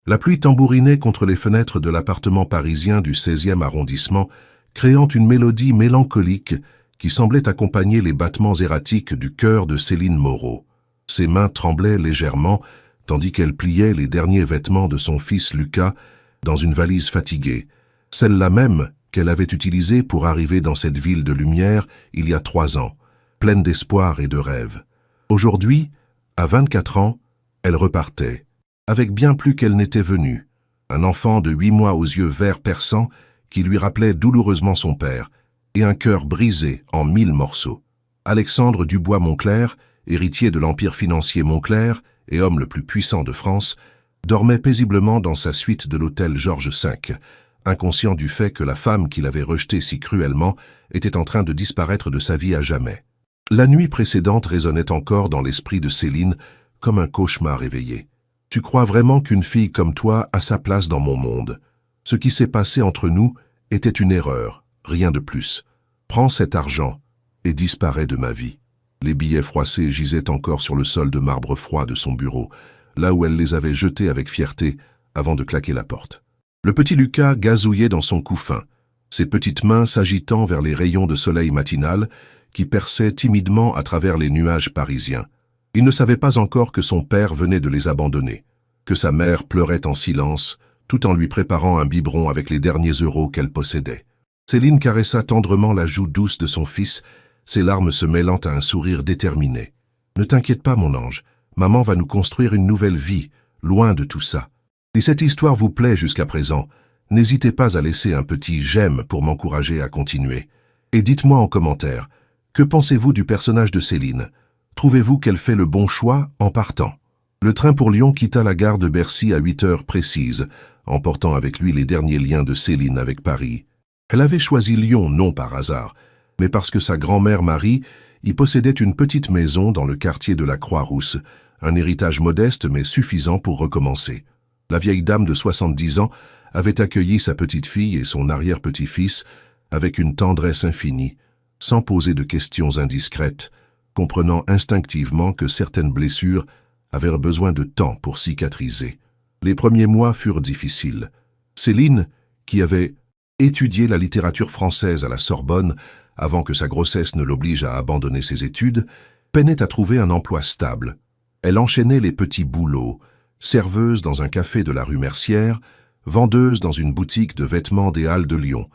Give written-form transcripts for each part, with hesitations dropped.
La pluie tambourinait contre les fenêtres de l'appartement parisien du 16e arrondissement, créant une mélodie mélancolique qui semblait accompagner les battements erratiques du cœur de Céline Moreau. Ses mains tremblaient légèrement, tandis qu'elle pliait les derniers vêtements de son fils Lucas dans une valise fatiguée, celle-là même qu'elle avait utilisée pour arriver dans cette ville de lumière il y a 3 ans, pleine d'espoir et de rêves. Aujourd'hui, à 24 ans, elle repartait, avec bien plus qu'elle n'était venue, un enfant de 8 mois aux yeux verts perçants qui lui rappelait douloureusement son père, et un cœur brisé en 1000 morceaux. Alexandre Dubois-Moncler, héritier de l'empire financier Moncler et homme le plus puissant de France, dormait paisiblement dans sa suite de l'hôtel Georges V, inconscient du fait que la femme qu'il avait rejetée si cruellement était en train de disparaître de sa vie à jamais. La nuit précédente résonnait encore dans l'esprit de Céline comme un cauchemar éveillé. « Tu crois vraiment qu'une fille comme toi a sa place dans mon monde? Ce qui s'est passé entre nous était une erreur, rien de plus. Prends cet argent et disparais de ma vie. » Les billets froissés gisaient encore sur le sol de marbre froid de son bureau, là où elle les avait jetés avec fierté avant de claquer la porte. Le petit Lucas gazouillait dans son couffin, ses petites mains s'agitant vers les rayons de soleil matinal qui perçaient timidement à travers les nuages parisiens. Il ne savait pas encore que son père venait de les abandonner, que sa mère pleurait en silence, tout en lui préparant un biberon avec les derniers euros qu'elle possédait. Céline caressa tendrement la joue douce de son fils, ses larmes se mêlant à un sourire déterminé. « Ne t'inquiète pas, mon ange, maman va nous construire une nouvelle vie, loin de tout ça. Si cette histoire vous plaît jusqu'à présent, n'hésitez pas à laisser un petit « j'aime » pour m'encourager à continuer. Et dites-moi en commentaire, que pensez-vous du personnage de Céline? Trouvez-vous qu'elle fait le bon choix en partant? Le train pour Lyon quitta la gare de Bercy à 8 heures précises, emportant avec lui les derniers liens de Céline avec Paris. Elle avait choisi Lyon non par hasard, mais parce que sa grand-mère Marie y possédait une petite maison dans le quartier de la Croix-Rousse, un héritage modeste mais suffisant pour recommencer. La vieille dame de 70 ans avait accueilli sa petite-fille et son arrière-petit-fils avec une tendresse infinie, sans poser de questions indiscrètes, comprenant instinctivement que certaines blessures avaient besoin de temps pour cicatriser. Les premiers mois furent difficiles. Céline, qui avait étudié la littérature française à la Sorbonne avant que sa grossesse ne l'oblige à abandonner ses études, peinait à trouver un emploi stable. Elle enchaînait les petits boulots, serveuse dans un café de la rue Mercière, vendeuse dans une boutique de vêtements des Halles de Lyon,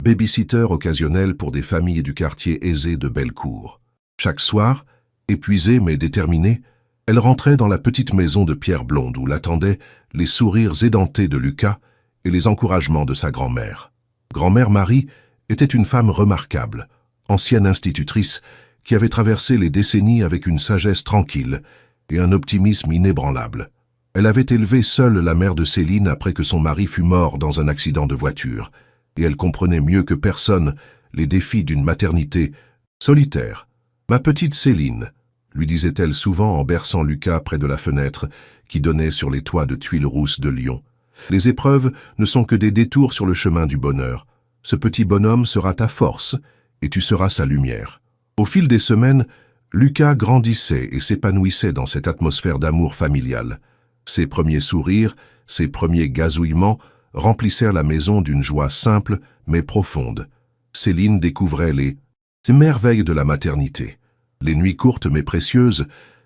baby-sitter occasionnel pour des familles du quartier aisé de Bellecour. Chaque soir, épuisée mais déterminée, elle rentrait dans la petite maison de Pierre Blonde où l'attendaient les sourires édentés de Lucas et les encouragements de sa grand-mère. Grand-mère Marie était une femme remarquable, ancienne institutrice qui avait traversé les décennies avec une sagesse tranquille et un optimisme inébranlable. Elle avait élevé seule la mère de Céline après que son mari fut mort dans un accident de voiture, et elle comprenait mieux que personne les défis d'une maternité solitaire. « Ma petite Céline », lui disait-elle souvent en berçant Lucas près de la fenêtre qui donnait sur les toits de tuiles rousses de Lyon. « Les épreuves ne sont que des détours sur le chemin du bonheur. Ce petit bonhomme sera ta force, et tu seras sa lumière. » Au fil des semaines, Lucas grandissait et s'épanouissait dans cette atmosphère d'amour familial. Ses premiers sourires, ses premiers gazouillements remplissèrent la maison d'une joie simple mais profonde. Céline découvrait les merveilles de la maternité. Les nuits courtes mais précieuses,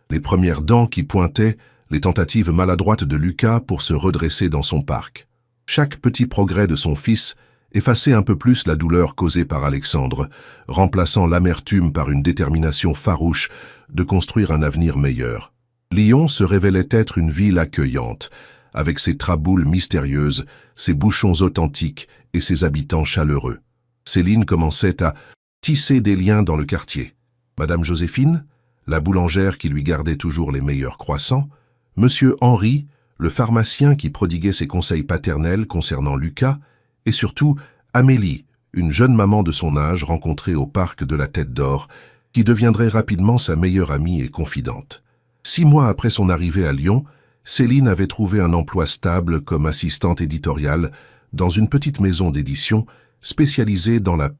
les premières dents qui pointaient, les tentatives maladroites de Lucas pour se redresser dans son parc. Chaque petit progrès de son fils effaçait un peu plus la douleur causée par Alexandre, remplaçant l'amertume par une détermination farouche de construire un avenir meilleur. Lyon se révélait être une ville accueillante, avec ses traboules mystérieuses, ses bouchons authentiques et ses habitants chaleureux. Céline commençait à tisser des liens dans le quartier. Madame Joséphine, la boulangère qui lui gardait toujours les meilleurs croissants, Monsieur Henri, le pharmacien qui prodiguait ses conseils paternels concernant Lucas, et surtout Amélie, une jeune maman de son âge rencontrée au parc de la Tête d'Or, qui deviendrait rapidement sa meilleure amie et confidente. 6 mois après son arrivée à Lyon, Céline avait trouvé un emploi stable comme assistante éditoriale dans une petite maison d'édition spécialisée dans la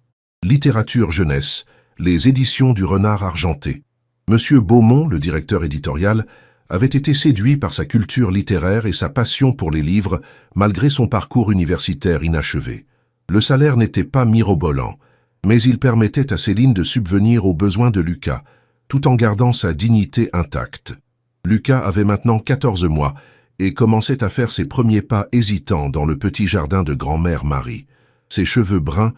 littérature jeunesse, les éditions du Renard Argenté. Monsieur Beaumont, le directeur éditorial, avait été séduit par sa culture littéraire et sa passion pour les livres, malgré son parcours universitaire inachevé. Le salaire n'était pas mirobolant, mais il permettait à Céline de subvenir aux besoins de Lucas, tout en gardant sa dignité intacte. Lucas avait maintenant 14 mois et commençait à faire ses premiers pas hésitants dans le petit jardin de grand-mère Marie. Ses cheveux bruns,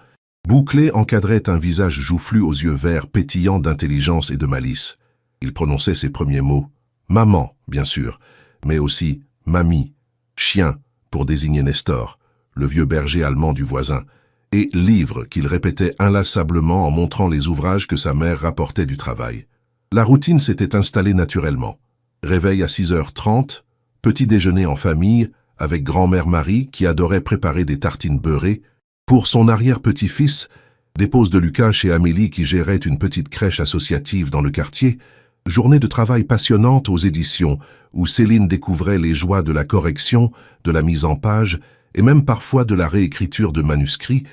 bouclés, encadraient un visage joufflu aux yeux verts pétillants d'intelligence et de malice. Il prononçait ses premiers mots. Maman, bien sûr, mais aussi mamie, chien, pour désigner Nestor, le vieux berger allemand du voisin, et livre qu'il répétait inlassablement en montrant les ouvrages que sa mère rapportait du travail. La routine s'était installée naturellement. Réveil à 6h30, petit déjeuner en famille, avec grand-mère Marie qui adorait préparer des tartines beurrées. Pour son arrière-petit-fils, dépose de Lucas chez Amélie qui gérait une petite crèche associative dans le quartier, journée de travail passionnante aux éditions où Céline découvrait les joies de la correction, de la mise en page et même parfois de la réécriture de manuscrits,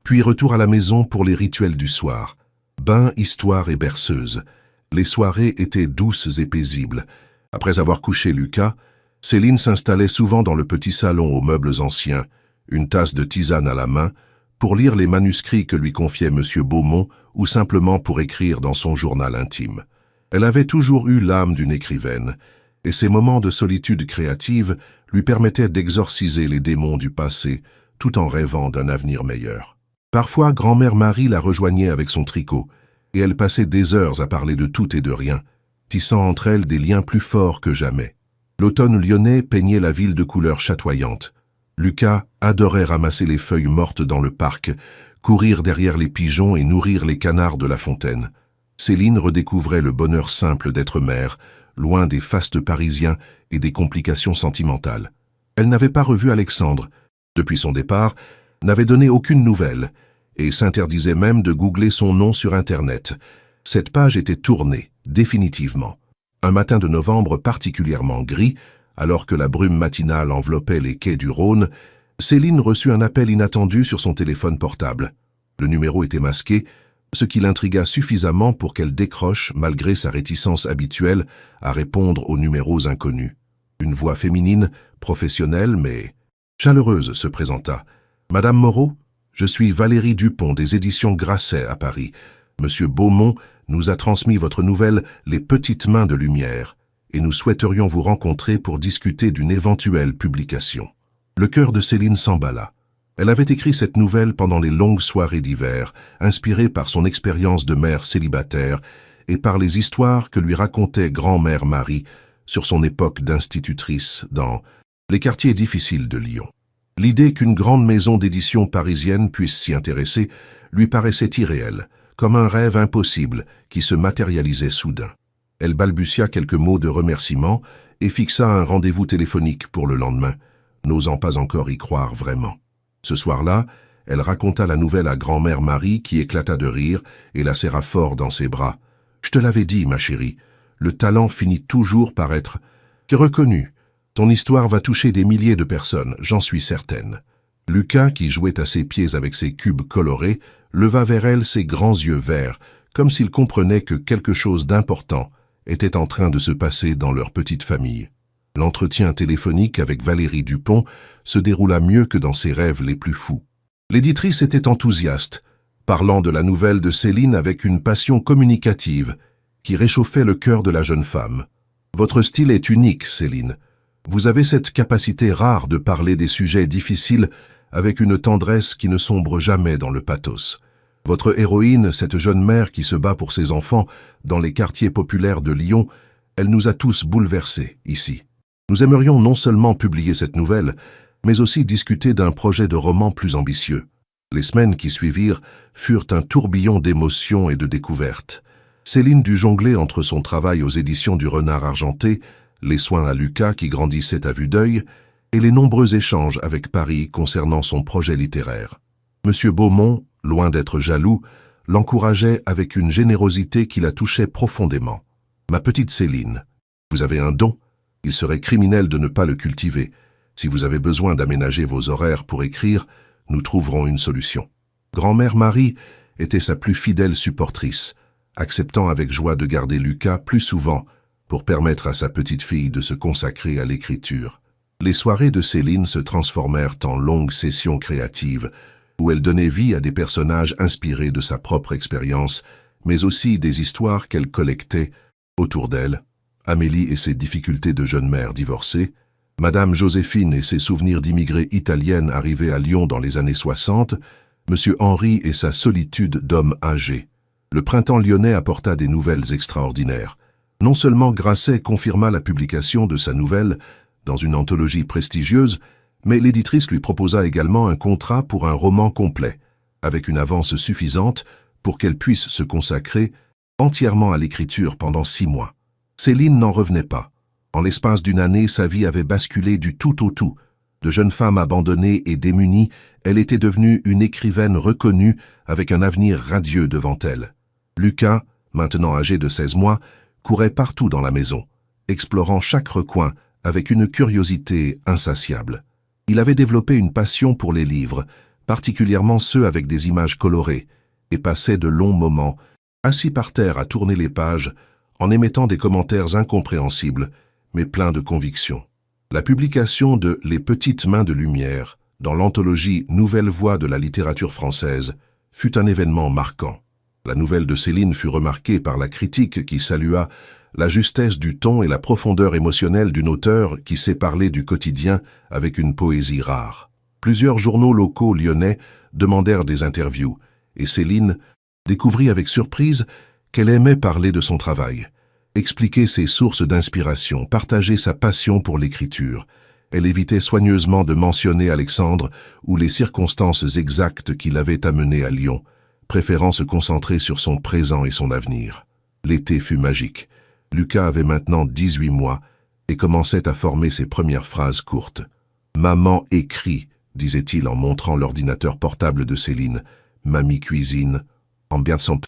puis retour à la maison pour les rituels du soir. Bain, histoire et berceuse. Les soirées étaient douces et paisibles. Après avoir couché Lucas, Céline s'installait souvent dans le petit salon aux meubles anciens, une tasse de tisane à la main, pour lire les manuscrits que lui confiait M. Beaumont ou simplement pour écrire dans son journal intime. Elle avait toujours eu l'âme d'une écrivaine, et ces moments de solitude créative lui permettaient d'exorciser les démons du passé, tout en rêvant d'un avenir meilleur. Parfois, grand-mère Marie la rejoignait avec son tricot, et elle passait des heures à parler de tout et de rien, tissant entre elles des liens plus forts que jamais. L'automne lyonnais peignait la ville de couleurs chatoyantes. Lucas adorait ramasser les feuilles mortes dans le parc, courir derrière les pigeons et nourrir les canards de la fontaine. Céline redécouvrait le bonheur simple d'être mère, loin des fastes parisiens et des complications sentimentales. Elle n'avait pas revu Alexandre. Depuis son départ, n'avait donné aucune nouvelle, et s'interdisait même de googler son nom sur Internet. Cette page était tournée, définitivement. Un matin de novembre particulièrement gris, alors que la brume matinale enveloppait les quais du Rhône, Céline reçut un appel inattendu sur son téléphone portable. Le numéro était masqué, ce qui l'intrigua suffisamment pour qu'elle décroche malgré sa réticence habituelle à répondre aux numéros inconnus. Une voix féminine, professionnelle mais chaleureuse se présenta. « Madame Moreau, je suis Valérie Dupont des éditions Grasset à Paris. Monsieur Beaumont nous a transmis votre nouvelle « Les petites mains de lumière » et nous souhaiterions vous rencontrer pour discuter d'une éventuelle publication. » Le cœur de Céline s'emballa. Elle avait écrit cette nouvelle pendant les longues soirées d'hiver, inspirée par son expérience de mère célibataire et par les histoires que lui racontait grand-mère Marie sur son époque d'institutrice dans les quartiers difficiles de Lyon. L'idée qu'une grande maison d'édition parisienne puisse s'y intéresser lui paraissait irréelle, comme un rêve impossible qui se matérialisait soudain. Elle balbutia quelques mots de remerciement et fixa un rendez-vous téléphonique pour le lendemain, n'osant pas encore y croire vraiment. Ce soir-là, elle raconta la nouvelle à grand-mère Marie qui éclata de rire et la serra fort dans ses bras. « Je te l'avais dit, ma chérie, le talent finit toujours par être reconnu. Ton histoire va toucher des milliers de personnes, j'en suis certaine. » Lucas, qui jouait à ses pieds avec ses cubes colorés, leva vers elle ses grands yeux verts, comme s'il comprenait que quelque chose d'important était en train de se passer dans leur petite famille. L'entretien téléphonique avec Valérie Dupont se déroula mieux que dans ses rêves les plus fous. L'éditrice était enthousiaste, parlant de la nouvelle de Céline avec une passion communicative qui réchauffait le cœur de la jeune femme. « Votre style est unique, Céline. Vous avez cette capacité rare de parler des sujets difficiles avec une tendresse qui ne sombre jamais dans le pathos. Votre héroïne, cette jeune mère qui se bat pour ses enfants dans les quartiers populaires de Lyon, elle nous a tous bouleversés ici. Nous aimerions non seulement publier cette nouvelle, mais aussi discuter d'un projet de roman plus ambitieux. » Les semaines qui suivirent furent un tourbillon d'émotions et de découvertes. Céline dut jongler entre son travail aux éditions du Renard Argenté, les soins à Lucas qui grandissait à vue d'œil, et les nombreux échanges avec Paris concernant son projet littéraire. Monsieur Beaumont, loin d'être jaloux, l'encourageait avec une générosité qui la touchait profondément. « Ma petite Céline, vous avez un don. Il serait criminel de ne pas le cultiver. Si vous avez besoin d'aménager vos horaires pour écrire, nous trouverons une solution. » Grand-mère Marie était sa plus fidèle supportrice, acceptant avec joie de garder Lucas plus souvent pour permettre à sa petite fille de se consacrer à l'écriture. Les soirées de Céline se transformèrent en longues sessions créatives, où elle donnait vie à des personnages inspirés de sa propre expérience, mais aussi des histoires qu'elle collectait autour d'elle. Amélie et ses difficultés de jeune mère divorcée, Madame Joséphine et ses souvenirs d'immigrée italienne arrivée à Lyon dans les années 60, Monsieur Henri et sa solitude d'homme âgé. Le printemps lyonnais apporta des nouvelles extraordinaires. Non seulement Grasset confirma la publication de sa nouvelle dans une anthologie prestigieuse, mais l'éditrice lui proposa également un contrat pour un roman complet, avec une avance suffisante pour qu'elle puisse se consacrer entièrement à l'écriture pendant 6 mois. Céline n'en revenait pas. En l'espace d'une année, sa vie avait basculé du tout au tout. De jeune femme abandonnée et démunie, elle était devenue une écrivaine reconnue avec un avenir radieux devant elle. Lucas, maintenant âgé de 16 mois, courait partout dans la maison, explorant chaque recoin avec une curiosité insatiable. Il avait développé une passion pour les livres, particulièrement ceux avec des images colorées, et passait de longs moments, assis par terre à tourner les pages, en émettant des commentaires incompréhensibles, mais pleins de conviction. La publication de Les petites mains de lumière, dans l'anthologie Nouvelle Voix de la littérature française, fut un événement marquant. La nouvelle de Céline fut remarquée par la critique qui salua la justesse du ton et la profondeur émotionnelle d'une auteure qui sait parler du quotidien avec une poésie rare. Plusieurs journaux locaux lyonnais demandèrent des interviews, et Céline découvrit avec surprise qu'elle aimait parler de son travail, expliquer ses sources d'inspiration, partager sa passion pour l'écriture. Elle évitait soigneusement de mentionner Alexandre ou les circonstances exactes qui l'avaient amenée à Lyon, préférant se concentrer sur son présent et son avenir. L'été fut magique. Lucas avait maintenant 18 mois et commençait à former ses premières phrases courtes. « Maman écrit », disait-il en montrant l'ordinateur portable de Céline. « Mamie cuisine », en bien son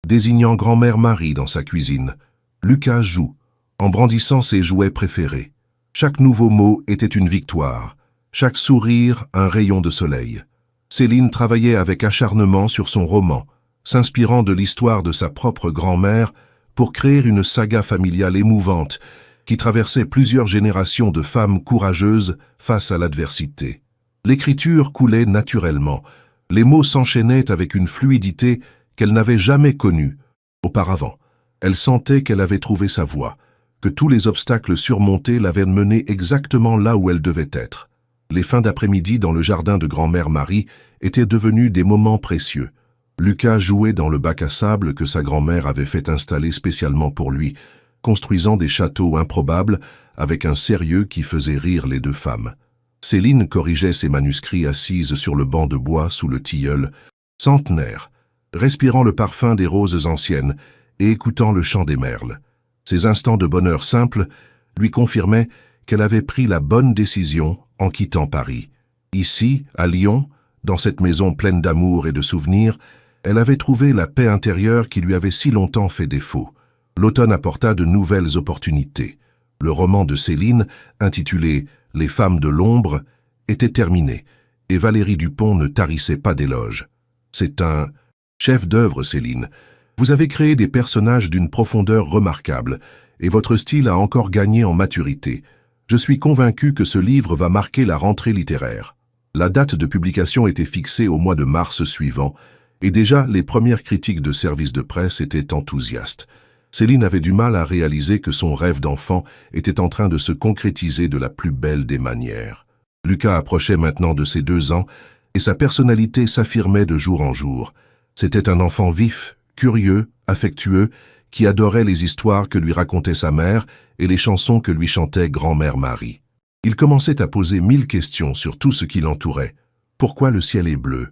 désignant grand-mère Marie dans sa cuisine. Lucas joue, en brandissant ses jouets préférés. Chaque nouveau mot était une victoire, chaque sourire un rayon de soleil. Céline travaillait avec acharnement sur son roman, s'inspirant de l'histoire de sa propre grand-mère pour créer une saga familiale émouvante qui traversait plusieurs générations de femmes courageuses face à l'adversité. L'écriture coulait naturellement, les mots s'enchaînaient avec une fluidité qu'elle n'avait jamais connue auparavant. Elle sentait qu'elle avait trouvé sa voie, que tous les obstacles surmontés l'avaient menée exactement là où elle devait être. Les fins d'après-midi dans le jardin de grand-mère Marie étaient devenus des moments précieux. Lucas jouait dans le bac à sable que sa grand-mère avait fait installer spécialement pour lui, construisant des châteaux improbables avec un sérieux qui faisait rire les deux femmes. Céline corrigeait ses manuscrits assise sur le banc de bois sous le tilleul, centenaire, respirant le parfum des roses anciennes et écoutant le chant des merles. Ces instants de bonheur simple lui confirmaient qu'elle avait pris la bonne décision en quittant Paris. Ici, à Lyon, dans cette maison pleine d'amour et de souvenirs, elle avait trouvé la paix intérieure qui lui avait si longtemps fait défaut. L'automne apporta de nouvelles opportunités. Le roman de Céline, intitulé « Les femmes de l'ombre », était terminé, et Valérie Dupont ne tarissait pas d'éloges. C'est un chef-d'œuvre, Céline. Vous avez créé des personnages d'une profondeur remarquable, et votre style a encore gagné en maturité. Je suis convaincu que ce livre va marquer la rentrée littéraire. La date de publication était fixée au mois de mars suivant, et déjà les premières critiques de services de presse étaient enthousiastes. Céline avait du mal à réaliser que son rêve d'enfant était en train de se concrétiser de la plus belle des manières. Lucas approchait maintenant de ses 2 ans, et sa personnalité s'affirmait de jour en jour. C'était un enfant vif, curieux, affectueux, qui adorait les histoires que lui racontait sa mère et les chansons que lui chantait grand-mère Marie. Il commençait à poser 1000 questions sur tout ce qui l'entourait. Pourquoi le ciel est bleu?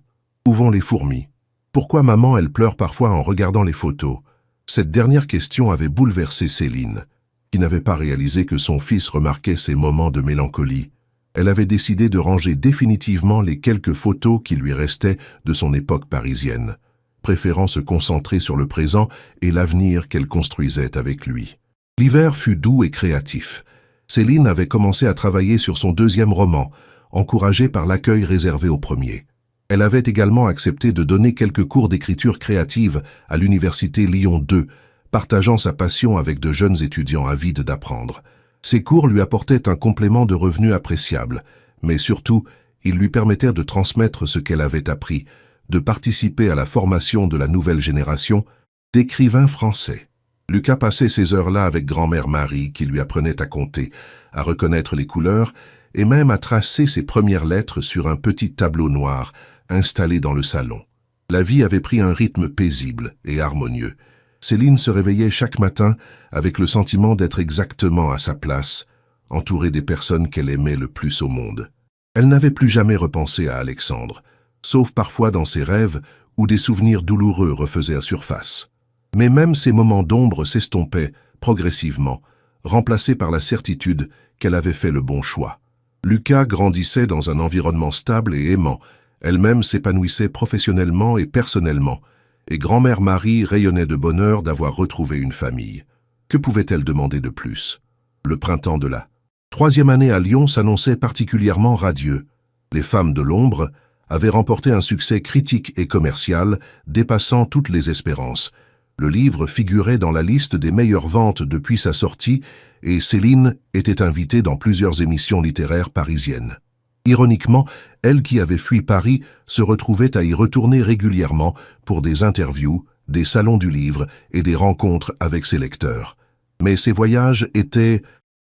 Où vont les fourmis? Pourquoi maman elle pleure parfois en regardant les photos? Cette dernière question avait bouleversé Céline, qui n'avait pas réalisé que son fils remarquait ces moments de mélancolie. Elle avait décidé de ranger définitivement les quelques photos qui lui restaient de son époque parisienne, préférant se concentrer sur le présent et l'avenir qu'elle construisait avec lui. L'hiver fut doux et créatif. Céline avait commencé à travailler sur son 2e roman, encouragée par l'accueil réservé au premier. Elle avait également accepté de donner quelques cours d'écriture créative à l'université Lyon 2, partageant sa passion avec de jeunes étudiants avides d'apprendre. Ses cours lui apportaient un complément de revenus appréciable, mais surtout, ils lui permettaient de transmettre ce qu'elle avait appris, de participer à la formation de la nouvelle génération d'écrivains français. Lucas passait ces heures-là avec grand-mère Marie qui lui apprenait à compter, à reconnaître les couleurs et même à tracer ses premières lettres sur un petit tableau noir installé dans le salon. La vie avait pris un rythme paisible et harmonieux. Céline se réveillait chaque matin avec le sentiment d'être exactement à sa place, entourée des personnes qu'elle aimait le plus au monde. Elle n'avait plus jamais repensé à Alexandre, sauf parfois dans ses rêves où des souvenirs douloureux refaisaient à surface. Mais même ces moments d'ombre s'estompaient progressivement, remplacés par la certitude qu'elle avait fait le bon choix. Lucas grandissait dans un environnement stable et aimant, elle-même s'épanouissait professionnellement et personnellement, et grand-mère Marie rayonnait de bonheur d'avoir retrouvé une famille. Que pouvait-elle demander de plus? Le printemps de la 3e année à Lyon s'annonçait particulièrement radieux. Les femmes de l'ombre avaient remporté un succès critique et commercial dépassant toutes les espérances. Le livre figurait dans la liste des meilleures ventes depuis sa sortie et Céline était invitée dans plusieurs émissions littéraires parisiennes. Ironiquement, elle qui avait fui Paris se retrouvait à y retourner régulièrement pour des interviews, des salons du livre et des rencontres avec ses lecteurs. Mais ces voyages étaient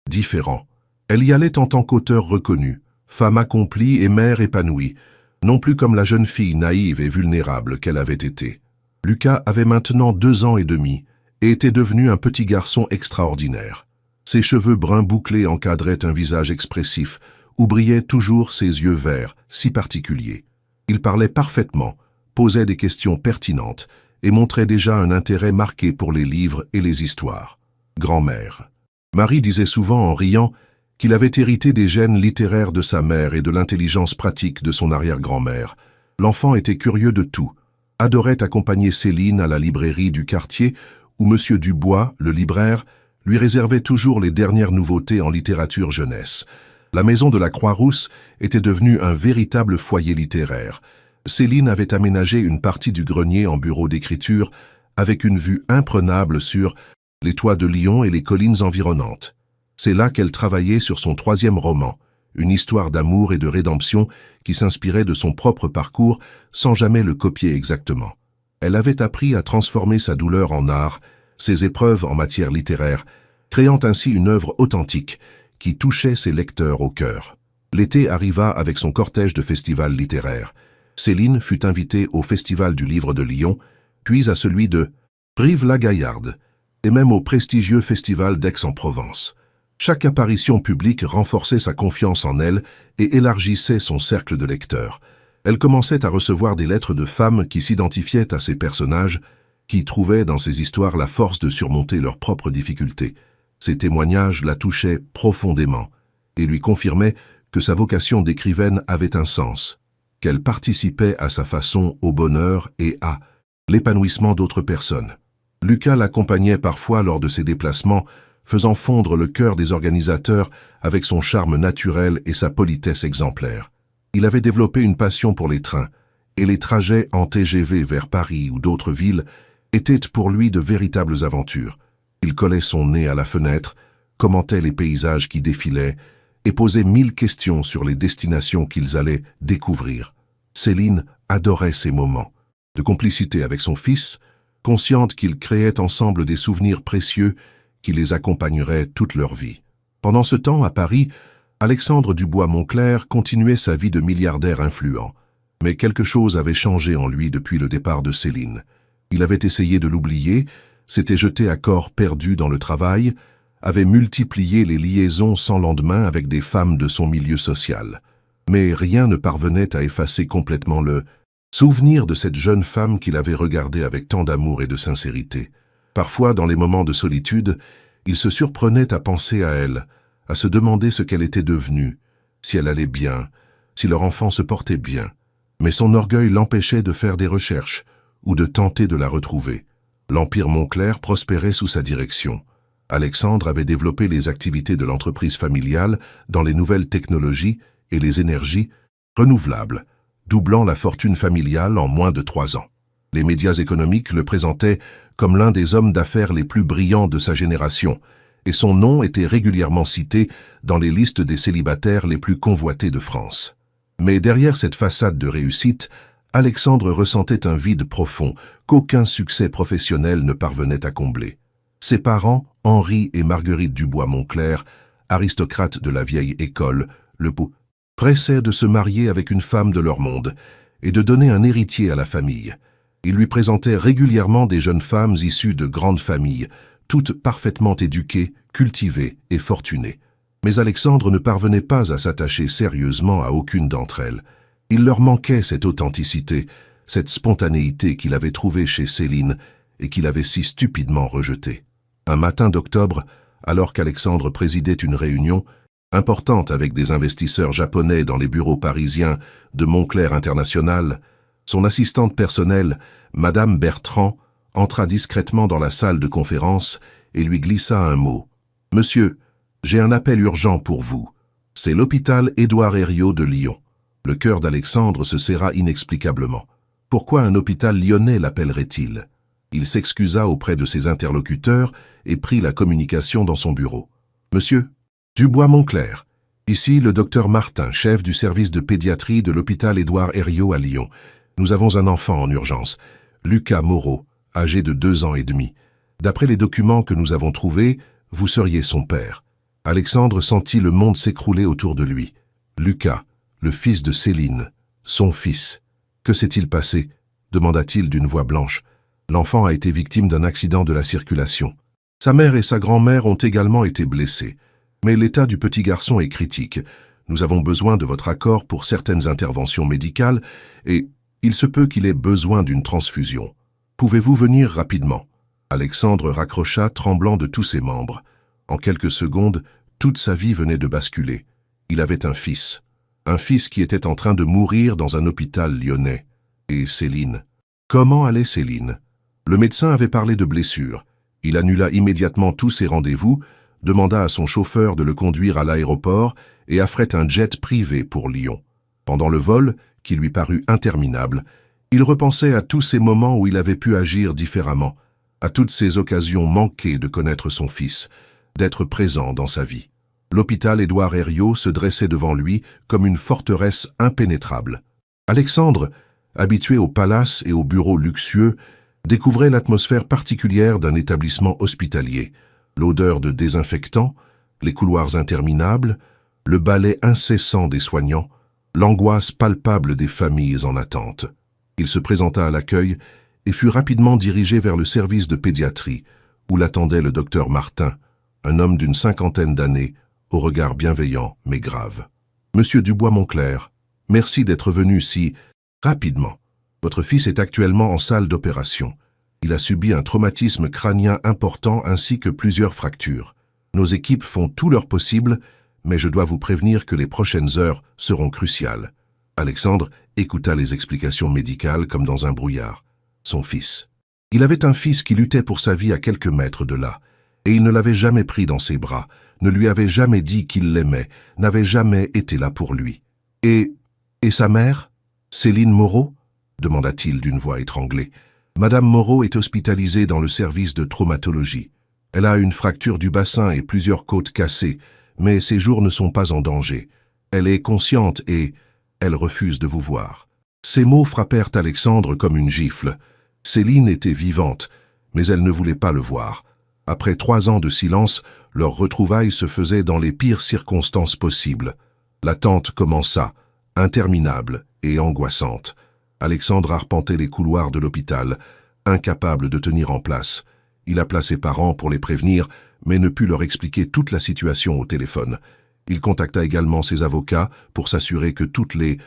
différents. Elle y allait en tant qu'auteur reconnu, femme accomplie et mère épanouie, non plus comme la jeune fille naïve et vulnérable qu'elle avait été. Lucas avait maintenant 2 ans et demi et était devenu un petit garçon extraordinaire. Ses cheveux bruns bouclés encadraient un visage expressif où brillaient toujours ses yeux verts, si particuliers. Il parlait parfaitement, posait des questions pertinentes et montrait déjà un intérêt marqué pour les livres et les histoires. Grand-mère. Marie disait souvent en riant qu'il avait hérité des gènes littéraires de sa mère et de l'intelligence pratique de son arrière-grand-mère. L'enfant était curieux de tout, adorait accompagner Céline à la librairie du quartier où M. Dubois, le libraire, lui réservait toujours les dernières nouveautés en littérature jeunesse. La maison de la Croix-Rousse était devenue un véritable foyer littéraire. Céline avait aménagé une partie du grenier en bureau d'écriture avec une vue imprenable sur les toits de Lyon et les collines environnantes. C'est là qu'elle travaillait sur son 3e roman, une histoire d'amour et de rédemption qui s'inspirait de son propre parcours sans jamais le copier exactement. Elle avait appris à transformer sa douleur en art, ses épreuves en matière littéraire, créant ainsi une œuvre authentique qui touchait ses lecteurs au cœur. L'été arriva avec son cortège de festivals littéraires. Céline fut invitée au Festival du Livre de Lyon, puis à celui de Brive-la-Gaillarde, et même au prestigieux Festival d'Aix-en-Provence. Chaque apparition publique renforçait sa confiance en elle et élargissait son cercle de lecteurs. Elle commençait à recevoir des lettres de femmes qui s'identifiaient à ces personnages, qui trouvaient dans ces histoires la force de surmonter leurs propres difficultés. Ces témoignages la touchaient profondément et lui confirmaient que sa vocation d'écrivaine avait un sens, qu'elle participait à sa façon au bonheur et à l'épanouissement d'autres personnes. Lucas l'accompagnait parfois lors de ses déplacements, faisant fondre le cœur des organisateurs avec son charme naturel et sa politesse exemplaire. Il avait développé une passion pour les trains, et les trajets en TGV vers Paris ou d'autres villes étaient pour lui de véritables aventures. Il collait son nez à la fenêtre, commentait les paysages qui défilaient et posait 1000 questions sur les destinations qu'ils allaient découvrir. Céline adorait ces moments de complicité avec son fils, consciente qu'ils créaient ensemble des souvenirs précieux qui les accompagneraient toute leur vie. Pendant ce temps, à Paris, Alexandre Dubois-Moncler continuait sa vie de milliardaire influent. Mais quelque chose avait changé en lui depuis le départ de Céline. Il avait essayé de l'oublier, s'était jeté à corps perdu dans le travail, avait multiplié les liaisons sans lendemain avec des femmes de son milieu social. Mais rien ne parvenait à effacer complètement le souvenir de cette jeune femme qu'il avait regardée avec tant d'amour et de sincérité. Parfois, dans les moments de solitude, il se surprenait à penser à elle, à se demander ce qu'elle était devenue, si elle allait bien, si leur enfant se portait bien. Mais son orgueil l'empêchait de faire des recherches ou de tenter de la retrouver. L'Empire Moncler prospérait sous sa direction. Alexandre avait développé les activités de l'entreprise familiale dans les nouvelles technologies et les énergies renouvelables, doublant la fortune familiale en moins de 3 ans. Les médias économiques le présentaient comme l'un des hommes d'affaires les plus brillants de sa génération, et son nom était régulièrement cité dans les listes des célibataires les plus convoités de France. Mais derrière cette façade de réussite, Alexandre ressentait un vide profond qu'aucun succès professionnel ne parvenait à combler. Ses parents, Henri et Marguerite Dubois-Moncler, aristocrates de la vieille école, pressaient de se marier avec une femme de leur monde et de donner un héritier à la famille. Ils lui présentaient régulièrement des jeunes femmes issues de grandes familles, toutes parfaitement éduquées, cultivées et fortunées. Mais Alexandre ne parvenait pas à s'attacher sérieusement à aucune d'entre elles. Il leur manquait cette authenticité, cette spontanéité qu'il avait trouvée chez Céline et qu'il avait si stupidement rejetée. Un matin d'octobre, alors qu'Alexandre présidait une réunion importante avec des investisseurs japonais dans les bureaux parisiens de Moncler International, son assistante personnelle, Madame Bertrand, entra discrètement dans la salle de conférence et lui glissa un mot. « Monsieur, j'ai un appel urgent pour vous. C'est l'hôpital Édouard Herriot de Lyon. » Le cœur d'Alexandre se serra inexplicablement. Pourquoi un hôpital lyonnais l'appellerait-il? Il s'excusa auprès de ses interlocuteurs et prit la communication dans son bureau. « Monsieur Dubois-Moncler, ici le docteur Martin, chef du service de pédiatrie de l'hôpital Édouard Herriot à Lyon. Nous avons un enfant en urgence, Lucas Moreau, âgé de 2 ans et demi. D'après les documents que nous avons trouvés, vous seriez son père. » Alexandre sentit le monde s'écrouler autour de lui. Lucas, le fils de Céline, son fils. Que s'est-il passé? Demanda-t-il d'une voix blanche. L'enfant a été victime d'un accident de la circulation. Sa mère et sa grand-mère ont également été blessés. Mais l'état du petit garçon est critique. Nous avons besoin de votre accord pour certaines interventions médicales et il se peut qu'il ait besoin d'une transfusion. Pouvez-vous venir rapidement? Alexandre raccrocha, tremblant de tous ses membres. En quelques secondes, toute sa vie venait de basculer. Il avait un fils qui était en train de mourir dans un hôpital lyonnais. Et Céline? Comment allait Céline? Le médecin avait parlé de blessures. Il annula immédiatement tous ses rendez-vous, demanda à son chauffeur de le conduire à l'aéroport et affrète un jet privé pour Lyon. Pendant le vol, qui lui parut interminable, il repensait à tous ces moments où il avait pu agir différemment, à toutes ces occasions manquées de connaître son fils, d'être présent dans sa vie. L'hôpital Édouard Herriot se dressait devant lui comme une forteresse impénétrable. Alexandre, habitué au palace et aux bureaux luxueux, découvrait l'atmosphère particulière d'un établissement hospitalier, l'odeur de désinfectants, les couloirs interminables, le balai incessant des soignants, l'angoisse palpable des familles en attente. Il se présenta à l'accueil et fut rapidement dirigé vers le service de pédiatrie, où l'attendait le docteur Martin, un homme d'une 50aine d'années, au regard bienveillant mais grave. « Monsieur Dubois-Moncler, merci d'être venu si rapidement. Votre fils est actuellement en salle d'opération. Il a subi un traumatisme crânien important ainsi que plusieurs fractures. Nos équipes font tout leur possible, mais je dois vous prévenir que les prochaines heures seront cruciales. » Alexandre écouta les explications médicales comme dans un brouillard. Son fils. Il avait un fils qui luttait pour sa vie à quelques mètres de là, et il ne l'avait jamais pris dans ses bras, ne lui avait jamais dit qu'il l'aimait, n'avait jamais été là pour lui. Et sa mère, Céline Moreau? Demanda-t-il d'une voix étranglée. Madame Moreau est hospitalisée dans le service de traumatologie. Elle a une fracture du bassin et plusieurs côtes cassées, mais ses jours ne sont pas en danger. Elle est consciente et elle refuse de vous voir. Ces mots frappèrent Alexandre comme une gifle. Céline était vivante, mais elle ne voulait pas le voir. Après 3 ans de silence, leur retrouvaille se faisait dans les pires circonstances possibles. L'attente commença, interminable et angoissante. Alexandre arpentait les couloirs de l'hôpital, incapable de tenir en place. Il appela ses parents pour les prévenir, mais ne put leur expliquer toute la situation au téléphone. Il contacta également ses avocats pour s'assurer que toutes les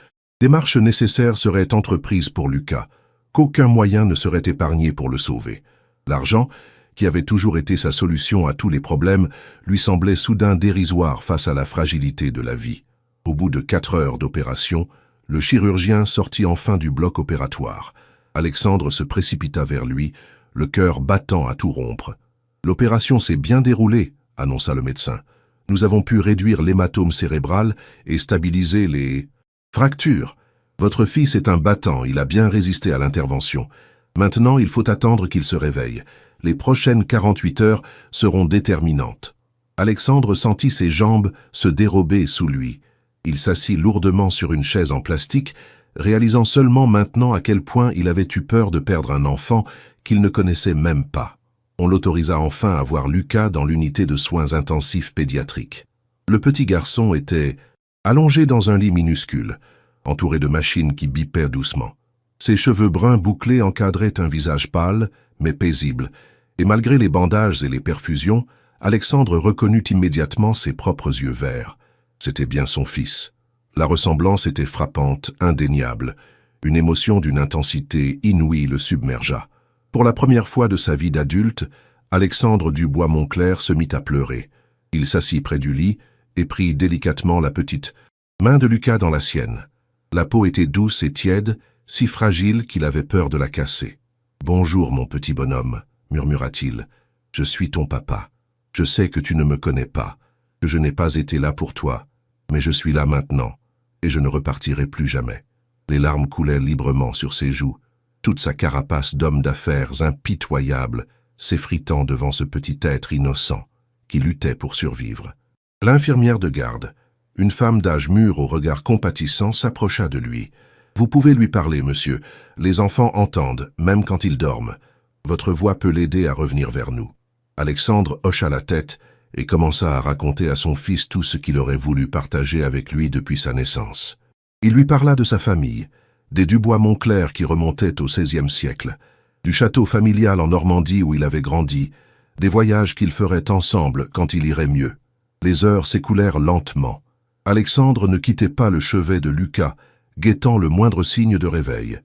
démarches nécessaires seraient entreprises pour Lucas, qu'aucun moyen ne serait épargné pour le sauver. L'argent, qui avait toujours été sa solution à tous les problèmes, lui semblait soudain dérisoire face à la fragilité de la vie. Au bout de 4 heures d'opération, le chirurgien sortit enfin du bloc opératoire. Alexandre se précipita vers lui, le cœur battant à tout rompre. « L'opération s'est bien déroulée », annonça le médecin. « Nous avons pu réduire l'hématome cérébral et stabiliser les fractures. Votre fils est un battant, il a bien résisté à l'intervention. Maintenant, il faut attendre qu'il se réveille. Les prochaines 48 heures seront déterminantes. Alexandre sentit ses jambes se dérober sous lui. Il s'assit lourdement sur une chaise en plastique, réalisant seulement maintenant à quel point il avait eu peur de perdre un enfant qu'il ne connaissait même pas. On l'autorisa enfin à voir Lucas dans l'unité de soins intensifs pédiatriques. Le petit garçon était allongé dans un lit minuscule, entouré de machines qui bipaient doucement. Ses cheveux bruns bouclés encadraient un visage pâle, mais paisible, et malgré les bandages et les perfusions, Alexandre reconnut immédiatement ses propres yeux verts. C'était bien son fils. La ressemblance était frappante, indéniable. Une émotion d'une intensité inouïe le submergea. Pour la première fois de sa vie d'adulte, Alexandre Dubois-Moncler se mit à pleurer. Il s'assit près du lit et prit délicatement la petite main de Lucas dans la sienne. La peau était douce et tiède, si fragile qu'il avait peur de la casser. « Bonjour, mon petit bonhomme », murmura-t-il. « Je suis ton papa. Je sais que tu ne me connais pas, que je n'ai pas été là pour toi, mais je suis là maintenant, et je ne repartirai plus jamais. » Les larmes coulaient librement sur ses joues, toute sa carapace d'homme d'affaires impitoyable, s'effritant devant ce petit être innocent qui luttait pour survivre. L'infirmière de garde, une femme d'âge mûr au regard compatissant, s'approcha de lui. « Vous pouvez lui parler, monsieur. Les enfants entendent, même quand ils dorment. Votre voix peut l'aider à revenir vers nous. » Alexandre hocha la tête et commença à raconter à son fils tout ce qu'il aurait voulu partager avec lui depuis sa naissance. Il lui parla de sa famille, des Dubois-Moncler qui remontaient au XVIe siècle, du château familial en Normandie où il avait grandi, des voyages qu'ils feraient ensemble quand il irait mieux. Les heures s'écoulèrent lentement. Alexandre ne quittait pas le chevet de Lucas, guettant le moindre signe de réveil.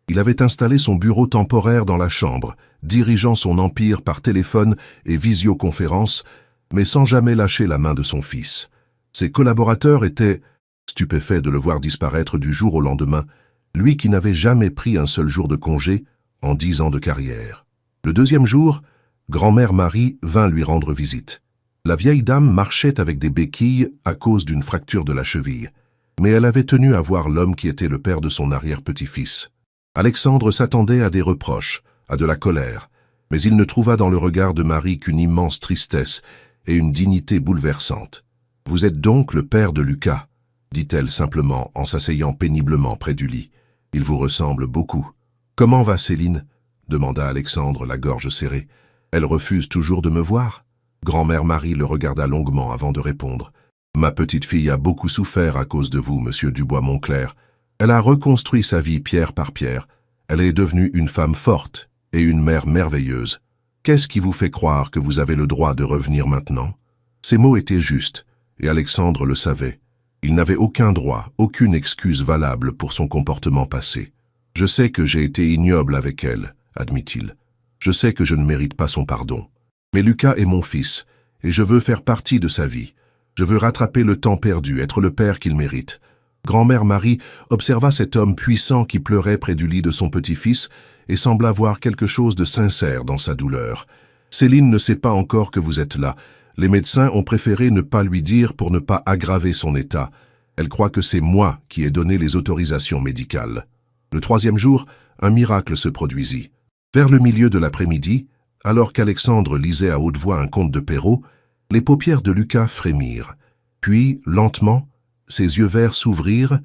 Il avait installé son bureau temporaire dans la chambre, dirigeant son empire par téléphone et visioconférence, mais sans jamais lâcher la main de son fils. Ses collaborateurs étaient stupéfaits de le voir disparaître du jour au lendemain, lui qui n'avait jamais pris un seul jour de congé en 10 ans de carrière. Le deuxième jour, grand-mère Marie vint lui rendre visite. La vieille dame marchait avec des béquilles à cause d'une fracture de la cheville, mais elle avait tenu à voir l'homme qui était le père de son arrière-petit-fils. Alexandre s'attendait à des reproches, à de la colère, mais il ne trouva dans le regard de Marie qu'une immense tristesse et une dignité bouleversante. « Vous êtes donc le père de Lucas », dit-elle simplement en s'asseyant péniblement près du lit. « Il vous ressemble beaucoup. »« Comment va Céline ?» demanda Alexandre, la gorge serrée. « Elle refuse toujours de me voir ?» Grand-mère Marie le regarda longuement avant de répondre. « Ma petite fille a beaucoup souffert à cause de vous, monsieur Dubois-Moncler. Elle a reconstruit sa vie pierre par pierre. Elle est devenue une femme forte et une mère merveilleuse. Qu'est-ce qui vous fait croire que vous avez le droit de revenir maintenant ?» Ces mots étaient justes, et Alexandre le savait. Il n'avait aucun droit, aucune excuse valable pour son comportement passé. « Je sais que j'ai été ignoble avec elle, » admit-il. « Je sais que je ne mérite pas son pardon. Mais Lucas est mon fils, et je veux faire partie de sa vie. Je veux rattraper le temps perdu, être le père qu'il mérite. » Grand-mère Marie observa cet homme puissant qui pleurait près du lit de son petit-fils et sembla voir quelque chose de sincère dans sa douleur. « Céline ne sait pas encore que vous êtes là. Les médecins ont préféré ne pas lui dire pour ne pas aggraver son état. Elle croit que c'est moi qui ai donné les autorisations médicales. » Le troisième jour, un miracle se produisit. Vers le milieu de l'après-midi, alors qu'Alexandre lisait à haute voix un conte de Perrault, les paupières de Lucas frémirent. Puis, lentement, ses yeux verts s'ouvrirent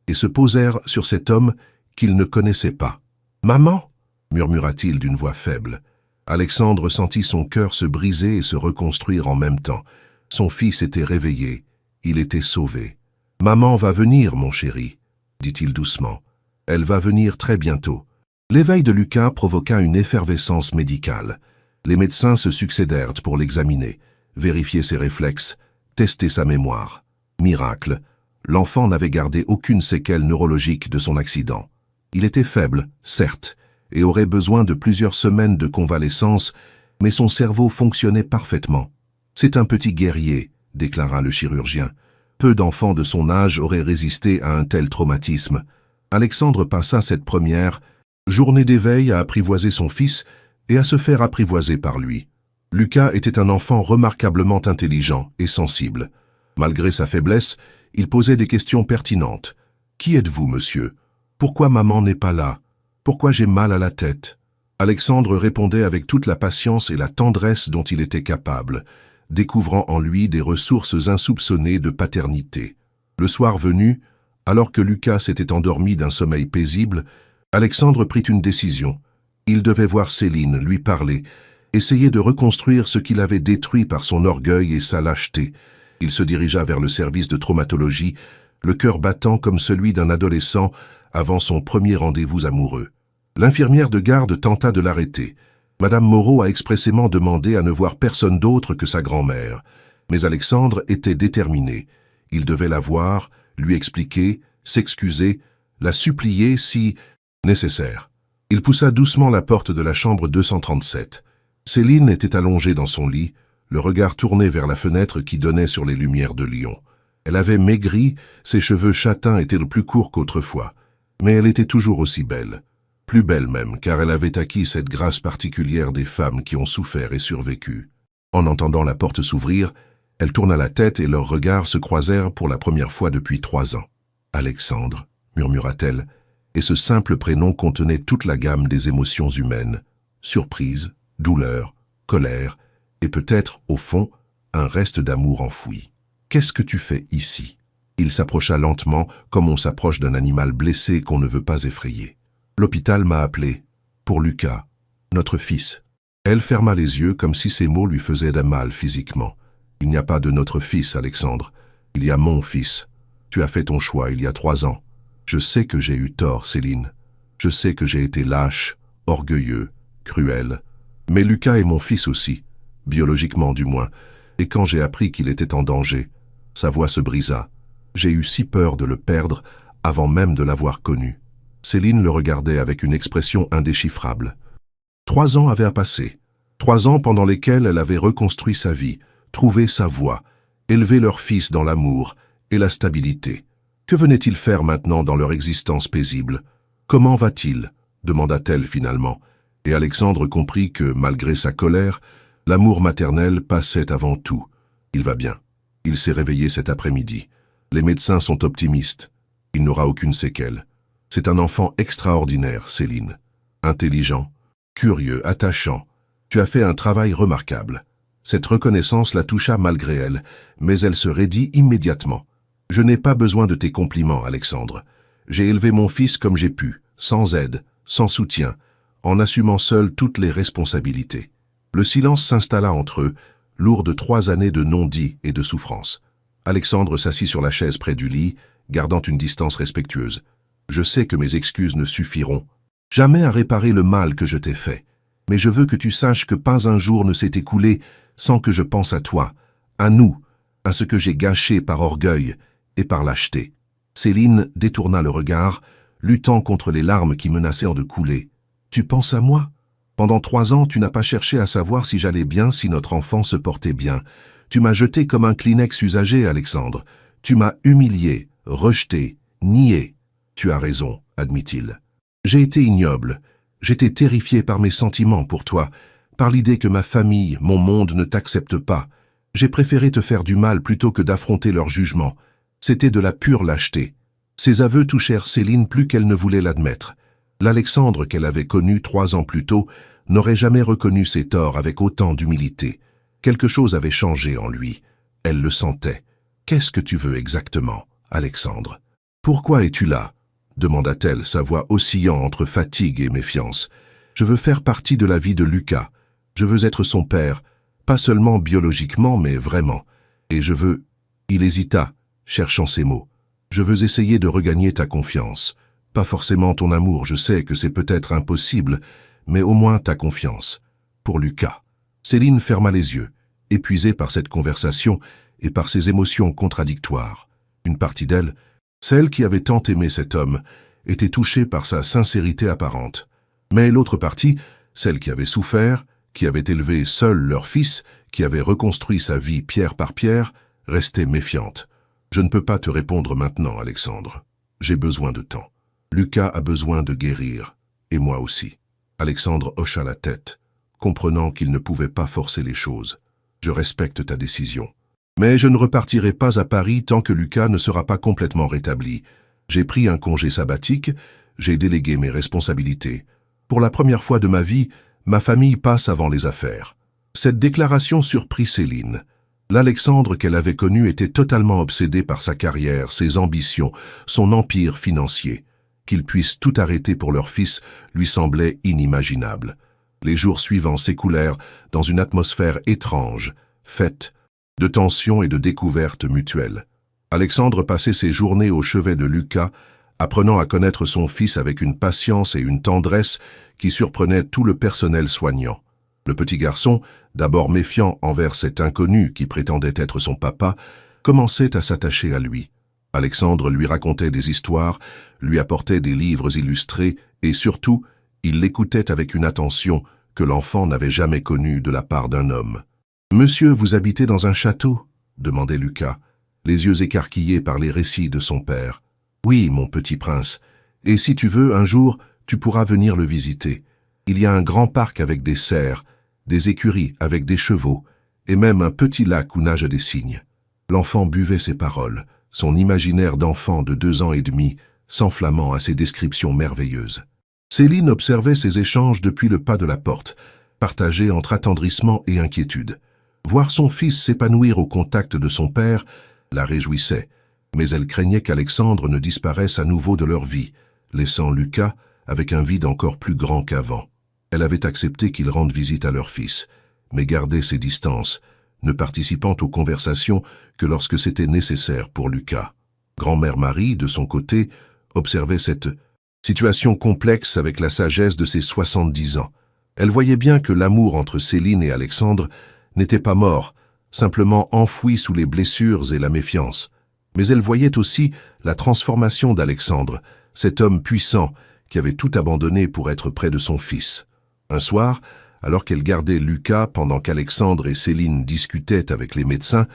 et se posèrent sur cet homme qu'il ne connaissait pas. « Maman !» murmura-t-il d'une voix faible. Alexandre sentit son cœur se briser et se reconstruire en même temps. Son fils était réveillé. Il était sauvé. « Maman va venir, mon chéri, » dit-il doucement. « Elle va venir très bientôt. » L'éveil de Lucas provoqua une effervescence médicale. Les médecins se succédèrent pour l'examiner, vérifier ses réflexes, tester sa mémoire. Miracle, l'enfant n'avait gardé aucune séquelle neurologique de son accident. Il était faible, certes, et aurait besoin de plusieurs semaines de convalescence, mais son cerveau fonctionnait parfaitement. « C'est un petit guerrier », déclara le chirurgien. Peu d'enfants de son âge auraient résisté à un tel traumatisme. Alexandre passa cette première journée d'éveil à apprivoiser son fils et à se faire apprivoiser par lui. Lucas était un enfant remarquablement intelligent et sensible. Malgré sa faiblesse, il posait des questions pertinentes. « Qui êtes-vous, monsieur ? Pourquoi maman n'est pas là ? Pourquoi j'ai mal à la tête ? Alexandre répondait avec toute la patience et la tendresse dont il était capable, découvrant en lui des ressources insoupçonnées de paternité. Le soir venu, alors que Lucas s'était endormi d'un sommeil paisible, Alexandre prit une décision. Il devait voir Céline, lui parler, essayer de reconstruire ce qu'il avait détruit par son orgueil et sa lâcheté. Il se dirigea vers le service de traumatologie, le cœur battant comme celui d'un adolescent avant son premier rendez-vous amoureux. L'infirmière de garde tenta de l'arrêter. Madame Moreau a expressément demandé à ne voir personne d'autre que sa grand-mère. Mais Alexandre était déterminé. Il devait la voir, lui expliquer, s'excuser, la supplier si nécessaire. Il poussa doucement la porte de la chambre 237. Céline était allongée dans son lit, le regard tourné vers la fenêtre qui donnait sur les lumières de Lyon. Elle avait maigri, ses cheveux châtains étaient plus courts qu'autrefois, mais elle était toujours aussi belle. Plus belle même, car elle avait acquis cette grâce particulière des femmes qui ont souffert et survécu. En entendant la porte s'ouvrir, elle tourna la tête et leurs regards se croisèrent pour la première fois depuis 3 ans. « Alexandre », murmura-t-elle, et ce simple prénom contenait toute la gamme des émotions humaines. Surprise, douleur, colère, et peut-être, au fond, un reste d'amour enfoui. « Qu'est-ce que tu fais ici ?» Il s'approcha lentement, comme on s'approche d'un animal blessé qu'on ne veut pas effrayer. « L'hôpital m'a appelé. Pour Lucas, notre fils. » Elle ferma les yeux comme si ces mots lui faisaient de mal physiquement. « Il n'y a pas de notre fils, Alexandre. Il y a mon fils. Tu as fait ton choix il y a 3 ans. Je sais que j'ai eu tort, Céline. Je sais que j'ai été lâche, orgueilleux, cruel. Mais Lucas est mon fils aussi, biologiquement du moins. Et quand j'ai appris qu'il était en danger, sa voix se brisa. J'ai eu si peur de le perdre avant même de l'avoir connu. » Céline le regardait avec une expression indéchiffrable. 3 ans avaient passé. 3 ans pendant lesquels elle avait reconstruit sa vie, trouvé sa voie, élevé leur fils dans l'amour et la stabilité. Que venait-il faire maintenant dans leur existence paisible? Comment va-t-il? Demanda-t-elle finalement. Et Alexandre comprit que, malgré sa colère, l'amour maternel passait avant tout. Il va bien. Il s'est réveillé cet après-midi. Les médecins sont optimistes. Il n'aura aucune séquelle. C'est un enfant extraordinaire, Céline. Intelligent, curieux, attachant. Tu as fait un travail remarquable. Cette reconnaissance la toucha malgré elle, mais elle se raidit immédiatement. Je n'ai pas besoin de tes compliments, Alexandre. J'ai élevé mon fils comme j'ai pu, sans aide, sans soutien, en assumant seul toutes les responsabilités. Le silence s'installa entre eux, lourd de 3 années de non-dits et de souffrance. Alexandre s'assit sur la chaise près du lit, gardant une distance respectueuse. Je sais que mes excuses ne suffiront jamais à réparer le mal que je t'ai fait. Mais je veux que tu saches que pas un jour ne s'est écoulé sans que je pense à toi, à nous, à ce que j'ai gâché par orgueil et par lâcheté. Céline détourna le regard, luttant contre les larmes qui menacèrent de couler. Tu penses à moi? Pendant 3 ans, tu n'as pas cherché à savoir si j'allais bien, si notre enfant se portait bien. Tu m'as jeté comme un Kleenex usagé, Alexandre. Tu m'as humilié, rejeté, nié. Tu as raison, admit-il. J'ai été ignoble. J'étais terrifié par mes sentiments pour toi, par l'idée que ma famille, mon monde ne t'acceptent pas. J'ai préféré te faire du mal plutôt que d'affronter leur jugement. C'était de la pure lâcheté. Ces aveux touchèrent Céline plus qu'elle ne voulait l'admettre. L'Alexandre qu'elle avait connu 3 ans plus tôt n'aurait jamais reconnu ses torts avec autant d'humilité. Quelque chose avait changé en lui. Elle le sentait. « Qu'est-ce que tu veux exactement, Alexandre? Pourquoi es-tu là ?» demanda-t-elle, sa voix oscillant entre fatigue et méfiance. « Je veux faire partie de la vie de Lucas. Je veux être son père, pas seulement biologiquement, mais vraiment. Et je veux... » Il hésita, cherchant ses mots. « Je veux essayer de regagner ta confiance. Pas forcément ton amour, je sais que c'est peut-être impossible, mais au moins ta confiance. Pour Lucas. » Céline ferma les yeux, épuisée par cette conversation et par ses émotions contradictoires. Une partie d'elle, celle qui avait tant aimé cet homme, était touchée par sa sincérité apparente. Mais l'autre partie, celle qui avait souffert, qui avait élevé seul leur fils, qui avait reconstruit sa vie pierre par pierre, restait méfiante. « Je ne peux pas te répondre maintenant, Alexandre. J'ai besoin de temps. Lucas a besoin de guérir, et moi aussi. » Alexandre hocha la tête, comprenant qu'il ne pouvait pas forcer les choses. « Je respecte ta décision. Mais je ne repartirai pas à Paris tant que Lucas ne sera pas complètement rétabli. J'ai pris un congé sabbatique, j'ai délégué mes responsabilités. Pour la première fois de ma vie, ma famille passe avant les affaires. Cette déclaration surprit Céline. L'Alexandre qu'elle avait connu était totalement obsédé par sa carrière, ses ambitions, son empire financier. Qu'ils puissent tout arrêter pour leur fils lui semblait inimaginable. Les jours suivants s'écoulèrent dans une atmosphère étrange, faite de tensions et de découvertes mutuelles. Alexandre passait ses journées au chevet de Lucas, apprenant à connaître son fils avec une patience et une tendresse qui surprenaient tout le personnel soignant. Le petit garçon, d'abord méfiant envers cet inconnu qui prétendait être son papa, commençait à s'attacher à lui. Alexandre lui racontait des histoires, lui apportait des livres illustrés et surtout, il l'écoutait avec une attention que l'enfant n'avait jamais connue de la part d'un homme. « Monsieur, vous habitez dans un château ?» demandait Lucas, les yeux écarquillés par les récits de son père. « Oui, mon petit prince, et si tu veux, un jour, tu pourras venir le visiter. Il y a un grand parc avec des cerfs, des écuries avec des chevaux, et même un petit lac où nagent des cygnes. » L'enfant buvait ses paroles, son imaginaire d'enfant de 2 ans et demi, s'enflammant à ces descriptions merveilleuses. Céline observait ces échanges depuis le pas de la porte, partagés entre attendrissement et inquiétude. Voir son fils s'épanouir au contact de son père la réjouissait, mais elle craignait qu'Alexandre ne disparaisse à nouveau de leur vie, laissant Lucas avec un vide encore plus grand qu'avant. Elle avait accepté qu'il rende visite à leur fils, mais gardait ses distances, ne participant aux conversations que lorsque c'était nécessaire pour Lucas. Grand-mère Marie, de son côté, observait cette situation complexe avec la sagesse de ses 70 ans. Elle voyait bien que l'amour entre Céline et Alexandre n'était pas mort, simplement enfoui sous les blessures et la méfiance. Mais elle voyait aussi la transformation d'Alexandre, cet homme puissant qui avait tout abandonné pour être près de son fils. Un soir, alors qu'elle gardait Lucas pendant qu'Alexandre et Céline discutaient avec les médecins,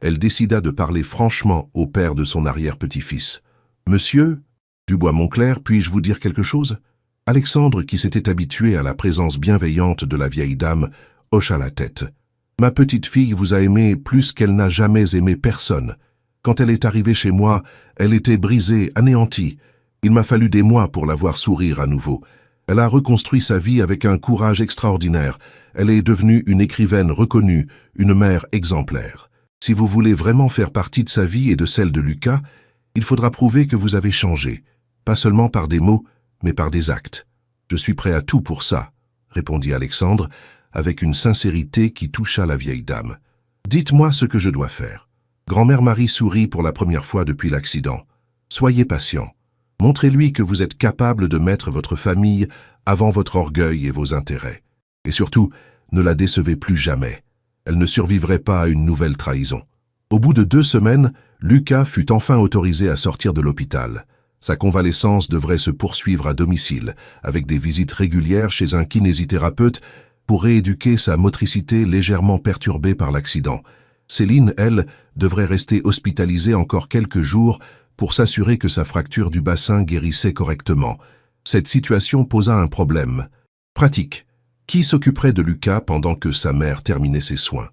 elle décida de parler franchement au père de son arrière-petit-fils. « Monsieur Dubois-Moncler, puis-je vous dire quelque chose ?» Alexandre, qui s'était habitué à la présence bienveillante de la vieille dame, hocha la tête. « Ma petite fille vous a aimé plus qu'elle n'a jamais aimé personne. Quand elle est arrivée chez moi, elle était brisée, anéantie. Il m'a fallu des mois pour la voir sourire à nouveau. Elle a reconstruit sa vie avec un courage extraordinaire. Elle est devenue une écrivaine reconnue, une mère exemplaire. Si vous voulez vraiment faire partie de sa vie et de celle de Lucas, il faudra prouver que vous avez changé, pas seulement par des mots, mais par des actes. Je suis prêt à tout pour ça, répondit Alexandre, avec une sincérité qui toucha la vieille dame. Dites-moi ce que je dois faire. Grand-mère Marie sourit pour la première fois depuis l'accident. Soyez patient. Montrez-lui que vous êtes capable de mettre votre famille avant votre orgueil et vos intérêts. Et surtout, ne la décevez plus jamais. Elle ne survivrait pas à une nouvelle trahison. Au bout de 2 semaines, Lucas fut enfin autorisé à sortir de l'hôpital. Sa convalescence devrait se poursuivre à domicile, avec des visites régulières chez un kinésithérapeute pour rééduquer sa motricité légèrement perturbée par l'accident. Céline, elle, devrait rester hospitalisée encore quelques jours pour s'assurer que sa fracture du bassin guérissait correctement. Cette situation posa un problème. Pratique. Qui s'occuperait de Lucas pendant que sa mère terminait ses soins?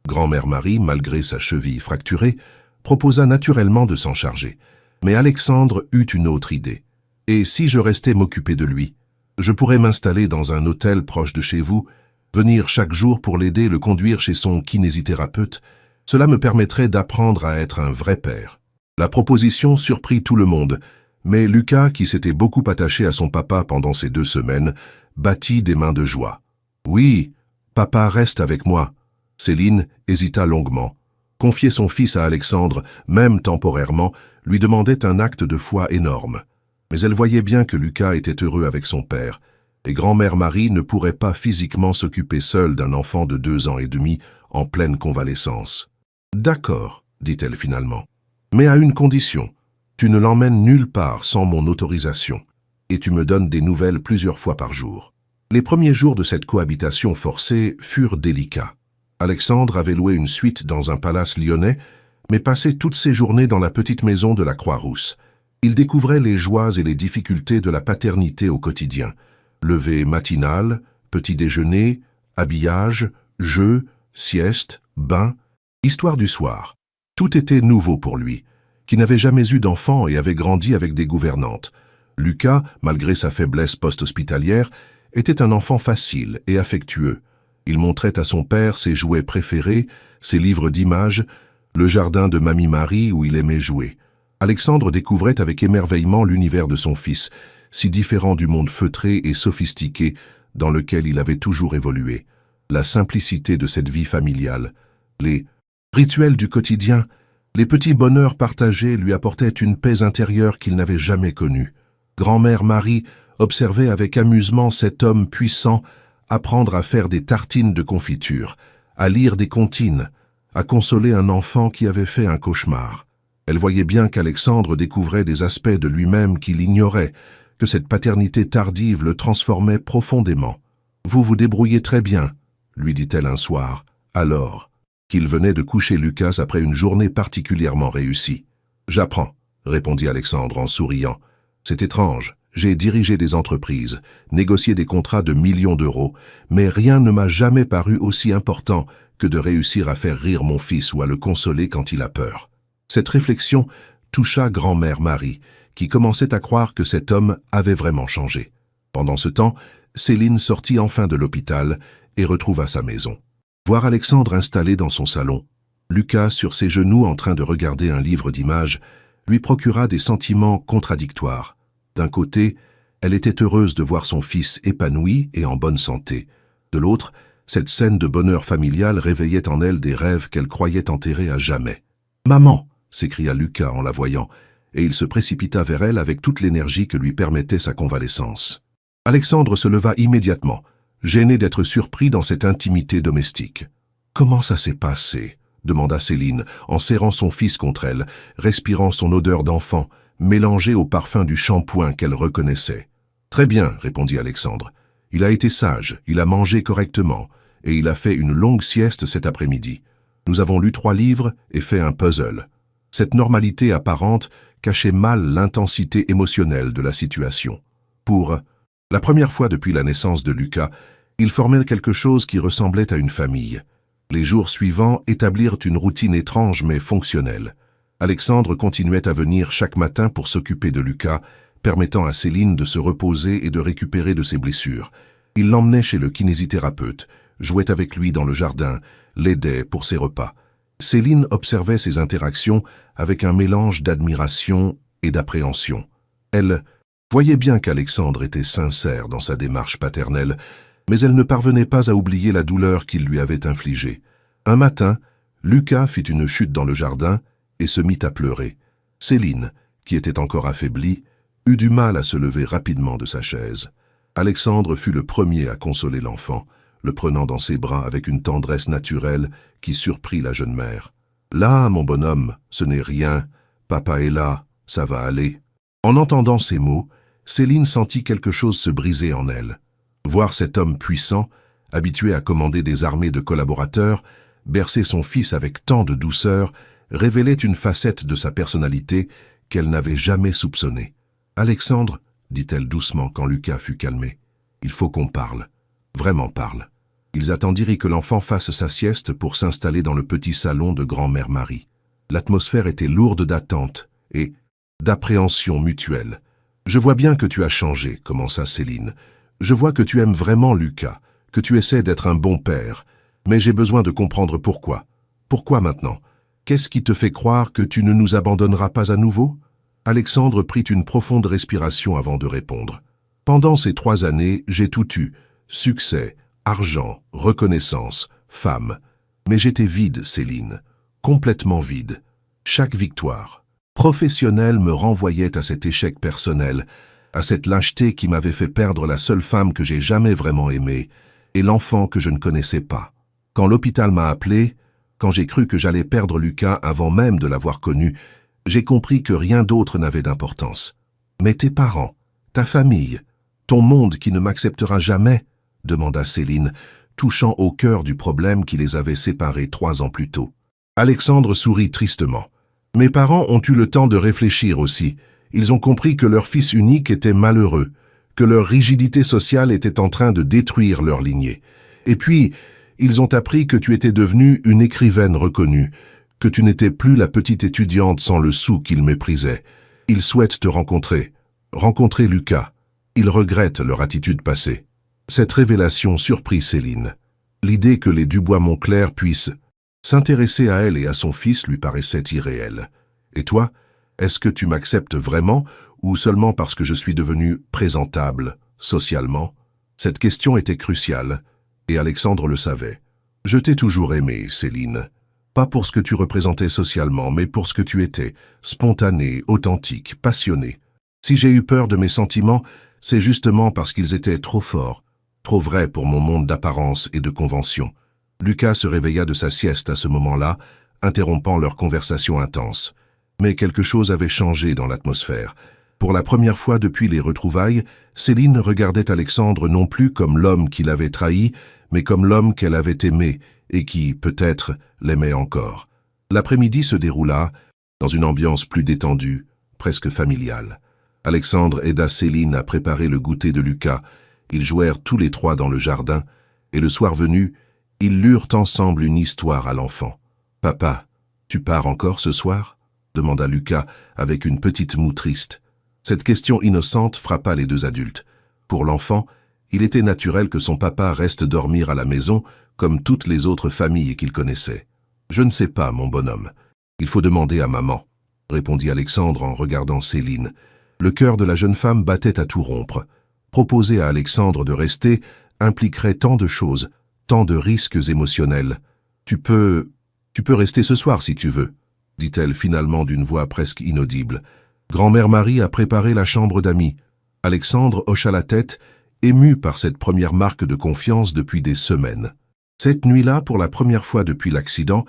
Grand-mère Marie, malgré sa cheville fracturée, proposa naturellement de s'en charger. Mais Alexandre eut une autre idée. Et si je restais m'occuper de lui? Je pourrais m'installer dans un hôtel proche de chez vous, venir chaque jour pour l'aider et le conduire chez son kinésithérapeute. Cela me permettrait d'apprendre à être un vrai père. La proposition surprit tout le monde, mais Lucas, qui s'était beaucoup attaché à son papa pendant ces 2 semaines, battit des mains de joie. « Oui, papa reste avec moi. » Céline hésita longuement. Confier son fils à Alexandre, même temporairement, lui demandait un acte de foi énorme. Mais elle voyait bien que Lucas était heureux avec son père, et grand-mère Marie ne pourrait pas physiquement s'occuper seule d'un enfant de 2 ans et demi en pleine convalescence. « D'accord, dit-elle finalement. Mais à une condition. Tu ne l'emmènes nulle part sans mon autorisation, et tu me donnes des nouvelles plusieurs fois par jour. » Les premiers jours de cette cohabitation forcée furent délicats. Alexandre avait loué une suite dans un palace lyonnais, mais passait toutes ses journées dans la petite maison de la Croix-Rousse. Il découvrait les joies et les difficultés de la paternité au quotidien. Lever matinal, petit déjeuner, habillage, jeux, sieste, bain, histoire du soir. Tout était nouveau pour lui, qui n'avait jamais eu d'enfant et avait grandi avec des gouvernantes. Lucas, malgré sa faiblesse post-hospitalière, était un enfant facile et affectueux. Il montrait à son père ses jouets préférés, ses livres d'images, le jardin de Mamie Marie où il aimait jouer. Alexandre découvrait avec émerveillement l'univers de son fils, si différent du monde feutré et sophistiqué dans lequel il avait toujours évolué. La simplicité de cette vie familiale, les rituels du quotidien, les petits bonheurs partagés lui apportaient une paix intérieure qu'il n'avait jamais connue. Grand-mère Marie observait avec amusement cet homme puissant apprendre à faire des tartines de confiture, à lire des comptines, à consoler un enfant qui avait fait un cauchemar. Elle voyait bien qu'Alexandre découvrait des aspects de lui-même qu'il ignorait, que cette paternité tardive le transformait profondément. « Vous vous débrouillez très bien », lui dit-elle un soir, alors qu'il venait de coucher Lucas après une journée particulièrement réussie. « J'apprends », répondit Alexandre en souriant. « C'est étrange, j'ai dirigé des entreprises, négocié des contrats de millions d'euros, mais rien ne m'a jamais paru aussi important que de réussir à faire rire mon fils ou à le consoler quand il a peur. » Cette réflexion toucha grand-mère Marie, qui commençait à croire que cet homme avait vraiment changé. Pendant ce temps, Céline sortit enfin de l'hôpital et retrouva sa maison. Voir Alexandre installé dans son salon, Lucas sur ses genoux en train de regarder un livre d'images, lui procura des sentiments contradictoires. D'un côté, elle était heureuse de voir son fils épanoui et en bonne santé. De l'autre, cette scène de bonheur familial réveillait en elle des rêves qu'elle croyait enterrés à jamais. « Maman !» s'écria Lucas en la voyant, et il se précipita vers elle avec toute l'énergie que lui permettait sa convalescence. Alexandre se leva immédiatement, gêné d'être surpris dans cette intimité domestique. « Comment ça s'est passé ?» demanda Céline, en serrant son fils contre elle, respirant son odeur d'enfant, mélangée au parfum du shampoing qu'elle reconnaissait. « Très bien, répondit Alexandre. Il a été sage, il a mangé correctement, et il a fait une longue sieste cet après-midi. Nous avons lu 3 livres et fait un puzzle. » Cette normalité apparente cachait mal l'intensité émotionnelle de la situation. Pour la première fois depuis la naissance de Lucas, ils formaient quelque chose qui ressemblait à une famille. Les jours suivants établirent une routine étrange mais fonctionnelle. Alexandre continuait à venir chaque matin pour s'occuper de Lucas, permettant à Céline de se reposer et de récupérer de ses blessures. Il l'emmenait chez le kinésithérapeute, jouait avec lui dans le jardin, l'aidait pour ses repas. Céline observait ces interactions avec un mélange d'admiration et d'appréhension. Elle voyait bien qu'Alexandre était sincère dans sa démarche paternelle, mais elle ne parvenait pas à oublier la douleur qu'il lui avait infligée. Un matin, Lucas fit une chute dans le jardin et se mit à pleurer. Céline, qui était encore affaiblie, eut du mal à se lever rapidement de sa chaise. Alexandre fut le premier à consoler l'enfant, le prenant dans ses bras avec une tendresse naturelle qui surprit la jeune mère. « Là, mon bonhomme, ce n'est rien. Papa est là, ça va aller. » En entendant ces mots, Céline sentit quelque chose se briser en elle. Voir cet homme puissant, habitué à commander des armées de collaborateurs, bercer son fils avec tant de douceur, révélait une facette de sa personnalité qu'elle n'avait jamais soupçonnée. « Alexandre, dit-elle doucement quand Lucas fut calmé, il faut qu'on parle. Vraiment parle. » Ils attendirent que l'enfant fasse sa sieste pour s'installer dans le petit salon de grand-mère Marie. L'atmosphère était lourde d'attente et d'appréhension mutuelle. « Je vois bien que tu as changé, » commença Céline. « Je vois que tu aimes vraiment Lucas, que tu essaies d'être un bon père, mais j'ai besoin de comprendre pourquoi. Pourquoi maintenant? Qu'est-ce qui te fait croire que tu ne nous abandonneras pas à nouveau ?» Alexandre prit une profonde respiration avant de répondre. « Pendant ces 3 années, j'ai tout eu, succès, argent, reconnaissance, femme. Mais j'étais vide, Céline, complètement vide. Chaque victoire professionnelle me renvoyait à cet échec personnel, à cette lâcheté qui m'avait fait perdre la seule femme que j'ai jamais vraiment aimée et l'enfant que je ne connaissais pas. Quand l'hôpital m'a appelé, quand j'ai cru que j'allais perdre Lucas avant même de l'avoir connu, j'ai compris que rien d'autre n'avait d'importance. Mais tes parents, ta famille, ton monde qui ne m'acceptera jamais, demanda Céline, touchant au cœur du problème qui les avait séparés 3 ans plus tôt. Alexandre sourit tristement. Mes parents ont eu le temps de réfléchir aussi. Ils ont compris que leur fils unique était malheureux, que leur rigidité sociale était en train de détruire leur lignée. Et puis, ils ont appris que tu étais devenue une écrivaine reconnue, que tu n'étais plus la petite étudiante sans le sou qu'ils méprisaient. Ils souhaitent te rencontrer Lucas. Ils regrettent leur attitude passée. Cette révélation surprit Céline. L'idée que les Dubois-Montclair puissent s'intéresser à elle et à son fils lui paraissait irréelle. « Et toi, est-ce que tu m'acceptes vraiment ou seulement parce que je suis devenu présentable, socialement ?» Cette question était cruciale, et Alexandre le savait. « Je t'ai toujours aimé, Céline. Pas pour ce que tu représentais socialement, mais pour ce que tu étais, spontané, authentique, passionné. Si j'ai eu peur de mes sentiments, c'est justement parce qu'ils étaient trop forts, trop vrais pour mon monde d'apparence et de convention. » Lucas se réveilla de sa sieste à ce moment-là, interrompant leur conversation intense. Mais quelque chose avait changé dans l'atmosphère. Pour la première fois depuis les retrouvailles, Céline regardait Alexandre non plus comme l'homme qui l'avait trahi, mais comme l'homme qu'elle avait aimé et qui, peut-être, l'aimait encore. L'après-midi se déroula dans une ambiance plus détendue, presque familiale. Alexandre aida Céline à préparer le goûter de Lucas. Ils jouèrent tous les trois dans le jardin, et le soir venu, ils lurent ensemble une histoire à l'enfant. « Papa, tu pars encore ce soir ?» demanda Lucas avec une petite moue triste. Cette question innocente frappa les deux adultes. Pour l'enfant, il était naturel que son papa reste dormir à la maison comme toutes les autres familles qu'il connaissait. « Je ne sais pas, mon bonhomme. Il faut demander à maman, » répondit Alexandre en regardant Céline. Le cœur de la jeune femme battait à tout rompre. Proposer à Alexandre de rester impliquerait tant de choses, tant de risques émotionnels. « Tu peux rester ce soir si tu veux, » dit-elle finalement d'une voix presque inaudible. Grand-mère Marie a préparé la chambre d'amis. Alexandre hocha la tête, ému par cette première marque de confiance depuis des semaines. Cette nuit-là, pour la première fois depuis l'accident,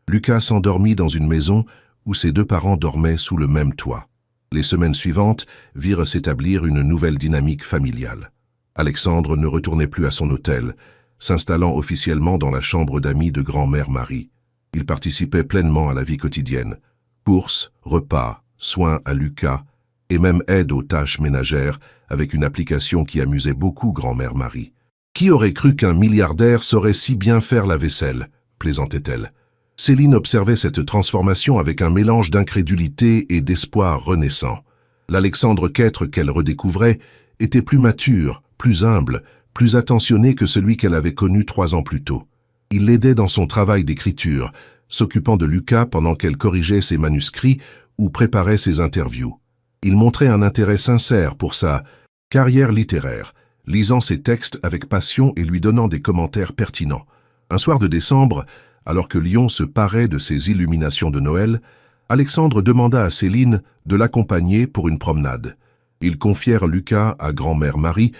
Lucas s'endormit dans une maison où ses deux parents dormaient sous le même toit. Les semaines suivantes virent s'établir une nouvelle dynamique familiale. Alexandre ne retournait plus à son hôtel, s'installant officiellement dans la chambre d'amis de grand-mère Marie. Il participait pleinement à la vie quotidienne. Courses, repas, soins à Lucas, et même aide aux tâches ménagères avec une application qui amusait beaucoup grand-mère Marie. « Qui aurait cru qu'un milliardaire saurait si bien faire la vaisselle ?» plaisantait-elle. Céline observait cette transformation avec un mélange d'incrédulité et d'espoir renaissant. L'Alexandre qu'être qu'elle redécouvrait était plus mature, plus humble, plus attentionné que celui qu'elle avait connu 3 ans plus tôt. Il l'aidait dans son travail d'écriture, s'occupant de Lucas pendant qu'elle corrigeait ses manuscrits ou préparait ses interviews. Il montrait un intérêt sincère pour sa carrière littéraire, lisant ses textes avec passion et lui donnant des commentaires pertinents. Un soir de décembre, alors que Lyon se parait de ses illuminations de Noël, Alexandre demanda à Céline de l'accompagner pour une promenade. Ils confièrent Lucas à grand-mère Marie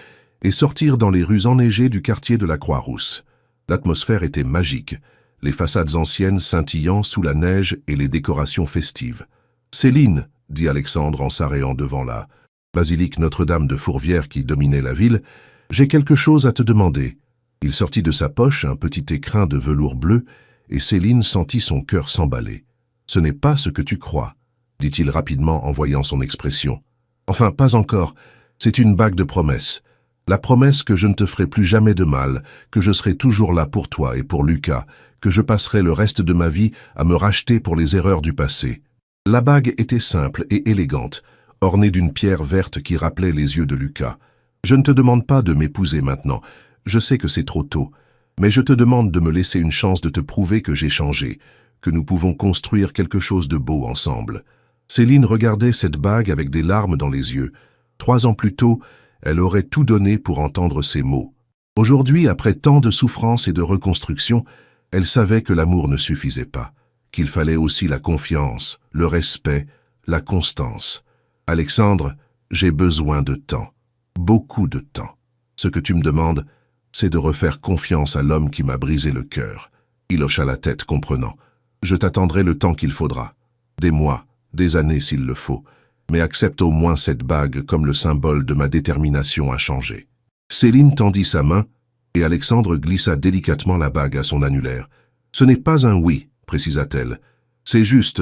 et sortirent dans les rues enneigées du quartier de la Croix-Rousse. L'atmosphère était magique, les façades anciennes scintillant sous la neige et les décorations festives. « Céline, » dit Alexandre en s'arrêtant devant la basilique Notre-Dame de Fourvière qui dominait la ville, « j'ai quelque chose à te demander. » Il sortit de sa poche un petit écrin de velours bleu et Céline sentit son cœur s'emballer. « Ce n'est pas ce que tu crois, » dit-il rapidement en voyant son expression. « Enfin, pas encore, c'est une bague de promesse. La promesse que je ne te ferai plus jamais de mal, que je serai toujours là pour toi et pour Lucas, que je passerai le reste de ma vie à me racheter pour les erreurs du passé. » La bague était simple et élégante, ornée d'une pierre verte qui rappelait les yeux de Lucas. « Je ne te demande pas de m'épouser maintenant, je sais que c'est trop tôt, mais je te demande de me laisser une chance de te prouver que j'ai changé, que nous pouvons construire quelque chose de beau ensemble. » Céline regardait cette bague avec des larmes dans les yeux. 3 ans plus tôt, elle aurait tout donné pour entendre ces mots. Aujourd'hui, après tant de souffrances et de reconstruction, elle savait que l'amour ne suffisait pas, qu'il fallait aussi la confiance, le respect, la constance. « Alexandre, j'ai besoin de temps, beaucoup de temps. Ce que tu me demandes, c'est de refaire confiance à l'homme qui m'a brisé le cœur. » Il hocha la tête, comprenant. « Je t'attendrai le temps qu'il faudra, des mois, des années s'il le faut, mais accepte au moins cette bague comme le symbole de ma détermination à changer. » Céline tendit sa main et Alexandre glissa délicatement la bague à son annulaire. « Ce n'est pas un oui, » précisa-t-elle. « C'est juste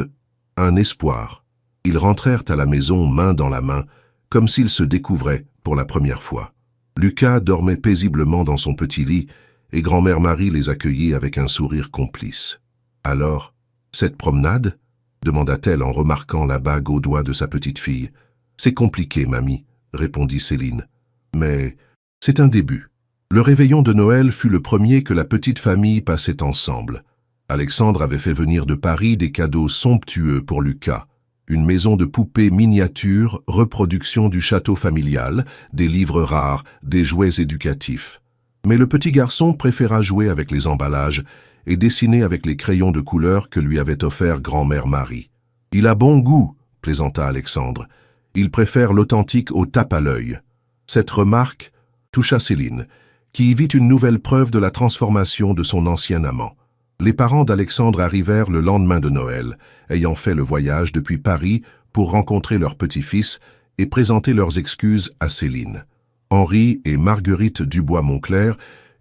un espoir. » Ils rentrèrent à la maison main dans la main, comme s'ils se découvraient pour la première fois. Lucas dormait paisiblement dans son petit lit et grand-mère Marie les accueillit avec un sourire complice. « Alors, cette promenade ?» demanda-t-elle en remarquant la bague au doigt de sa petite fille. « C'est compliqué, mamie, » répondit Céline. « Mais c'est un début. Le réveillon de Noël fut le premier que la petite famille passait ensemble. Alexandre avait fait venir de Paris des cadeaux somptueux pour Lucas. Une maison de poupées miniatures, reproduction du château familial, des livres rares, des jouets éducatifs. Mais le petit garçon préféra jouer avec les emballages et dessiner avec les crayons de couleur que lui avait offert grand-mère Marie. « Il a bon goût », plaisanta Alexandre. « Il préfère l'authentique au tape à l'œil. » Cette remarque toucha Céline, qui y vit une nouvelle preuve de la transformation de son ancien amant. Les parents d'Alexandre arrivèrent le lendemain de Noël, ayant fait le voyage depuis Paris pour rencontrer leur petit-fils et présenter leurs excuses à Céline. Henri et Marguerite Dubois-Moncler,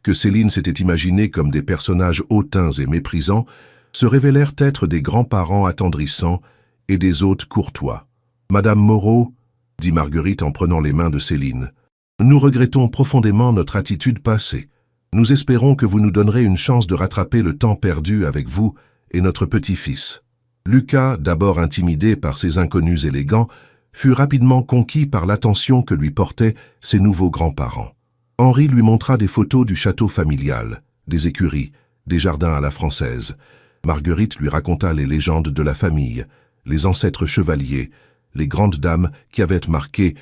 que Céline s'était imaginés comme des personnages hautains et méprisants, se révélèrent être des grands-parents attendrissants et des hôtes courtois. « Madame Moreau, » dit Marguerite en prenant les mains de Céline, « nous regrettons profondément notre attitude passée. Nous espérons que vous nous donnerez une chance de rattraper le temps perdu avec vous et notre petit-fils. » Lucas, d'abord intimidé par ces inconnus élégants, fut rapidement conquis par l'attention que lui portaient ses nouveaux grands-parents. Henri lui montra des photos du château familial, des écuries, des jardins à la française. Marguerite lui raconta les légendes de la famille, les ancêtres chevaliers, les grandes dames qui avaient marqué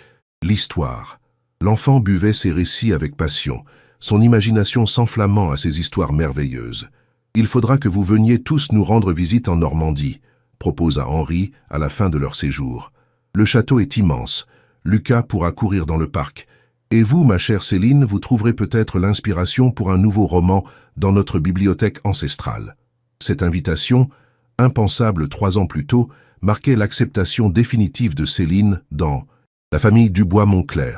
l'histoire. L'enfant buvait ses récits avec passion, son imagination s'enflammant à ces histoires merveilleuses. « Il faudra que vous veniez tous nous rendre visite en Normandie », proposa Henri à la fin de leur séjour. « Le château est immense. Lucas pourra courir dans le parc. Et vous, ma chère Céline, vous trouverez peut-être l'inspiration pour un nouveau roman dans notre bibliothèque ancestrale. » Cette invitation, impensable 3 ans plus tôt, marquait l'acceptation définitive de Céline dans la famille Dubois-Moncler.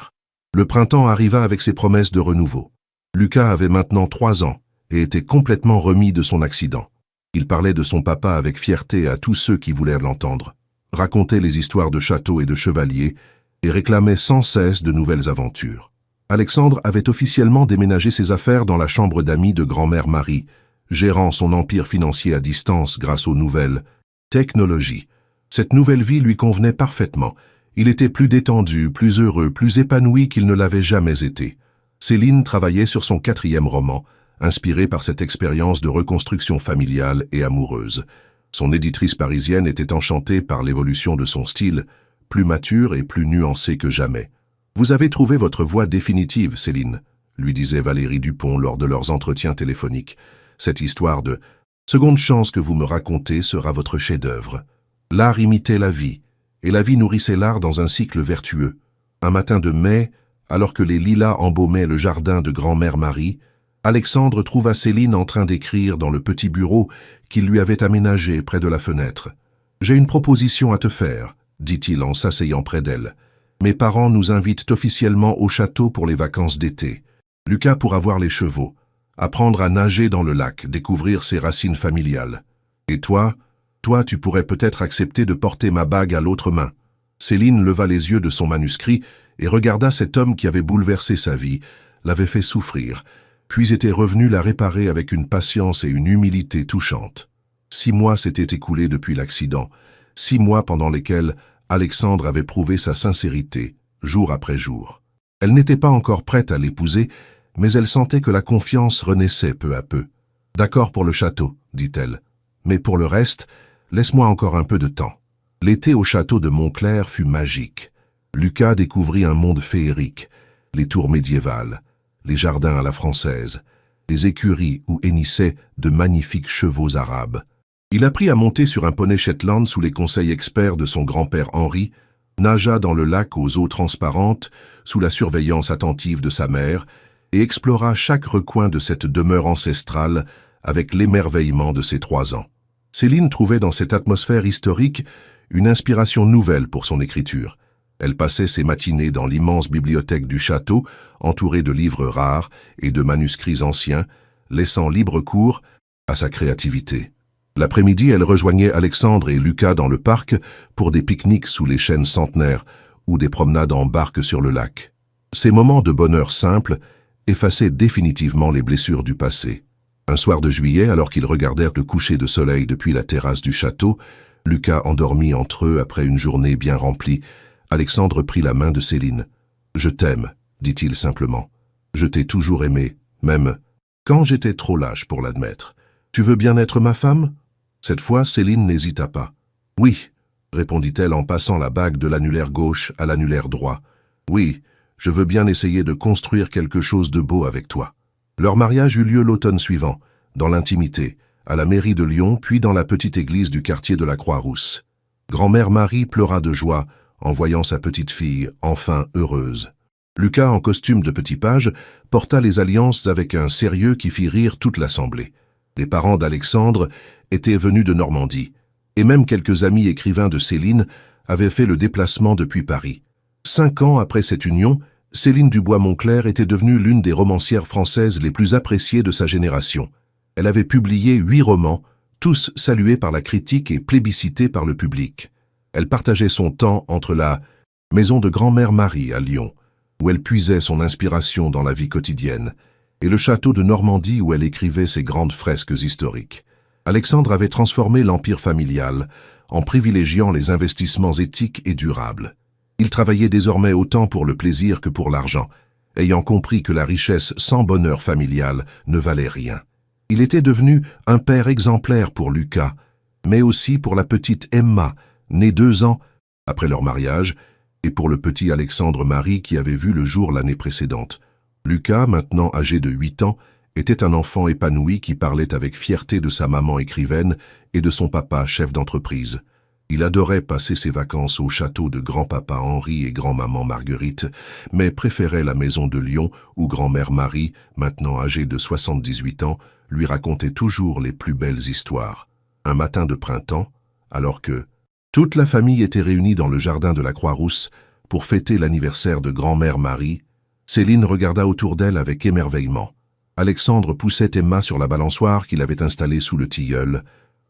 Le printemps arriva avec ses promesses de renouveau. Lucas avait maintenant 3 ans et était complètement remis de son accident. Il parlait de son papa avec fierté à tous ceux qui voulaient l'entendre, racontait les histoires de châteaux et de chevaliers et réclamait sans cesse de nouvelles aventures. Alexandre avait officiellement déménagé ses affaires dans la chambre d'amis de grand-mère Marie, gérant son empire financier à distance grâce aux nouvelles technologies. Cette nouvelle vie lui convenait parfaitement. Il était plus détendu, plus heureux, plus épanoui qu'il ne l'avait jamais été. Céline travaillait sur son 4e roman, inspiré par cette expérience de reconstruction familiale et amoureuse. Son éditrice parisienne était enchantée par l'évolution de son style, plus mature et plus nuancé que jamais. « Vous avez trouvé votre voie définitive, Céline », lui disait Valérie Dupont lors de leurs entretiens téléphoniques. « Cette histoire de seconde chance que vous me racontez sera votre chef-d'œuvre. » L'art imitait la vie, et la vie nourrissait l'art dans un cycle vertueux. Un matin de mai, alors que les lilas embaumaient le jardin de grand-mère Marie, Alexandre trouva Céline en train d'écrire dans le petit bureau qu'il lui avait aménagé près de la fenêtre. « J'ai une proposition à te faire, » dit-il en s'asseyant près d'elle. « Mes parents nous invitent officiellement au château pour les vacances d'été. Lucas pourra voir les chevaux, apprendre à nager dans le lac, découvrir ses racines familiales. Et toi, tu pourrais peut-être accepter de porter ma bague à l'autre main. » Céline leva les yeux de son manuscrit et regarda cet homme qui avait bouleversé sa vie, l'avait fait souffrir, puis était revenu la réparer avec une patience et une humilité touchantes. 6 mois s'étaient écoulés depuis l'accident, 6 mois pendant lesquels Alexandre avait prouvé sa sincérité, jour après jour. Elle n'était pas encore prête à l'épouser, mais elle sentait que la confiance renaissait peu à peu. « D'accord pour le château, » dit-elle, « mais pour le reste, laisse-moi encore un peu de temps. » L'été au château de Moncler fut magique. Lucas découvrit un monde féerique, les tours médiévales, les jardins à la française, les écuries où hennissaient de magnifiques chevaux arabes. Il apprit à monter sur un poney Shetland sous les conseils experts de son grand-père Henri, nagea dans le lac aux eaux transparentes sous la surveillance attentive de sa mère et explora chaque recoin de cette demeure ancestrale avec l'émerveillement de ses 3 ans. Céline trouvait dans cette atmosphère historique une inspiration nouvelle pour son écriture. Elle passait ses matinées dans l'immense bibliothèque du château, entourée de livres rares et de manuscrits anciens, laissant libre cours à sa créativité. L'après-midi, elle rejoignait Alexandre et Lucas dans le parc pour des pique-niques sous les chênes centenaires ou des promenades en barque sur le lac. Ces moments de bonheur simple effaçaient définitivement les blessures du passé. Un soir de juillet, alors qu'ils regardèrent le coucher de soleil depuis la terrasse du château, Lucas endormi entre eux après une journée bien remplie, Alexandre prit la main de Céline. « Je t'aime, dit-il simplement. Je t'ai toujours aimé, même quand j'étais trop lâche pour l'admettre. Tu veux bien être ma femme? Cette fois, Céline n'hésita pas. Oui, répondit-elle en passant la bague de l'annulaire gauche à l'annulaire droit. Oui, je veux bien essayer de construire quelque chose de beau avec toi. Leur mariage eut lieu l'automne suivant, dans l'intimité, à la mairie de Lyon, puis dans la petite église du quartier de la Croix-Rousse. Grand-mère Marie pleura de joie en voyant sa petite-fille enfin heureuse. Lucas, en costume de petit page, porta les alliances avec un sérieux qui fit rire toute l'assemblée. Les parents d'Alexandre étaient venus de Normandie, et même quelques amis écrivains de Céline avaient fait le déplacement depuis Paris. 5 ans après cette union, Céline Dubois-Moncler était devenue l'une des romancières françaises les plus appréciées de sa génération. Elle avait publié 8 romans, tous salués par la critique et plébiscités par le public. Elle partageait son temps entre la maison de grand-mère Marie à Lyon, où elle puisait son inspiration dans la vie quotidienne, et le château de Normandie où elle écrivait ses grandes fresques historiques. Alexandre avait transformé l'empire familial en privilégiant les investissements éthiques et durables. Il travaillait désormais autant pour le plaisir que pour l'argent, ayant compris que la richesse sans bonheur familial ne valait rien. Il était devenu un père exemplaire pour Lucas, mais aussi pour la petite Emma, née 2 ans après leur mariage, et pour le petit Alexandre-Marie qui avait vu le jour l'année précédente. Lucas, maintenant âgé de 8 ans, était un enfant épanoui qui parlait avec fierté de sa maman écrivaine et de son papa chef d'entreprise. Il adorait passer ses vacances au château de grand-papa Henri et grand-maman Marguerite, mais préférait la maison de Lyon où grand-mère Marie, maintenant âgée de 78 ans, lui racontait toujours les plus belles histoires. Un matin de printemps, alors que toute la famille était réunie dans le jardin de la Croix-Rousse pour fêter l'anniversaire de grand-mère Marie, Céline regarda autour d'elle avec émerveillement. Alexandre poussait Emma sur la balançoire qu'il avait installée sous le tilleul.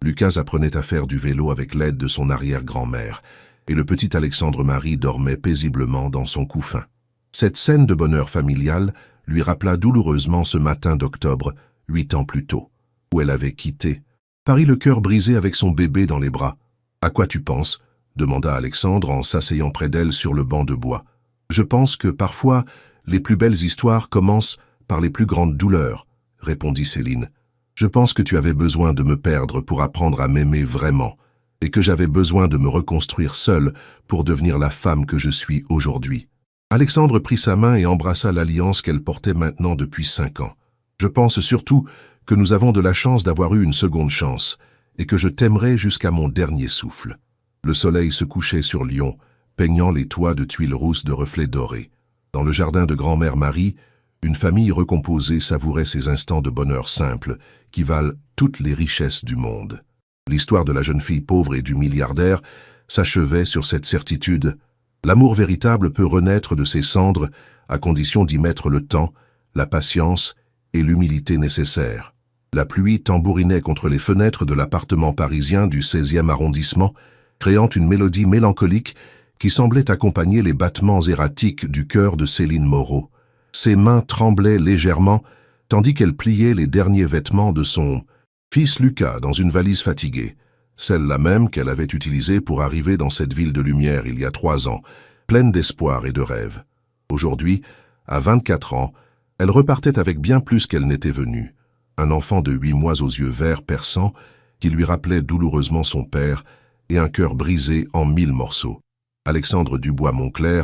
Lucas apprenait à faire du vélo avec l'aide de son arrière-grand-mère, et le petit Alexandre-Marie dormait paisiblement dans son couffin. Cette scène de bonheur familial lui rappela douloureusement ce matin d'octobre, 8 ans plus tôt, où elle avait quitté Paris le cœur brisé avec son bébé dans les bras. « À quoi tu penses ?» demanda Alexandre en s'asseyant près d'elle sur le banc de bois. « Je pense que parfois, les plus belles histoires commencent par les plus grandes douleurs, » répondit Céline. « Je pense que tu avais besoin de me perdre pour apprendre à m'aimer vraiment, et que j'avais besoin de me reconstruire seule pour devenir la femme que je suis aujourd'hui. » Alexandre prit sa main et embrassa l'alliance qu'elle portait maintenant depuis 5 ans. « Je pense surtout que nous avons de la chance d'avoir eu une seconde chance, et que je t'aimerai jusqu'à mon dernier souffle. » Le soleil se couchait sur Lyon, peignant les toits de tuiles rousses de reflets dorés. Dans le jardin de grand-mère Marie, une famille recomposée savourait ces instants de bonheur simple qui valent toutes les richesses du monde. L'histoire de la jeune fille pauvre et du milliardaire s'achevait sur cette certitude. L'amour véritable peut renaître de ses cendres à condition d'y mettre le temps, la patience et l'humilité nécessaires. La pluie tambourinait contre les fenêtres de l'appartement parisien du 16e arrondissement, créant une mélodie mélancolique qui semblait accompagner les battements erratiques du cœur de Céline Moreau. Ses mains tremblaient légèrement, tandis qu'elle pliait les derniers vêtements de son fils Lucas dans une valise fatiguée, celle-là même qu'elle avait utilisée pour arriver dans cette ville de lumière il y a 3 ans, pleine d'espoir et de rêves. Aujourd'hui, à 24 ans, elle repartait avec bien plus qu'elle n'était venue. Un enfant de 8 mois aux yeux verts perçants qui lui rappelait douloureusement son père et un cœur brisé en 1000 morceaux. Alexandre Dubois-Moncler,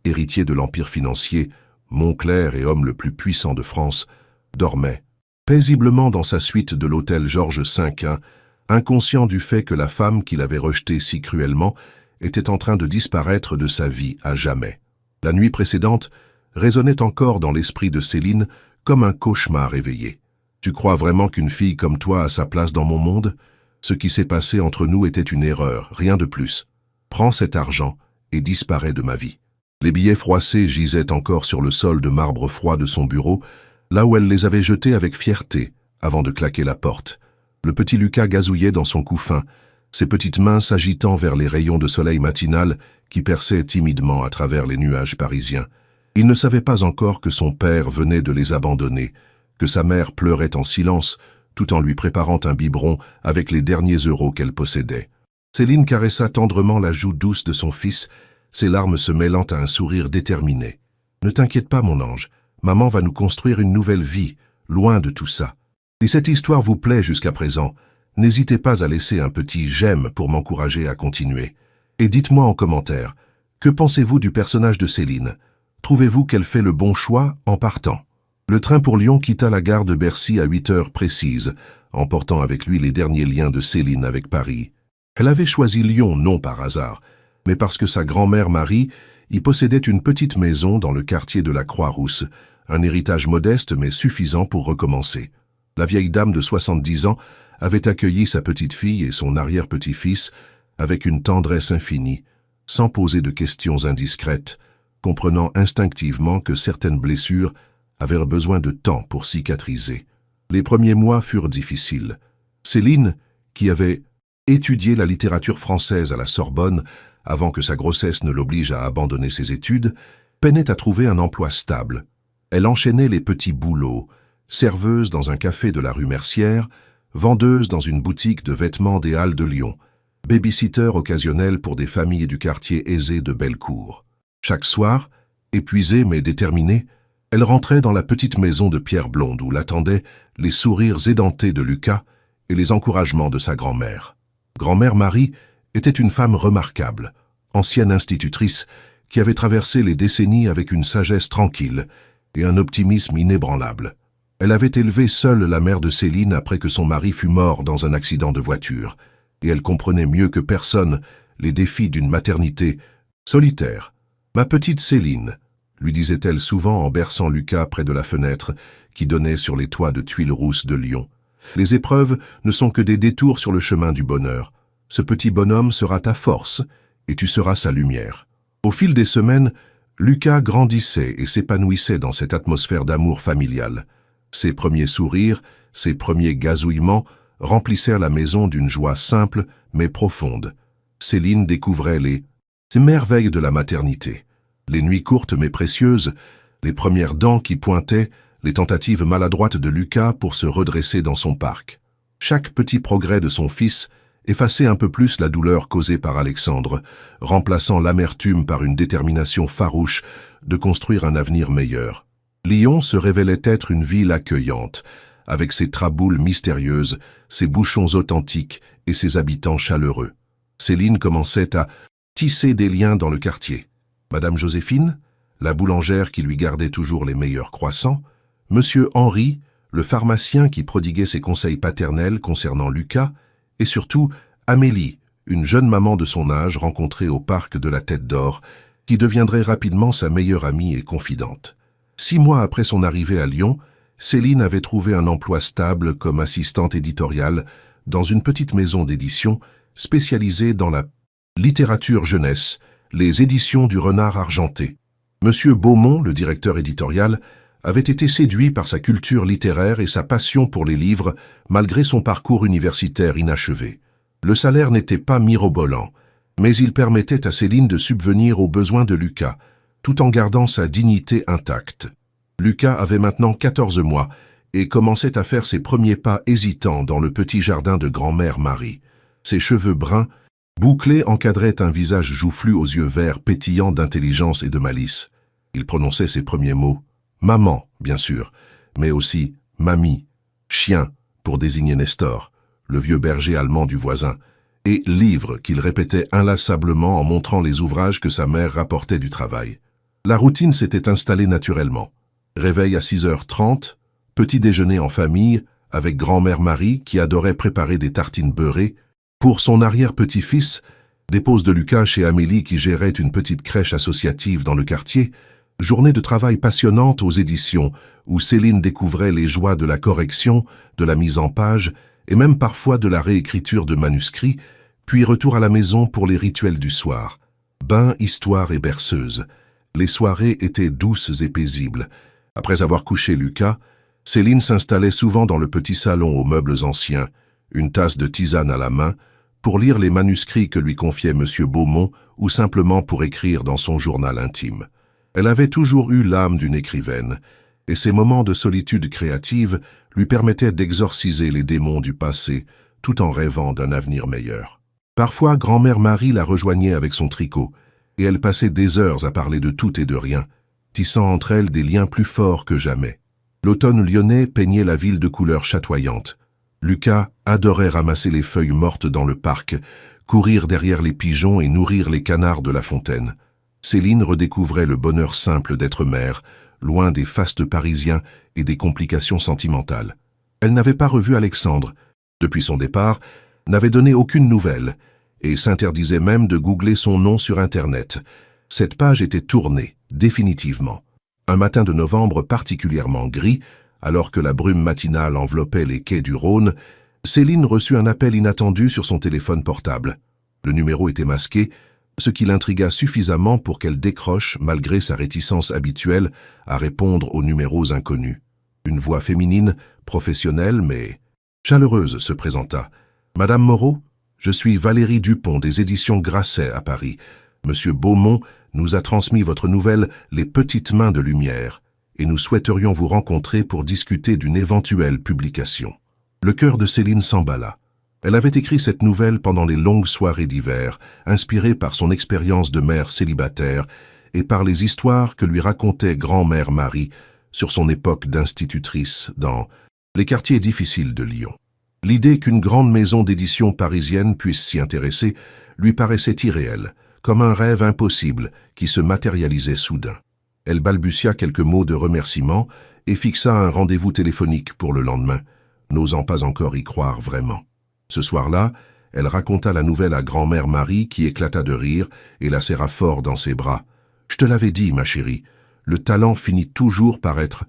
héritier de l'empire financier, Moncler et homme le plus puissant de France, dormait paisiblement dans sa suite de l'hôtel Georges V, inconscient du fait que la femme qu'il avait rejetée si cruellement était en train de disparaître de sa vie à jamais. La nuit précédente résonnait encore dans l'esprit de Céline comme un cauchemar éveillé. « Tu crois vraiment qu'une fille comme toi a sa place dans mon monde ? Ce qui s'est passé entre nous était une erreur, rien de plus. Prends cet argent et disparais de ma vie. » Les billets froissés gisaient encore sur le sol de marbre froid de son bureau, là où elle les avait jetés avec fierté, avant de claquer la porte. Le petit Lucas gazouillait dans son couffin, ses petites mains s'agitant vers les rayons de soleil matinal qui perçaient timidement à travers les nuages parisiens. Il ne savait pas encore que son père venait de les abandonner, que sa mère pleurait en silence, tout en lui préparant un biberon avec les derniers euros qu'elle possédait. Céline caressa tendrement la joue douce de son fils, ses larmes se mêlant à un sourire déterminé. « Ne t'inquiète pas, mon ange, maman va nous construire une nouvelle vie, loin de tout ça. Si cette histoire vous plaît jusqu'à présent, n'hésitez pas à laisser un petit j'aime pour m'encourager à continuer. Et dites-moi en commentaire, que pensez-vous du personnage de Céline? Trouvez-vous qu'elle fait le bon choix en partant? Le train pour Lyon quitta la gare de Bercy à 8 heures précises, emportant avec lui les derniers liens de Céline avec Paris. Elle avait choisi Lyon non par hasard, mais parce que sa grand-mère Marie y possédait une petite maison dans le quartier de la Croix-Rousse, un héritage modeste mais suffisant pour recommencer. La vieille dame de 70 ans avait accueilli sa petite-fille et son arrière-petit-fils avec une tendresse infinie, sans poser de questions indiscrètes, comprenant instinctivement que certaines blessures avaient besoin de temps pour cicatriser. Les premiers mois furent difficiles. Céline, qui avait étudié la littérature française à la Sorbonne avant que sa grossesse ne l'oblige à abandonner ses études, peinait à trouver un emploi stable. Elle enchaînait les petits boulots, serveuse dans un café de la rue Mercière, vendeuse dans une boutique de vêtements des Halles de Lyon, babysitter occasionnel pour des familles du quartier aisé de Bellecour. Chaque soir, épuisée mais déterminée, elle rentrait dans la petite maison de Pierre Blonde où l'attendaient les sourires édentés de Lucas et les encouragements de sa grand-mère. Grand-mère Marie était une femme remarquable, ancienne institutrice qui avait traversé les décennies avec une sagesse tranquille et un optimisme inébranlable. Elle avait élevé seule la mère de Céline après que son mari fut mort dans un accident de voiture, et elle comprenait mieux que personne les défis d'une maternité solitaire. « Ma petite Céline », lui disait-elle souvent en berçant Lucas près de la fenêtre qui donnait sur les toits de tuiles rousses de Lyon. « Les épreuves ne sont que des détours sur le chemin du bonheur. Ce petit bonhomme sera ta force, et tu seras sa lumière. » Au fil des semaines, Lucas grandissait et s'épanouissait dans cette atmosphère d'amour familial. Ses premiers sourires, ses premiers gazouillements remplissèrent la maison d'une joie simple mais profonde. Céline découvrait les merveilles de la maternité. Les nuits courtes mais précieuses, les premières dents qui pointaient, les tentatives maladroites de Lucas pour se redresser dans son parc. Chaque petit progrès de son fils effaçait un peu plus la douleur causée par Alexandre, remplaçant l'amertume par une détermination farouche de construire un avenir meilleur. Lyon se révélait être une ville accueillante, avec ses traboules mystérieuses, ses bouchons authentiques et ses habitants chaleureux. Céline commençait à tisser des liens dans le quartier. Madame Joséphine, la boulangère qui lui gardait toujours les meilleurs croissants, Monsieur Henri, le pharmacien qui prodiguait ses conseils paternels concernant Lucas, et surtout Amélie, une jeune maman de son âge rencontrée au parc de la Tête d'Or, qui deviendrait rapidement sa meilleure amie et confidente. 6 mois après son arrivée à Lyon, Céline avait trouvé un emploi stable comme assistante éditoriale dans une petite maison d'édition spécialisée dans la littérature jeunesse, les éditions du Renard Argenté. Monsieur Beaumont, le directeur éditorial, avait été séduit par sa culture littéraire et sa passion pour les livres malgré son parcours universitaire inachevé. Le salaire n'était pas mirobolant, mais il permettait à Céline de subvenir aux besoins de Lucas, tout en gardant sa dignité intacte. Lucas avait maintenant 14 mois et commençait à faire ses premiers pas hésitants dans le petit jardin de grand-mère Marie. Ses cheveux bruns, bouclés, encadraient un visage joufflu aux yeux verts pétillants d'intelligence et de malice. Il prononçait ses premiers mots. Maman, bien sûr, mais aussi mamie, chien, pour désigner Nestor, le vieux berger allemand du voisin, et livre qu'il répétait inlassablement en montrant les ouvrages que sa mère rapportait du travail. La routine s'était installée naturellement. Réveil à 6h30, petit déjeuner en famille, avec grand-mère Marie qui adorait préparer des tartines beurrées. Pour son arrière-petit-fils, dépose de Lucas chez Amélie qui gérait une petite crèche associative dans le quartier, journée de travail passionnante aux éditions où Céline découvrait les joies de la correction, de la mise en page et même parfois de la réécriture de manuscrits, puis retour à la maison pour les rituels du soir. Bain, histoire et berceuse. Les soirées étaient douces et paisibles. Après avoir couché Lucas, Céline s'installait souvent dans le petit salon aux meubles anciens, une tasse de tisane à la main, pour lire les manuscrits que lui confiait Monsieur Beaumont ou simplement pour écrire dans son journal intime. Elle avait toujours eu l'âme d'une écrivaine, et ces moments de solitude créative lui permettaient d'exorciser les démons du passé, tout en rêvant d'un avenir meilleur. Parfois, grand-mère Marie la rejoignait avec son tricot, et elle passait des heures à parler de tout et de rien, tissant entre elles des liens plus forts que jamais. L'automne lyonnais peignait la ville de couleurs chatoyantes. Lucas adorait ramasser les feuilles mortes dans le parc, courir derrière les pigeons et nourrir les canards de la fontaine. Céline redécouvrait le bonheur simple d'être mère, loin des fastes parisiens et des complications sentimentales. Elle n'avait pas revu Alexandre, depuis son départ, n'avait donné aucune nouvelle, et s'interdisait même de googler son nom sur Internet. Cette page était tournée, définitivement. Un matin de novembre particulièrement gris, alors que la brume matinale enveloppait les quais du Rhône, Céline reçut un appel inattendu sur son téléphone portable. Le numéro était masqué, ce qui l'intrigua suffisamment pour qu'elle décroche malgré sa réticence habituelle à répondre aux numéros inconnus. Une voix féminine, professionnelle mais chaleureuse se présenta. « Madame Moreau, je suis Valérie Dupont des éditions Grasset à Paris. Monsieur Beaumont nous a transmis votre nouvelle « Les petites mains de lumière » et nous souhaiterions vous rencontrer pour discuter d'une éventuelle publication. » Le cœur de Céline s'emballa. Elle avait écrit cette nouvelle pendant les longues soirées d'hiver, inspirée par son expérience de mère célibataire et par les histoires que lui racontait grand-mère Marie sur son époque d'institutrice dans les quartiers difficiles de Lyon. L'idée qu'une grande maison d'édition parisienne puisse s'y intéresser lui paraissait irréelle, comme un rêve impossible qui se matérialisait soudain. Elle balbutia quelques mots de remerciement et fixa un rendez-vous téléphonique pour le lendemain, n'osant pas encore y croire vraiment. Ce soir-là, elle raconta la nouvelle à grand-mère Marie qui éclata de rire et la serra fort dans ses bras. « Je te l'avais dit, ma chérie, le talent finit toujours par être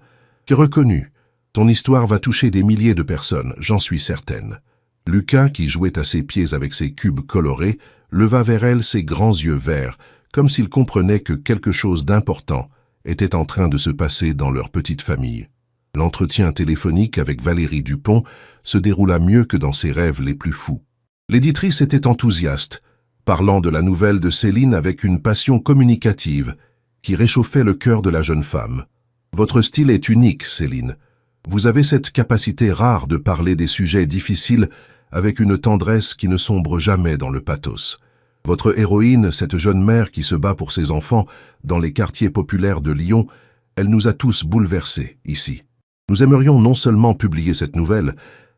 reconnu. Ton histoire va toucher des milliers de personnes, j'en suis certaine. » Lucas, qui jouait à ses pieds avec ses cubes colorés, leva vers elle ses grands yeux verts, comme s'il comprenait que quelque chose d'important était en train de se passer dans leur petite famille. L'entretien téléphonique avec Valérie Dupont se déroula mieux que dans ses rêves les plus fous. L'éditrice était enthousiaste, parlant de la nouvelle de Céline avec une passion communicative qui réchauffait le cœur de la jeune femme. « Votre style est unique, Céline. Vous avez cette capacité rare de parler des sujets difficiles avec une tendresse qui ne sombre jamais dans le pathos. Votre héroïne, cette jeune mère qui se bat pour ses enfants dans les quartiers populaires de Lyon, elle nous a tous bouleversés ici. Nous aimerions non seulement publier cette nouvelle,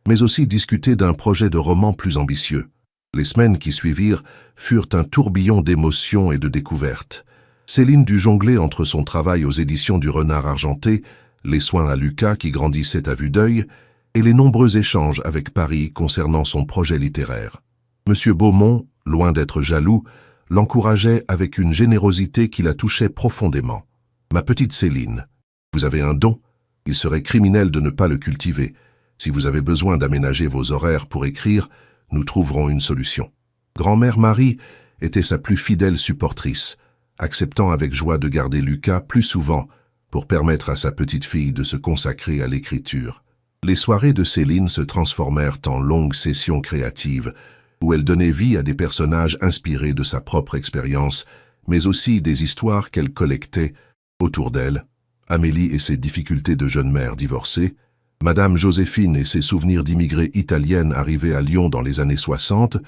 mais aussi discuter d'un projet de roman plus ambitieux. » Les semaines qui suivirent furent un tourbillon d'émotions et de découvertes. Céline dut jongler entre son travail aux éditions du Renard Argenté, les soins à Lucas qui grandissait à vue d'œil, et les nombreux échanges avec Paris concernant son projet littéraire. Monsieur Beaumont, loin d'être jaloux, l'encourageait avec une générosité qui la touchait profondément. « Ma petite Céline, vous avez un don. Il serait criminel de ne pas le cultiver. Si vous avez besoin d'aménager vos horaires pour écrire, nous trouverons une solution. » Grand-mère Marie était sa plus fidèle supportrice, acceptant avec joie de garder Lucas plus souvent pour permettre à sa petite fille de se consacrer à l'écriture. Les soirées de Céline se transformèrent en longues sessions créatives où elle donnait vie à des personnages inspirés de sa propre expérience, mais aussi des histoires qu'elle collectait autour d'elle. Amélie et ses difficultés de jeune mère divorcée, Madame Joséphine et ses souvenirs d'immigrée italienne arrivée à Lyon dans les années 60,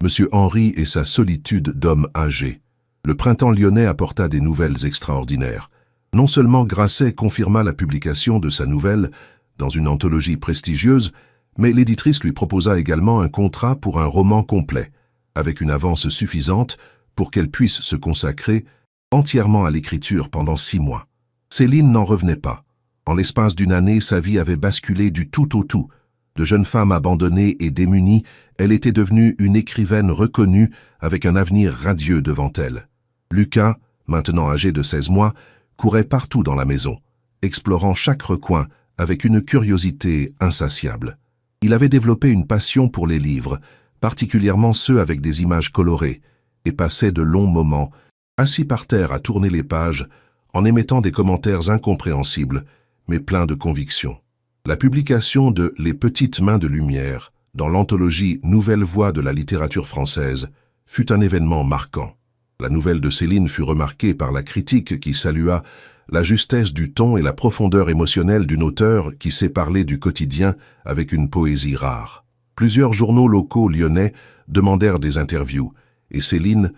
Monsieur Henri et sa solitude d'homme âgé. Le printemps lyonnais apporta des nouvelles extraordinaires. Non seulement Grasset confirma la publication de sa nouvelle dans une anthologie prestigieuse, mais l'éditrice lui proposa également un contrat pour un roman complet, avec une avance suffisante pour qu'elle puisse se consacrer entièrement à l'écriture pendant 6 mois. Céline n'en revenait pas. En l'espace d'une année, sa vie avait basculé du tout au tout. De jeune femme abandonnée et démunie, elle était devenue une écrivaine reconnue avec un avenir radieux devant elle. Lucas, maintenant âgé de 16 mois, courait partout dans la maison, explorant chaque recoin avec une curiosité insatiable. Il avait développé une passion pour les livres, particulièrement ceux avec des images colorées, et passait de longs moments, assis par terre à tourner les pages, en émettant des commentaires incompréhensibles, mais pleins de conviction. La publication de « Les petites mains de lumière » dans l'anthologie « Nouvelle voix de la littérature française » fut un événement marquant. La nouvelle de Céline fut remarquée par la critique qui salua la justesse du ton et la profondeur émotionnelle d'une auteure qui sait parler du quotidien avec une poésie rare. Plusieurs journaux locaux lyonnais demandèrent des interviews, et Céline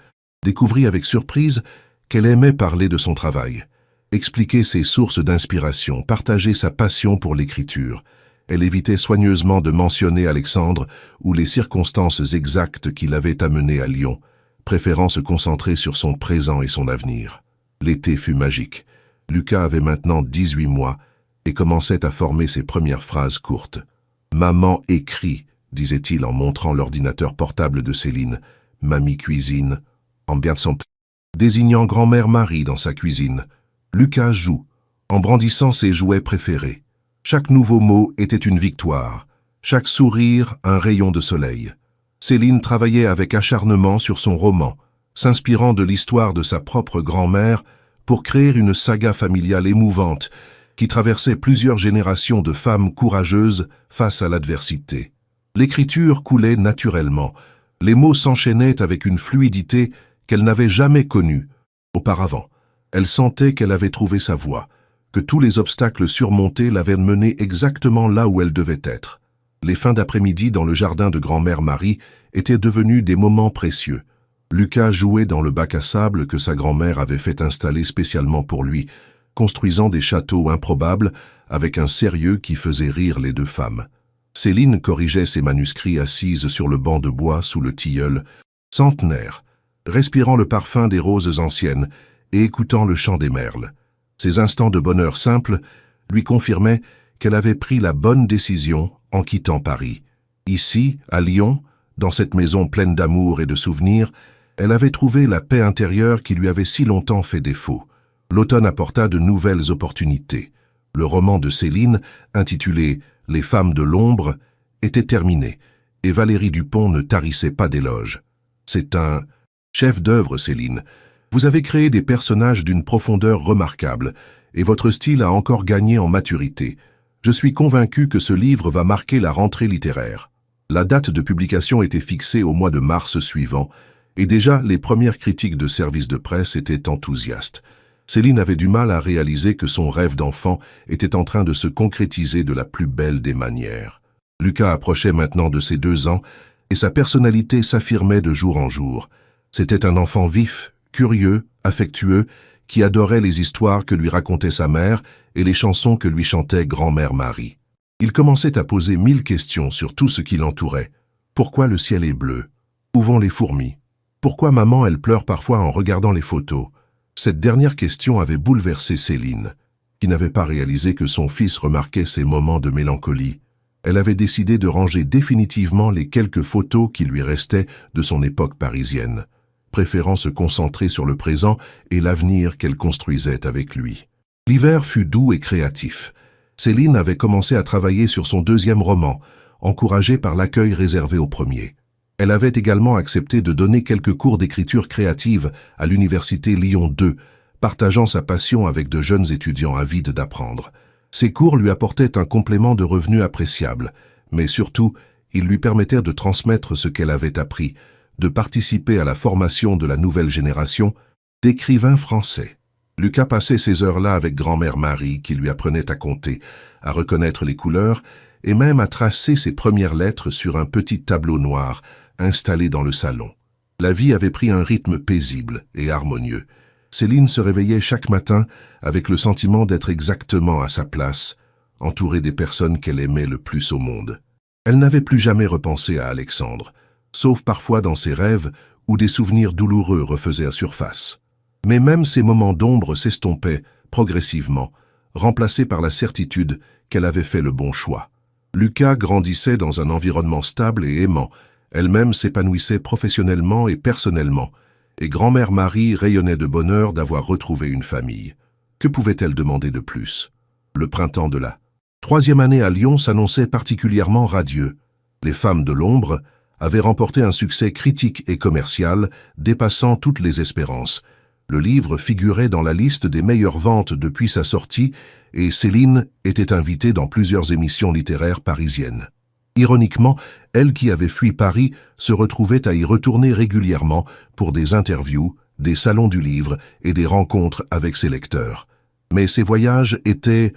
découvrit avec surprise qu'elle aimait parler de son travail, expliquer ses sources d'inspiration, partager sa passion pour l'écriture. Elle évitait soigneusement de mentionner Alexandre ou les circonstances exactes qui l'avaient amené à Lyon, préférant se concentrer sur son présent et son avenir. L'été fut magique. Lucas avait maintenant 18 mois et commençait à former ses premières phrases courtes. « Maman écrit », disait-il en montrant l'ordinateur portable de Céline. « Mamie cuisine », en bien son désignant grand-mère Marie dans sa cuisine. Lucas joue, en brandissant ses jouets préférés. Chaque nouveau mot était une victoire, chaque sourire un rayon de soleil. Céline travaillait avec acharnement sur son roman, s'inspirant de l'histoire de sa propre grand-mère pour créer une saga familiale émouvante qui traversait plusieurs générations de femmes courageuses face à l'adversité. L'écriture coulait naturellement, les mots s'enchaînaient avec une fluidité qu'elle n'avait jamais connue auparavant. Elle sentait qu'elle avait trouvé sa voie, que tous les obstacles surmontés l'avaient menée exactement là où elle devait être. Les fins d'après-midi dans le jardin de grand-mère Marie étaient devenus des moments précieux. Lucas jouait dans le bac à sable que sa grand-mère avait fait installer spécialement pour lui, construisant des châteaux improbables avec un sérieux qui faisait rire les deux femmes. Céline corrigeait ses manuscrits assise sur le banc de bois sous le tilleul, centenaire, respirant le parfum des roses anciennes et écoutant le chant des merles. Ces instants de bonheur simple lui confirmaient qu'elle avait pris la bonne décision en quittant Paris. Ici, à Lyon, dans cette maison pleine d'amour et de souvenirs, elle avait trouvé la paix intérieure qui lui avait si longtemps fait défaut. L'automne apporta de nouvelles opportunités. Le roman de Céline, intitulé « Les femmes de l'ombre », était terminé, et Valérie Dupont ne tarissait pas d'éloges. « C'est un chef-d'œuvre, Céline. Vous avez créé des personnages d'une profondeur remarquable, et votre style a encore gagné en maturité. Je suis convaincu que ce livre va marquer la rentrée littéraire. » La date de publication était fixée au mois de mars suivant, et déjà les premières critiques de services de presse étaient enthousiastes. Céline avait du mal à réaliser que son rêve d'enfant était en train de se concrétiser de la plus belle des manières. Lucas approchait maintenant de ses 2 ans, et sa personnalité s'affirmait de jour en jour. C'était un enfant vif, curieux, affectueux, qui adorait les histoires que lui racontait sa mère et les chansons que lui chantait grand-mère Marie. Il commençait à poser 1000 questions sur tout ce qui l'entourait. Pourquoi le ciel est bleu? Où vont les fourmis? Pourquoi maman elle pleure parfois en regardant les photos? Cette dernière question avait bouleversé Céline, qui n'avait pas réalisé que son fils remarquait ces moments de mélancolie. Elle avait décidé de ranger définitivement les quelques photos qui lui restaient de son époque parisienne, préférant se concentrer sur le présent et l'avenir qu'elle construisait avec lui. L'hiver fut doux et créatif. Céline avait commencé à travailler sur son 2e roman, encouragée par l'accueil réservé au premier. Elle avait également accepté de donner quelques cours d'écriture créative à l'université Lyon 2, partageant sa passion avec de jeunes étudiants avides d'apprendre. Ces cours lui apportaient un complément de revenus appréciable, mais surtout, ils lui permettaient de transmettre ce qu'elle avait appris, de participer à la formation de la nouvelle génération d'écrivains français. Lucas passait ces heures-là avec grand-mère Marie qui lui apprenait à compter, à reconnaître les couleurs et même à tracer ses premières lettres sur un petit tableau noir installé dans le salon. La vie avait pris un rythme paisible et harmonieux. Céline se réveillait chaque matin avec le sentiment d'être exactement à sa place, entourée des personnes qu'elle aimait le plus au monde. Elle n'avait plus jamais repensé à Alexandre, sauf parfois dans ses rêves où des souvenirs douloureux refaisaient surface. Mais même ces moments d'ombre s'estompaient progressivement, remplacés par la certitude qu'elle avait fait le bon choix. Lucas grandissait dans un environnement stable et aimant, elle-même s'épanouissait professionnellement et personnellement, et grand-mère Marie rayonnait de bonheur d'avoir retrouvé une famille. Que pouvait-elle demander de plus? Le printemps de la 3e année à Lyon s'annonçait particulièrement radieux. Les femmes de l'ombre avaient remporté un succès critique et commercial dépassant toutes les espérances. Le livre figurait dans la liste des meilleures ventes depuis sa sortie et Céline était invitée dans plusieurs émissions littéraires parisiennes. Ironiquement, elle qui avait fui Paris se retrouvait à y retourner régulièrement pour des interviews, des salons du livre et des rencontres avec ses lecteurs. Mais ses voyages étaient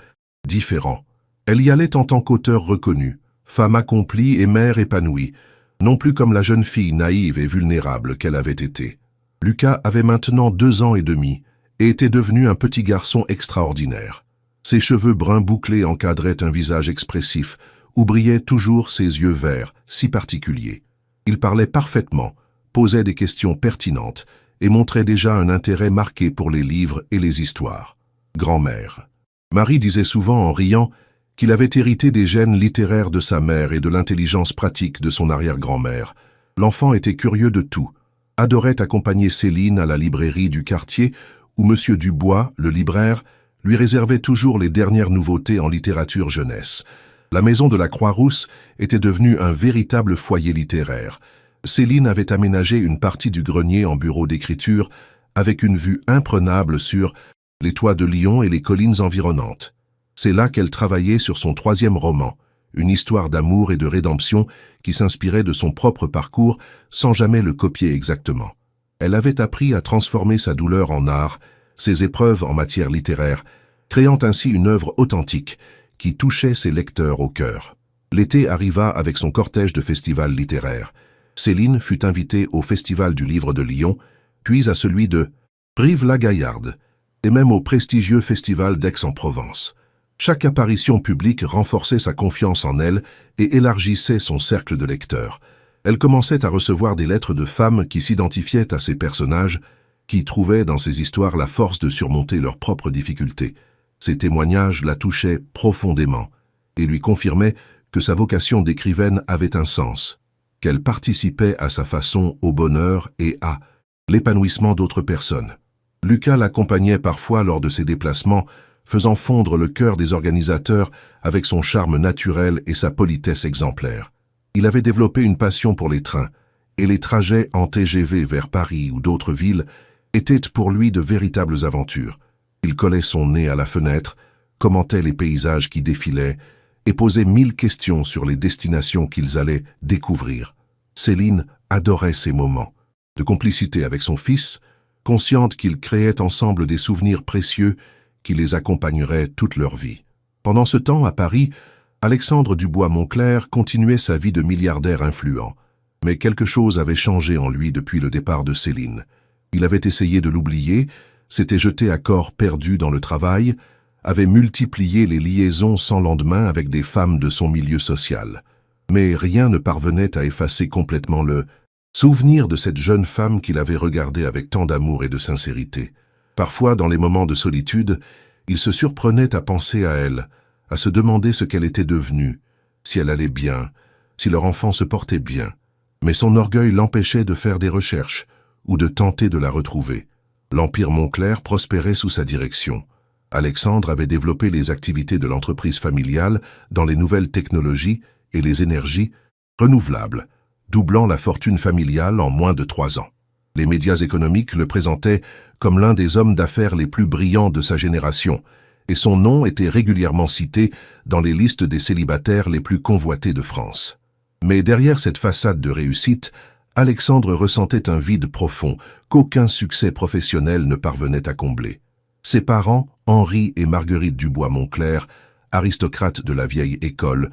différents. Elle y allait en tant qu'auteur reconnu, femme accomplie et mère épanouie, non plus comme la jeune fille naïve et vulnérable qu'elle avait été. Lucas avait maintenant 2 ans et demi, et était devenu un petit garçon extraordinaire. Ses cheveux bruns bouclés encadraient un visage expressif, où brillaient toujours ses yeux verts, si particuliers. Il parlait parfaitement, posait des questions pertinentes et montrait déjà un intérêt marqué pour les livres et les histoires. Grand-mère. Marie disait souvent en riant qu'il avait hérité des gènes littéraires de sa mère et de l'intelligence pratique de son arrière-grand-mère. L'enfant était curieux de tout, adorait accompagner Céline à la librairie du quartier où M. Dubois, le libraire, lui réservait toujours les dernières nouveautés en littérature jeunesse. La maison de la Croix-Rousse était devenue un véritable foyer littéraire. Céline avait aménagé une partie du grenier en bureau d'écriture avec une vue imprenable sur les toits de Lyon et les collines environnantes. C'est là qu'elle travaillait sur son 3e roman, une histoire d'amour et de rédemption qui s'inspirait de son propre parcours sans jamais le copier exactement. Elle avait appris à transformer sa douleur en art, ses épreuves en matière littéraire, créant ainsi une œuvre authentique qui touchait ses lecteurs au cœur. L'été arriva avec son cortège de festivals littéraires. Céline fut invitée au Festival du Livre de Lyon, puis à celui de Brive-la-Gaillarde, et même au prestigieux Festival d'Aix-en-Provence. Chaque apparition publique renforçait sa confiance en elle et élargissait son cercle de lecteurs. Elle commençait à recevoir des lettres de femmes qui s'identifiaient à ses personnages, qui trouvaient dans ces histoires la force de surmonter leurs propres difficultés. Ces témoignages la touchaient profondément et lui confirmaient que sa vocation d'écrivaine avait un sens, qu'elle participait à sa façon au bonheur et à l'épanouissement d'autres personnes. Lucas l'accompagnait parfois lors de ses déplacements, faisant fondre le cœur des organisateurs avec son charme naturel et sa politesse exemplaire. Il avait développé une passion pour les trains, et les trajets en TGV vers Paris ou d'autres villes étaient pour lui de véritables aventures. Il collait son nez à la fenêtre, commentait les paysages qui défilaient et posait 1000 questions sur les destinations qu'ils allaient découvrir. Céline adorait ces moments de complicité avec son fils, consciente qu'ils créaient ensemble des souvenirs précieux qui les accompagneraient toute leur vie. Pendant ce temps, à Paris, Alexandre Dubois-Moncler continuait sa vie de milliardaire influent. Mais quelque chose avait changé en lui depuis le départ de Céline. Il avait essayé de l'oublier, s'était jeté à corps perdu dans le travail, avait multiplié les liaisons sans lendemain avec des femmes de son milieu social. Mais rien ne parvenait à effacer complètement le souvenir de cette jeune femme qu'il avait regardée avec tant d'amour et de sincérité. Parfois, dans les moments de solitude, il se surprenait à penser à elle, à se demander ce qu'elle était devenue, si elle allait bien, si leur enfant se portait bien. Mais son orgueil l'empêchait de faire des recherches ou de tenter de la retrouver. L'Empire Moncler prospérait sous sa direction. Alexandre avait développé les activités de l'entreprise familiale dans les nouvelles technologies et les énergies renouvelables, doublant la fortune familiale en moins de 3 ans. Les médias économiques le présentaient comme l'un des hommes d'affaires les plus brillants de sa génération, et son nom était régulièrement cité dans les listes des célibataires les plus convoités de France. Mais derrière cette façade de réussite, Alexandre ressentait un vide profond qu'aucun succès professionnel ne parvenait à combler. Ses parents, Henri et Marguerite Dubois-Moncler, aristocrates de la vieille école,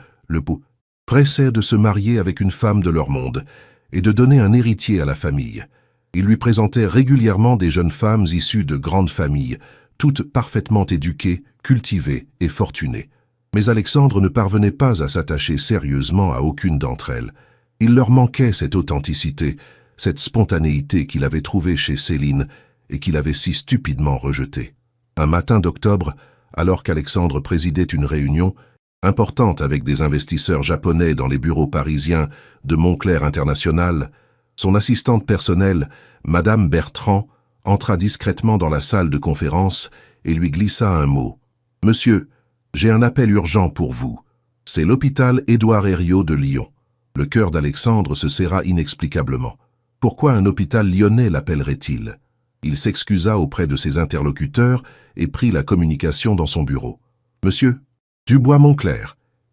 pressaient de se marier avec une femme de leur monde et de donner un héritier à la famille. Ils lui présentaient régulièrement des jeunes femmes issues de grandes familles, toutes parfaitement éduquées, cultivées et fortunées. Mais Alexandre ne parvenait pas à s'attacher sérieusement à aucune d'entre elles. Il leur manquait cette authenticité, cette spontanéité qu'il avait trouvée chez Céline et qu'il avait si stupidement rejetée. Un matin d'octobre, alors qu'Alexandre présidait une réunion importante avec des investisseurs japonais dans les bureaux parisiens de Moncler International, son assistante personnelle, Madame Bertrand, entra discrètement dans la salle de conférence et lui glissa un mot. « Monsieur, j'ai un appel urgent pour vous. C'est l'hôpital Édouard Herriot de Lyon. » Le cœur d'Alexandre se serra inexplicablement. Pourquoi un hôpital lyonnais l'appellerait-il? Il s'excusa auprès de ses interlocuteurs et prit la communication dans son bureau. « Monsieur Dubois-Moncler,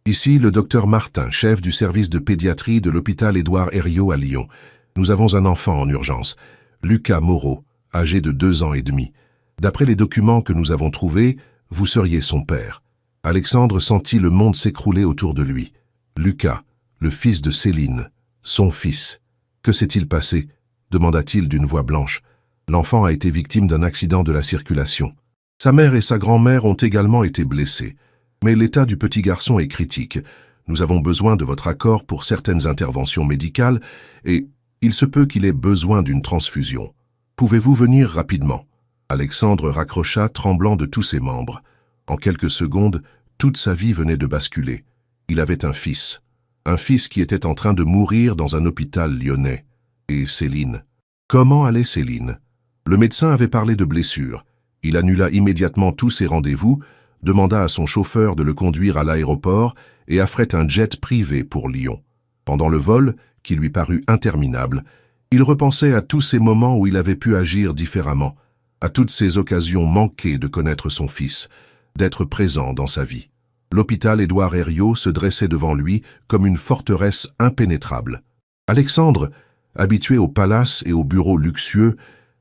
ici le docteur Martin, chef du service de pédiatrie de l'hôpital Édouard Herriot à Lyon. Nous avons un enfant en urgence, Lucas Moreau, âgé de 2 ans et demi. D'après les documents que nous avons trouvés, vous seriez son père. » Alexandre sentit le monde s'écrouler autour de lui. Lucas, le fils de Céline, son fils. « Que s'est-il passé ?» demanda-t-il d'une voix blanche. L'enfant a été victime d'un accident de la circulation. Sa mère et sa grand-mère ont également été blessées. Mais l'état du petit garçon est critique. Nous avons besoin de votre accord pour certaines interventions médicales et il se peut qu'il ait besoin d'une transfusion. Pouvez-vous venir rapidement ?» Alexandre raccrocha, tremblant de tous ses membres. En quelques secondes, toute sa vie venait de basculer. Il avait un fils qui était en train de mourir dans un hôpital lyonnais. Et Céline. Comment allait Céline? Le médecin avait parlé de blessures. Il annula immédiatement tous ses rendez-vous, demanda à son chauffeur de le conduire à l'aéroport et affrète un jet privé pour Lyon. Pendant le vol, qui lui parut interminable, il repensait à tous ces moments où il avait pu agir différemment, à toutes ces occasions manquées de connaître son fils, d'être présent dans sa vie. L'hôpital Édouard Herriot se dressait devant lui comme une forteresse impénétrable. Alexandre, habitué au palace et aux bureaux luxueux,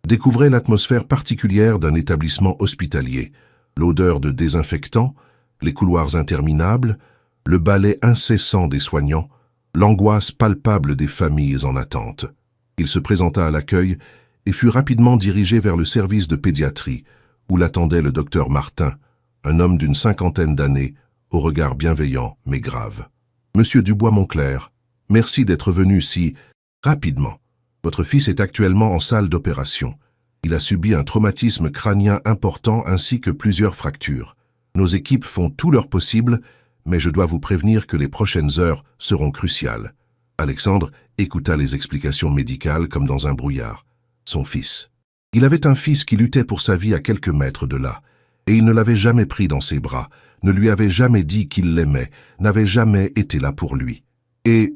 découvrait l'atmosphère particulière d'un établissement hospitalier, l'odeur de désinfectants, les couloirs interminables, le balai incessant des soignants, l'angoisse palpable des familles en attente. Il se présenta à l'accueil et fut rapidement dirigé vers le service de pédiatrie, où l'attendait le docteur Martin, un homme d'une 50aine d'années, au regard bienveillant mais grave. « Monsieur Dubois-Monclerc, merci d'être venu si rapidement. Votre fils est actuellement en salle d'opération. Il a subi un traumatisme crânien important ainsi que plusieurs fractures. Nos équipes font tout leur possible, mais je dois vous prévenir que les prochaines heures seront cruciales. » Alexandre écouta les explications médicales comme dans un brouillard. Son fils. Il avait un fils qui luttait pour sa vie à quelques mètres de là, et il ne l'avait jamais pris dans ses bras, ne lui avait jamais dit qu'il l'aimait, n'avait jamais été là pour lui. Et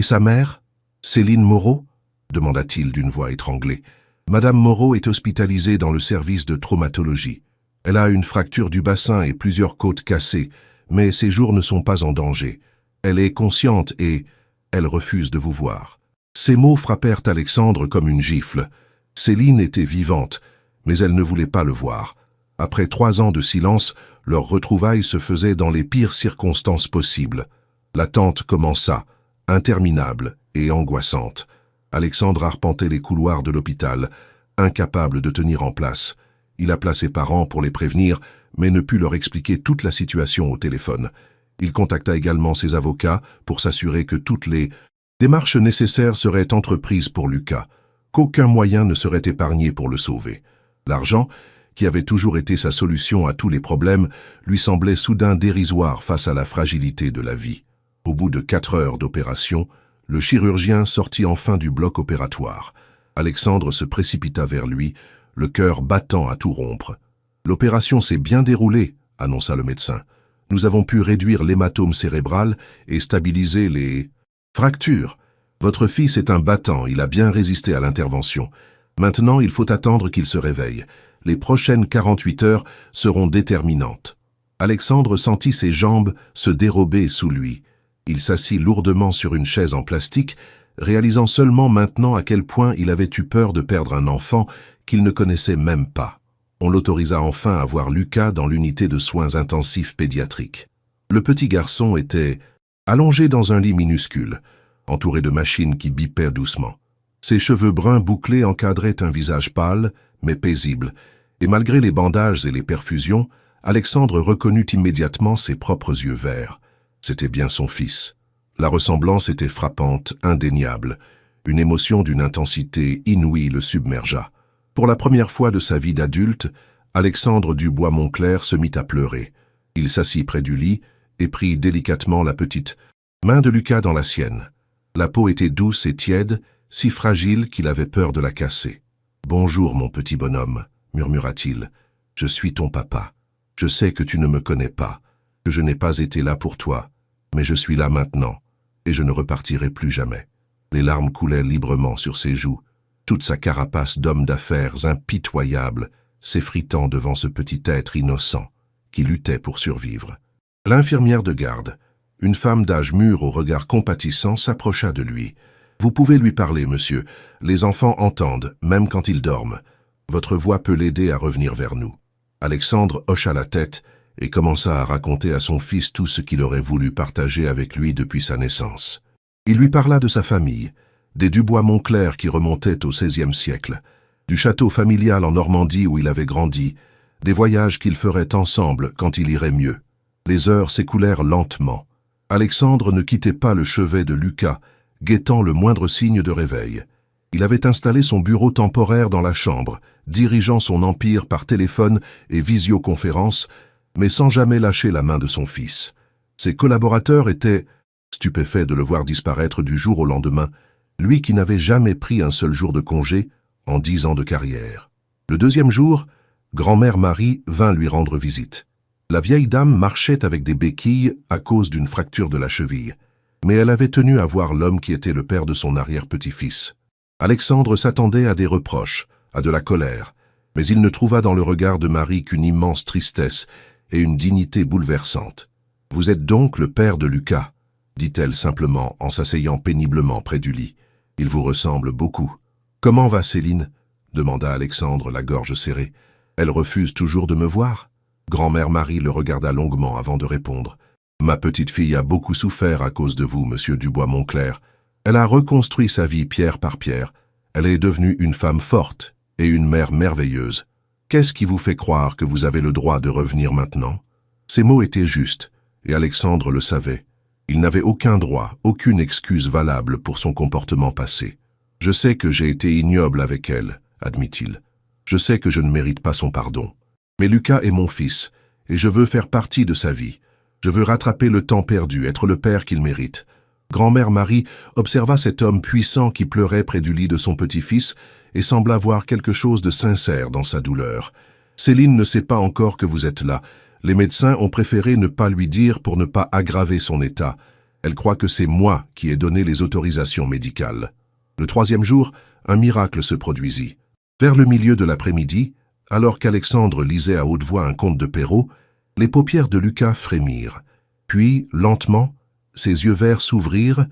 sa mère, Céline Moreau ?» demanda-t-il d'une voix étranglée. « Madame Moreau est hospitalisée dans le service de traumatologie. Elle a une fracture du bassin et plusieurs côtes cassées, mais ses jours ne sont pas en danger. Elle est consciente et elle refuse de vous voir. » Ces mots frappèrent Alexandre comme une gifle. Céline était vivante, mais elle ne voulait pas le voir. Après 3 ans de silence, leur retrouvaille se faisait dans les pires circonstances possibles. L'attente commença, interminable et angoissante. Alexandre arpentait les couloirs de l'hôpital, incapable de tenir en place. Il appela ses parents pour les prévenir, mais ne put leur expliquer toute la situation au téléphone. Il contacta également ses avocats pour s'assurer que toutes les démarches nécessaires seraient entreprises pour Lucas, qu'aucun moyen ne serait épargné pour le sauver. L'argent, qui avait toujours été sa solution à tous les problèmes, lui semblait soudain dérisoire face à la fragilité de la vie. Au bout de 4 heures d'opération, le chirurgien sortit enfin du bloc opératoire. Alexandre se précipita vers lui, le cœur battant à tout rompre. « L'opération s'est bien déroulée », annonça le médecin. « Nous avons pu réduire l'hématome cérébral et stabiliser les fractures. Votre fils est un battant, il a bien résisté à l'intervention. Maintenant, il faut attendre qu'il se réveille. Les prochaines 48 heures seront déterminantes. » Alexandre sentit ses jambes se dérober sous lui. Il s'assit lourdement sur une chaise en plastique, réalisant seulement maintenant à quel point il avait eu peur de perdre un enfant qu'il ne connaissait même pas. On l'autorisa enfin à voir Lucas dans l'unité de soins intensifs pédiatriques. Le petit garçon était allongé dans un lit minuscule, entouré de machines qui bipaient doucement. Ses cheveux bruns bouclés encadraient un visage pâle, mais paisible, et malgré les bandages et les perfusions, Alexandre reconnut immédiatement ses propres yeux verts. C'était bien son fils. La ressemblance était frappante, indéniable. Une émotion d'une intensité inouïe le submergea. Pour la première fois de sa vie d'adulte, Alexandre Dubois-Monclerc se mit à pleurer. Il s'assit près du lit et prit délicatement la petite main de Lucas dans la sienne. La peau était douce et tiède, si fragile qu'il avait peur de la casser. « Bonjour, mon petit bonhomme », murmura-t-il. « Je suis ton papa. Je sais que tu ne me connais pas, que je n'ai pas été là pour toi, mais je suis là maintenant, et je ne repartirai plus jamais. » Les larmes coulaient librement sur ses joues, toute sa carapace d'homme d'affaires impitoyable, s'effritant devant ce petit être innocent qui luttait pour survivre. L'infirmière de garde, une femme d'âge mûr au regard compatissant, s'approcha de lui. « Vous pouvez lui parler, monsieur. Les enfants entendent, même quand ils dorment. Votre voix peut l'aider à revenir vers nous. » Alexandre hocha la tête et commença à raconter à son fils tout ce qu'il aurait voulu partager avec lui depuis sa naissance. Il lui parla de sa famille, des Dubois-Monclerc qui remontaient au XVIe siècle, du château familial en Normandie où il avait grandi, des voyages qu'ils feraient ensemble quand il irait mieux. Les heures s'écoulèrent lentement. Alexandre ne quittait pas le chevet de Lucas, guettant le moindre signe de réveil. Il avait installé son bureau temporaire dans la chambre, dirigeant son empire par téléphone et visioconférence, mais sans jamais lâcher la main de son fils. Ses collaborateurs étaient stupéfaits de le voir disparaître du jour au lendemain, lui qui n'avait jamais pris un seul jour de congé en 10 ans de carrière. Le deuxième jour, grand-mère Marie vint lui rendre visite. La vieille dame marchait avec des béquilles à cause d'une fracture de la cheville, mais elle avait tenu à voir l'homme qui était le père de son arrière-petit-fils. Alexandre s'attendait à des reproches, à de la colère, mais il ne trouva dans le regard de Marie qu'une immense tristesse et une dignité bouleversante. « Vous êtes donc le père de Lucas », dit-elle simplement en s'asseyant péniblement près du lit. « Il vous ressemble beaucoup. »« Comment va Céline ?» demanda Alexandre, la gorge serrée. « Elle refuse toujours de me voir ?» Grand-mère Marie le regarda longuement avant de répondre. « Ma petite fille a beaucoup souffert à cause de vous, monsieur Dubois-Montclair. Elle a reconstruit sa vie pierre par pierre. Elle est devenue une femme forte et une mère merveilleuse. Qu'est-ce qui vous fait croire que vous avez le droit de revenir maintenant ?» Ces mots étaient justes, et Alexandre le savait. Il n'avait aucun droit, aucune excuse valable pour son comportement passé. « Je sais que j'ai été ignoble avec elle, » admit-il. « Je sais que je ne mérite pas son pardon. Mais Lucas est mon fils, et je veux faire partie de sa vie. Je veux rattraper le temps perdu, être le père qu'il mérite. » Grand-mère Marie observa cet homme puissant qui pleurait près du lit de son petit-fils et sembla voir quelque chose de sincère dans sa douleur. « Céline ne sait pas encore que vous êtes là. Les médecins ont préféré ne pas lui dire pour ne pas aggraver son état. Elle croit que c'est moi qui ai donné les autorisations médicales. » Le troisième jour, un miracle se produisit. Vers le milieu de l'après-midi, alors qu'Alexandre lisait à haute voix un conte de Perrault, les paupières de Lucas frémirent. Puis, lentement, ses yeux verts s'ouvrirent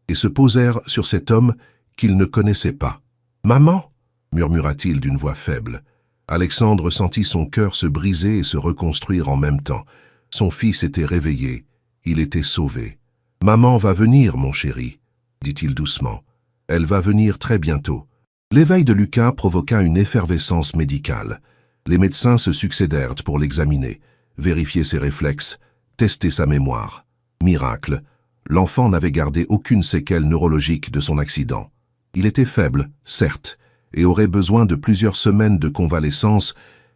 et se posèrent sur cet homme qu'il ne connaissait pas. « Maman » murmura-t-il d'une voix faible. Alexandre sentit son cœur se briser et se reconstruire en même temps. Son fils était réveillé. Il était sauvé. « Maman va venir, mon chéri, » dit-il doucement. « Elle va venir très bientôt. » L'éveil de Lucas provoqua une effervescence médicale. Les médecins se succédèrent pour l'examiner, vérifier ses réflexes, tester sa mémoire. Miracle, l'enfant n'avait gardé aucune séquelle neurologique de son accident. Il était faible, certes, et aurait besoin de plusieurs semaines de convalescence,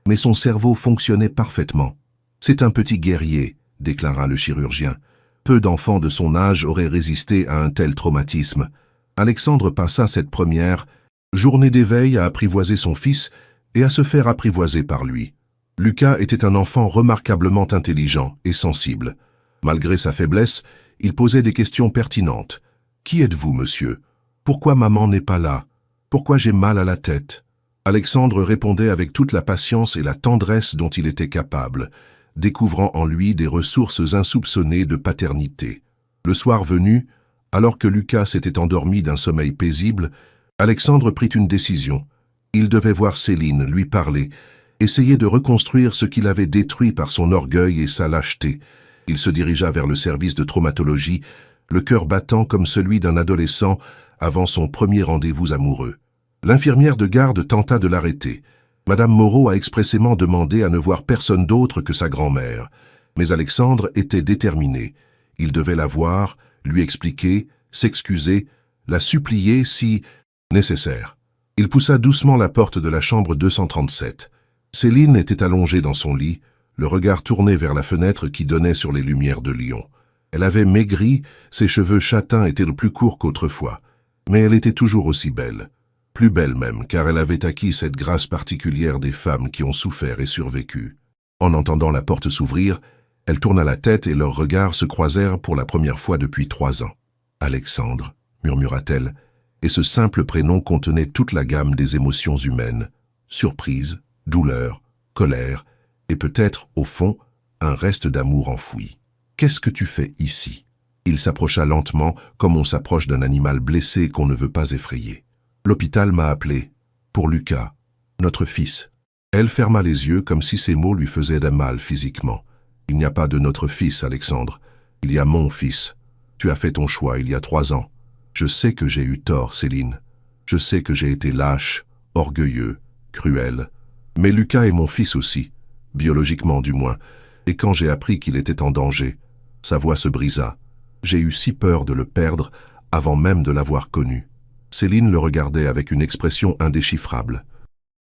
mais son cerveau fonctionnait parfaitement. « C'est un petit guerrier », déclara le chirurgien. Peu d'enfants de son âge auraient résisté à un tel traumatisme. Alexandre passa cette première journée d'éveil à apprivoiser son fils et à se faire apprivoiser par lui. Lucas était un enfant remarquablement intelligent et sensible. Malgré sa faiblesse, il posait des questions pertinentes. « Qui êtes-vous, monsieur ? Pourquoi maman n'est pas là ? Pourquoi j'ai mal à la tête ?» Alexandre répondait avec toute la patience et la tendresse dont il était capable, découvrant en lui des ressources insoupçonnées de paternité. Le soir venu, alors que Lucas s'était endormi d'un sommeil paisible, Alexandre prit une décision. Il devait voir Céline, lui parler, essayer de reconstruire ce qu'il avait détruit par son orgueil et sa lâcheté. Il se dirigea vers le service de traumatologie, le cœur battant comme celui d'un adolescent avant son premier rendez-vous amoureux. L'infirmière de garde tenta de l'arrêter. Madame Moreau a expressément demandé à ne voir personne d'autre que sa grand-mère. Mais Alexandre était déterminé. Il devait la voir, lui expliquer, s'excuser, la supplier si nécessaire. Il poussa doucement la porte de la chambre 237. Céline était allongée dans son lit, le regard tourné vers la fenêtre qui donnait sur les lumières de Lyon. Elle avait maigri, ses cheveux châtains étaient plus courts qu'autrefois, mais elle était toujours aussi belle. Plus belle même, car elle avait acquis cette grâce particulière des femmes qui ont souffert et survécu. En entendant la porte s'ouvrir, elle tourna la tête et leurs regards se croisèrent pour la première fois depuis 3 ans. « Alexandre » murmura-t-elle, et ce simple prénom contenait toute la gamme des émotions humaines. Surprise, douleur, colère, et peut-être, au fond, un reste d'amour enfoui. « Qu'est-ce que tu fais ici ?» Il s'approcha lentement, comme on s'approche d'un animal blessé qu'on ne veut pas effrayer. « L'hôpital m'a appelé. Pour Lucas, notre fils. » Elle ferma les yeux comme si ces mots lui faisaient de mal physiquement. « Il n'y a pas de notre fils, Alexandre. Il y a mon fils. Tu as fait ton choix il y a 3 ans. Je sais que j'ai eu tort, Céline. Je sais que j'ai été lâche, orgueilleux, cruel. Mais Lucas est mon fils aussi, biologiquement du moins, et quand j'ai appris qu'il était en danger, sa voix se brisa. J'ai eu si peur de le perdre avant même de l'avoir connu. Céline le regardait avec une expression indéchiffrable.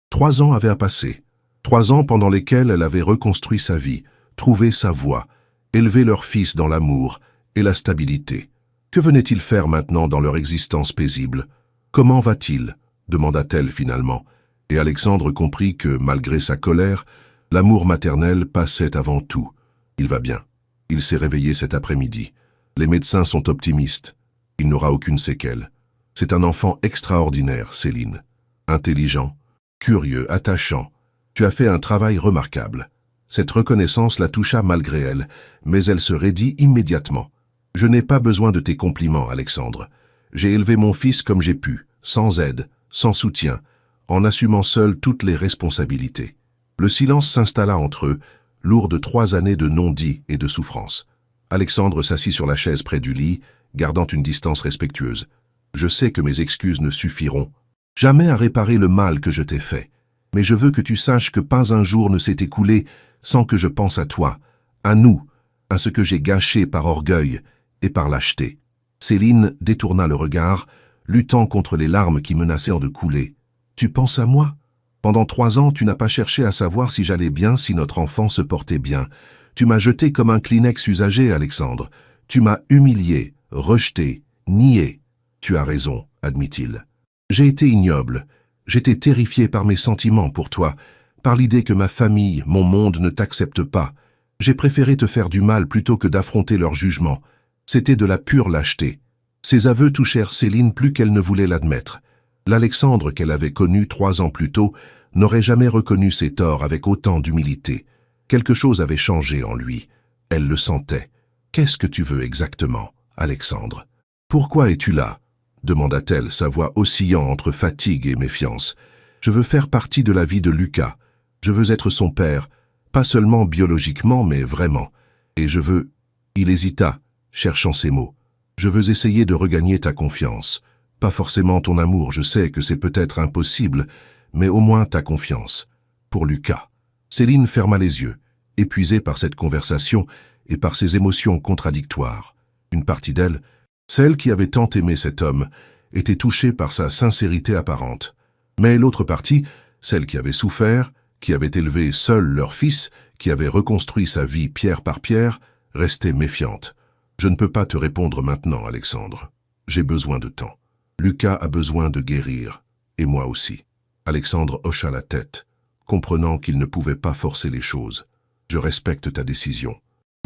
3 ans avaient à passer. 3 ans pendant lesquels elle avait reconstruit sa vie, trouvé sa voie, élevé leur fils dans l'amour et la stabilité. Que venait-il faire maintenant dans leur existence paisible? Comment va-t-il? Demanda-t-elle finalement, et Alexandre comprit que, malgré sa colère, l'amour maternel passait avant tout. Il va bien. Il s'est réveillé cet après-midi. Les médecins sont optimistes. Il n'aura aucune séquelle. C'est un enfant extraordinaire, Céline. Intelligent, curieux, attachant. Tu as fait un travail remarquable. Cette reconnaissance la toucha malgré elle, mais elle se raidit immédiatement. Je n'ai pas besoin de tes compliments, Alexandre. J'ai élevé mon fils comme j'ai pu, sans aide, sans soutien, en assumant seul toutes les responsabilités. Le silence s'installa entre eux, lourd de 3 années de non-dits et de souffrance. Alexandre s'assit sur la chaise près du lit, gardant une distance respectueuse. Je sais que mes excuses ne suffiront jamais à réparer le mal que je t'ai fait, mais je veux que tu saches que pas un jour ne s'est écoulé sans que je pense à toi, à nous, à ce que j'ai gâché par orgueil et par lâcheté. Céline détourna le regard, luttant contre les larmes qui menacèrent de couler. Tu penses à moi? Pendant 3 ans, tu n'as pas cherché à savoir si j'allais bien, si notre enfant se portait bien. Tu m'as jeté comme un Kleenex usagé, Alexandre. Tu m'as humilié, rejeté, nié. Tu as raison, admit-il. J'ai été ignoble. J'étais terrifié par mes sentiments pour toi, par l'idée que ma famille, mon monde ne t'acceptent pas. J'ai préféré te faire du mal plutôt que d'affronter leur jugement. C'était de la pure lâcheté. Ces aveux touchèrent Céline plus qu'elle ne voulait l'admettre. L'Alexandre qu'elle avait connu 3 ans plus tôt n'aurait jamais reconnu ses torts avec autant d'humilité. Quelque chose avait changé en lui. Elle le sentait. « Qu'est-ce que tu veux exactement, Alexandre? Pourquoi es-tu là ?» demanda-t-elle, sa voix oscillant entre fatigue et méfiance. « Je veux faire partie de la vie de Lucas. Je veux être son père, pas seulement biologiquement, mais vraiment. Et je veux... » Il hésita, cherchant ses mots. « Je veux essayer de regagner ta confiance. Pas forcément ton amour, je sais que c'est peut-être impossible, mais au moins ta confiance. Pour Lucas. » Céline ferma les yeux, épuisée par cette conversation et par ses émotions contradictoires. Une partie d'elle, celle qui avait tant aimé cet homme, était touchée par sa sincérité apparente. Mais l'autre partie, celle qui avait souffert, qui avait élevé seul leur fils, qui avait reconstruit sa vie pierre par pierre, restait méfiante. « Je ne peux pas te répondre maintenant, Alexandre. J'ai besoin de temps. Lucas a besoin de guérir, et moi aussi. » Alexandre hocha la tête, comprenant qu'il ne pouvait pas forcer les choses. « Je respecte ta décision.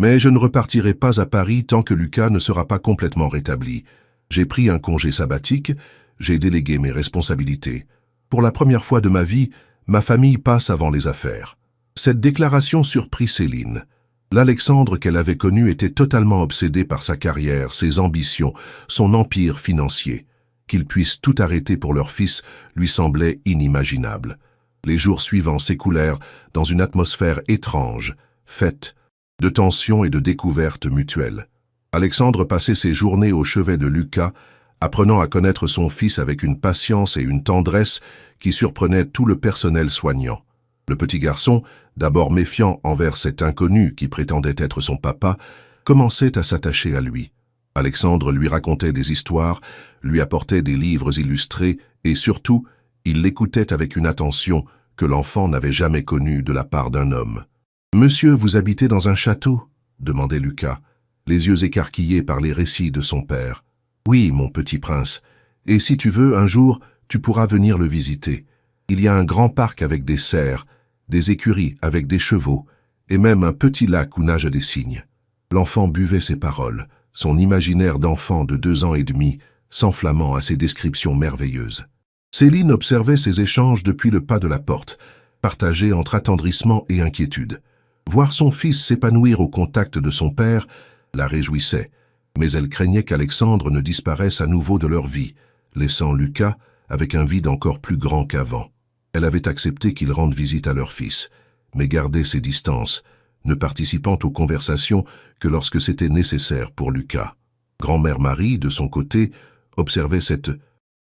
Mais je ne repartirai pas à Paris tant que Lucas ne sera pas complètement rétabli. J'ai pris un congé sabbatique, j'ai délégué mes responsabilités. Pour la première fois de ma vie, ma famille passe avant les affaires. » Cette déclaration surprit Céline. L'Alexandre qu'elle avait connu était totalement obsédé par sa carrière, ses ambitions, son empire financier. Qu'ils puissent tout arrêter pour leur fils lui semblait inimaginable. Les jours suivants s'écoulèrent dans une atmosphère étrange, faite de tensions et de découvertes mutuelles. Alexandre passait ses journées au chevet de Lucas, apprenant à connaître son fils avec une patience et une tendresse qui surprenaient tout le personnel soignant. Le petit garçon, d'abord méfiant envers cet inconnu qui prétendait être son papa, commençait à s'attacher à lui. Alexandre lui racontait des histoires, lui apportait des livres illustrés et surtout, il l'écoutait avec une attention que l'enfant n'avait jamais connue de la part d'un homme. « Monsieur, vous habitez dans un château ?» demandait Lucas, les yeux écarquillés par les récits de son père. « Oui, mon petit prince, et si tu veux, un jour, tu pourras venir le visiter. Il y a un grand parc avec des cerfs, des écuries avec des chevaux, et même un petit lac où nagent des cygnes. » L'enfant buvait ses paroles, son imaginaire d'enfant de 2 ans et demi, s'enflammant à ces descriptions merveilleuses. Céline observait ces échanges depuis le pas de la porte, partagés entre attendrissement et inquiétude. Voir son fils s'épanouir au contact de son père la réjouissait, mais elle craignait qu'Alexandre ne disparaisse à nouveau de leur vie, laissant Lucas avec un vide encore plus grand qu'avant. Elle avait accepté qu'il rende visite à leur fils, mais gardait ses distances, ne participant aux conversations que lorsque c'était nécessaire pour Lucas. Grand-mère Marie, de son côté, observait cette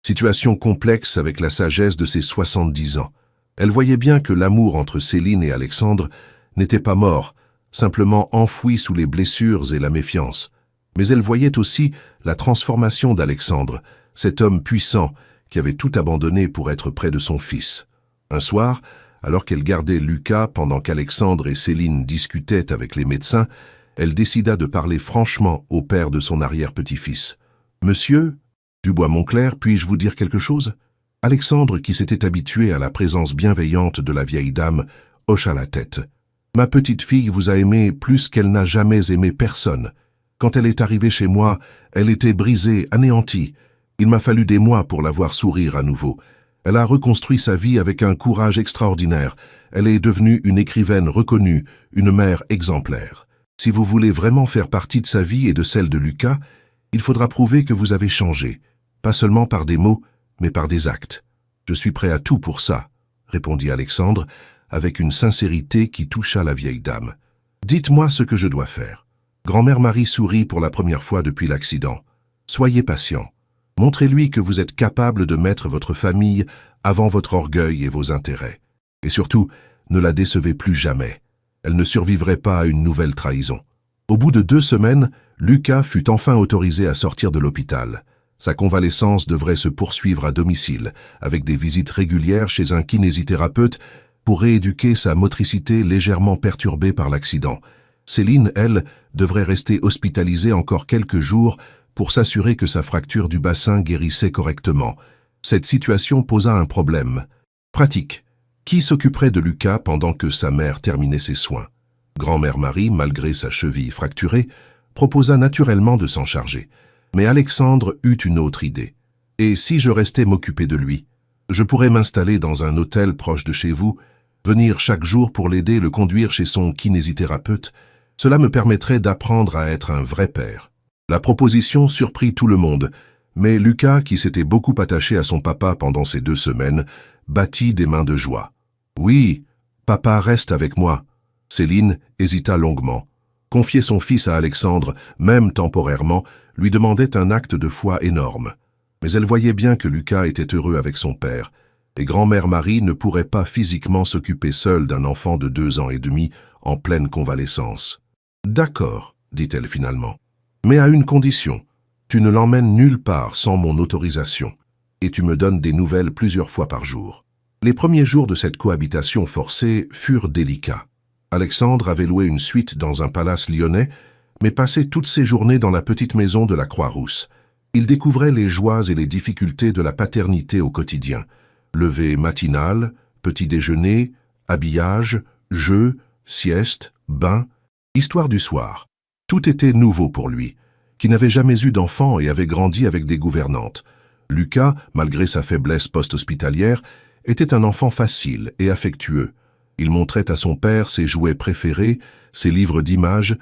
situation complexe avec la sagesse de ses 70 ans. Elle voyait bien que l'amour entre Céline et Alexandre n'était pas mort, simplement enfoui sous les blessures et la méfiance. Mais elle voyait aussi la transformation d'Alexandre, cet homme puissant qui avait tout abandonné pour être près de son fils. Un soir, alors qu'elle gardait Lucas pendant qu'Alexandre et Céline discutaient avec les médecins, elle décida de parler franchement au père de son arrière-petit-fils. « Monsieur, Dubois-Moncler, puis-je vous dire quelque chose ?» Alexandre, qui s'était habitué à la présence bienveillante de la vieille dame, hocha la tête. « Ma petite fille vous a aimé plus qu'elle n'a jamais aimé personne. Quand elle est arrivée chez moi, elle était brisée, anéantie. Il m'a fallu des mois pour la voir sourire à nouveau. Elle a reconstruit sa vie avec un courage extraordinaire. Elle est devenue une écrivaine reconnue, une mère exemplaire. Si vous voulez vraiment faire partie de sa vie et de celle de Lucas, il faudra prouver que vous avez changé, pas seulement par des mots, mais par des actes. Je suis prêt à tout pour ça, répondit Alexandre, avec une sincérité qui toucha la vieille dame. Dites-moi ce que je dois faire. Grand-mère Marie sourit pour la première fois depuis l'accident. Soyez patient. Montrez-lui que vous êtes capable de mettre votre famille avant votre orgueil et vos intérêts. Et surtout, ne la décevez plus jamais. Elle ne survivrait pas à une nouvelle trahison. Au bout de 2 semaines, Lucas fut enfin autorisé à sortir de l'hôpital. Sa convalescence devrait se poursuivre à domicile, avec des visites régulières chez un kinésithérapeute pour rééduquer sa motricité légèrement perturbée par l'accident. Céline, elle, devrait rester hospitalisée encore quelques jours pour s'assurer que sa fracture du bassin guérissait correctement. Cette situation posa un problème. Pratique. Qui s'occuperait de Lucas pendant que sa mère terminait ses soins? Grand-mère Marie, malgré sa cheville fracturée, proposa naturellement de s'en charger. Mais Alexandre eut une autre idée. « Et si je restais m'occuper de lui? Je pourrais m'installer dans un hôtel proche de chez vous, venir chaque jour pour l'aider, le conduire chez son kinésithérapeute. Cela me permettrait d'apprendre à être un vrai père. » La proposition surprit tout le monde, mais Lucas, qui s'était beaucoup attaché à son papa pendant ces 2 semaines, battit des mains de joie. « Oui, papa reste avec moi. » Céline hésita longuement. Confier son fils à Alexandre, même temporairement, lui demandait un acte de foi énorme. Mais elle voyait bien que Lucas était heureux avec son père, et grand-mère Marie ne pourrait pas physiquement s'occuper seule d'un enfant de 2 ans et demi en pleine convalescence. « D'accord, dit-elle finalement. Mais à une condition. Tu ne l'emmènes nulle part sans mon autorisation, et tu me donnes des nouvelles plusieurs fois par jour. » Les premiers jours de cette cohabitation forcée furent délicats. Alexandre avait loué une suite dans un palace lyonnais, mais passait toutes ses journées dans la petite maison de la Croix-Rousse. Il découvrait les joies et les difficultés de la paternité au quotidien. Lever matinal, petit déjeuner, habillage, jeux, sieste, bain, histoire du soir. Tout était nouveau pour lui, qui n'avait jamais eu d'enfant et avait grandi avec des gouvernantes. Lucas, malgré sa faiblesse post-hospitalière, était un enfant facile et affectueux. Il montrait à son père ses jouets préférés, ses livres d'images,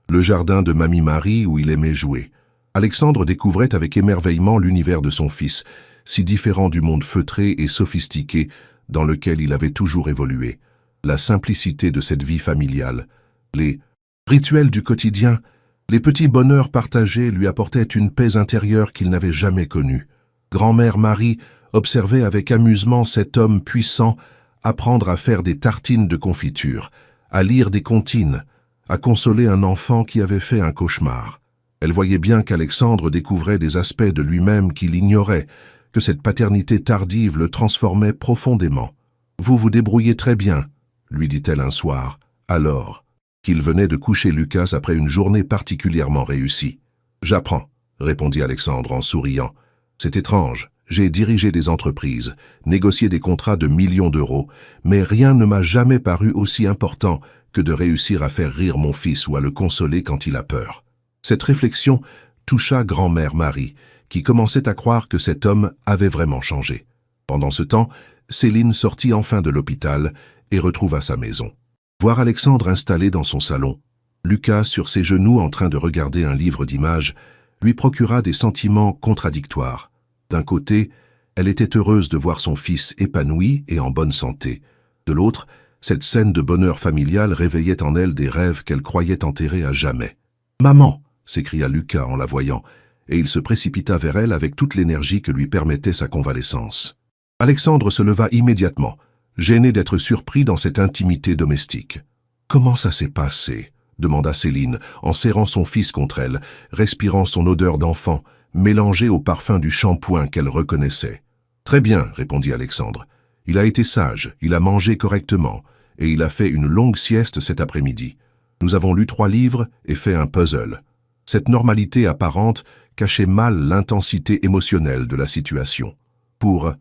le jardin de Mamie Marie où il aimait jouer. Alexandre découvrait avec émerveillement l'univers de son fils, si différent du monde feutré et sophistiqué dans lequel il avait toujours évolué. La simplicité de cette vie familiale, les rituels du quotidien, les petits bonheurs partagés lui apportaient une paix intérieure qu'il n'avait jamais connue. Grand-mère Marie observait avec amusement cet homme puissant apprendre à faire des tartines de confiture, à lire des comptines, à consoler un enfant qui avait fait un cauchemar. Elle voyait bien qu'Alexandre découvrait des aspects de lui-même qu'il ignorait, que cette paternité tardive le transformait profondément. « Vous vous débrouillez très bien », lui dit-elle un soir, alors qu'il venait de coucher Lucas après une journée particulièrement réussie. « J'apprends », répondit Alexandre en souriant. « C'est étrange. J'ai dirigé des entreprises, négocié des contrats de millions d'euros, mais rien ne m'a jamais paru aussi important que de réussir à faire rire mon fils ou à le consoler quand il a peur. » Cette réflexion toucha grand-mère Marie, qui commençait à croire que cet homme avait vraiment changé. Pendant ce temps, Céline sortit enfin de l'hôpital et retrouva sa maison. Voir Alexandre installé dans son salon, Lucas sur ses genoux en train de regarder un livre d'images, lui procura des sentiments contradictoires. D'un côté, elle était heureuse de voir son fils épanoui et en bonne santé. De l'autre, cette scène de bonheur familial réveillait en elle des rêves qu'elle croyait enterrés à jamais. « Maman !» s'écria Lucas en la voyant, et il se précipita vers elle avec toute l'énergie que lui permettait sa convalescence. Alexandre se leva immédiatement. gêné d'être surpris dans cette intimité domestique. « Comment ça s'est passé ?» demanda Céline, en serrant son fils contre elle, respirant son odeur d'enfant, mélangée au parfum du shampoing qu'elle reconnaissait. « Très bien, répondit Alexandre. Il a été sage, il a mangé correctement, et il a fait une longue sieste cet après-midi. Nous avons lu 3 livres et fait un puzzle. » Cette normalité apparente cachait mal l'intensité émotionnelle de la situation. Pour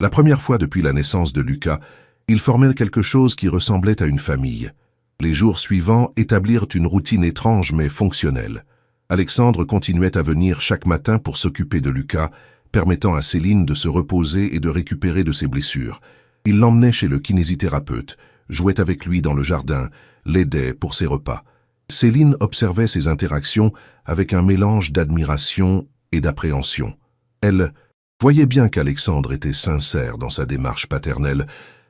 la première fois depuis la naissance de Lucas, ils formaient quelque chose qui ressemblait à une famille. Les jours suivants établirent une routine étrange mais fonctionnelle. Alexandre continuait à venir chaque matin pour s'occuper de Lucas, permettant à Céline de se reposer et de récupérer de ses blessures. Il l'emmenait chez le kinésithérapeute, jouait avec lui dans le jardin, l'aidait pour ses repas. Céline observait ces interactions avec un mélange d'admiration et d'appréhension. Elle voyait bien qu'Alexandre était sincère dans sa démarche paternelle,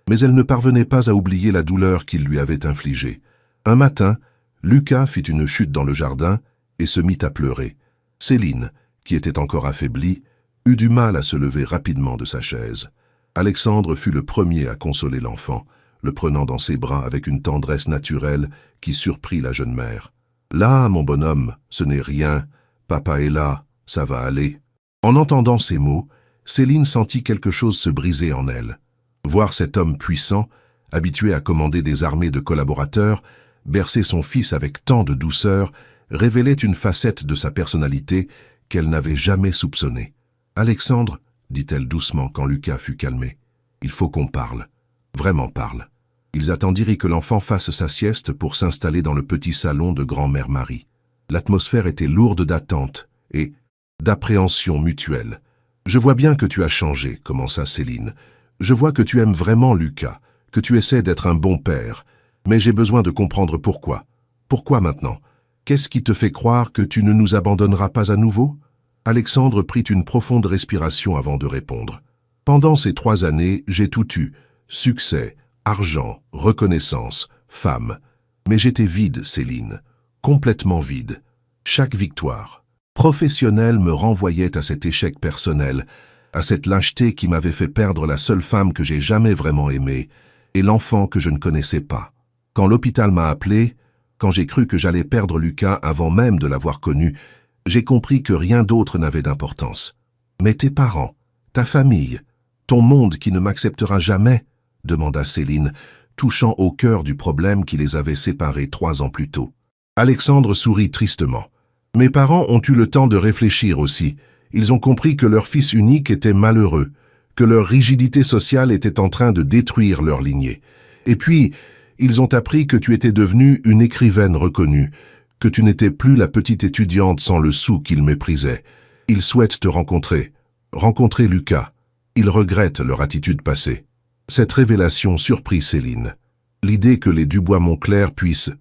mais elle ne parvenait pas à oublier la douleur qu'il lui avait infligée. Un matin, Lucas fit une chute dans le jardin et se mit à pleurer. Céline, qui était encore affaiblie, eut du mal à se lever rapidement de sa chaise. Alexandre fut le premier à consoler l'enfant, le prenant dans ses bras avec une tendresse naturelle qui surprit la jeune mère. « Là, mon bonhomme, ce n'est rien. Papa est là, ça va aller. » En entendant ces mots, Céline sentit quelque chose se briser en elle. Voir cet homme puissant, habitué à commander des armées de collaborateurs, bercer son fils avec tant de douceur, révélait une facette de sa personnalité qu'elle n'avait jamais soupçonnée. « Alexandre, dit-elle doucement quand Lucas fut calmé, il faut qu'on parle. Vraiment parle. » Ils attendirent que l'enfant fasse sa sieste pour s'installer dans le petit salon de grand-mère Marie. L'atmosphère était lourde d'attente et d'appréhension mutuelle. « Je vois bien que tu as changé, commença Céline. Je vois que tu aimes vraiment Lucas, que tu essaies d'être un bon père. Mais j'ai besoin de comprendre pourquoi. Pourquoi maintenant? Qu'est-ce qui te fait croire que tu ne nous abandonneras pas à nouveau ?» Alexandre prit une profonde respiration avant de répondre. « Pendant ces 3 années, j'ai tout eu. Succès, argent, reconnaissance, femme. Mais j'étais vide, Céline. Complètement vide. Chaque victoire professionnelle me renvoyait à cet échec personnel, à cette lâcheté qui m'avait fait perdre la seule femme que j'ai jamais vraiment aimée et l'enfant que je ne connaissais pas. Quand l'hôpital m'a appelé, quand j'ai cru que j'allais perdre Lucas avant même de l'avoir connu, j'ai compris que rien d'autre n'avait d'importance. Mais tes parents, ta famille, ton monde qui ne m'acceptera jamais, demanda Céline, touchant au cœur du problème qui les avait séparés 3 ans plus tôt. Alexandre sourit tristement. Mes parents ont eu le temps de réfléchir aussi. Ils ont compris que leur fils unique était malheureux, que leur rigidité sociale était en train de détruire leur lignée. Et puis, ils ont appris que tu étais devenue une écrivaine reconnue, que tu n'étais plus la petite étudiante sans le sou qu'ils méprisaient. Ils souhaitent te rencontrer Lucas. Ils regrettent leur attitude passée. Cette révélation surprit Céline. L'idée que les Dubois-Montclair puissent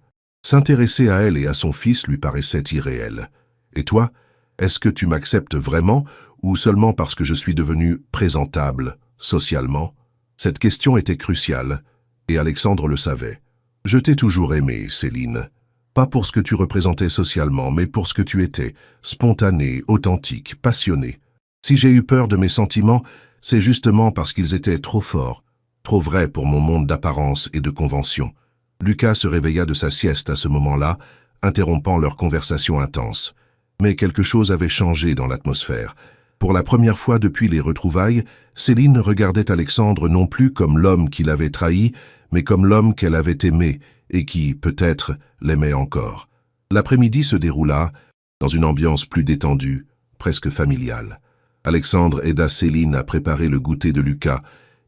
s'intéresser à elle et à son fils lui paraissait irréelle. Et toi, est-ce que tu m'acceptes vraiment ou seulement parce que je suis devenu présentable, socialement? Cette question était cruciale, et Alexandre le savait. Je t'ai toujours aimé, Céline. Pas pour ce que tu représentais socialement, mais pour ce que tu étais, spontané, authentique, passionné. Si j'ai eu peur de mes sentiments, c'est justement parce qu'ils étaient trop forts, trop vrais pour mon monde d'apparence et de convention. Lucas se réveilla de sa sieste à ce moment-là, interrompant leur conversation intense. Mais quelque chose avait changé dans l'atmosphère. Pour la première fois depuis les retrouvailles, Céline regardait Alexandre non plus comme l'homme qui l'avait trahi, mais comme l'homme qu'elle avait aimé et qui, peut-être, l'aimait encore. L'après-midi se déroula dans une ambiance plus détendue, presque familiale. Alexandre aida Céline à préparer le goûter de Lucas.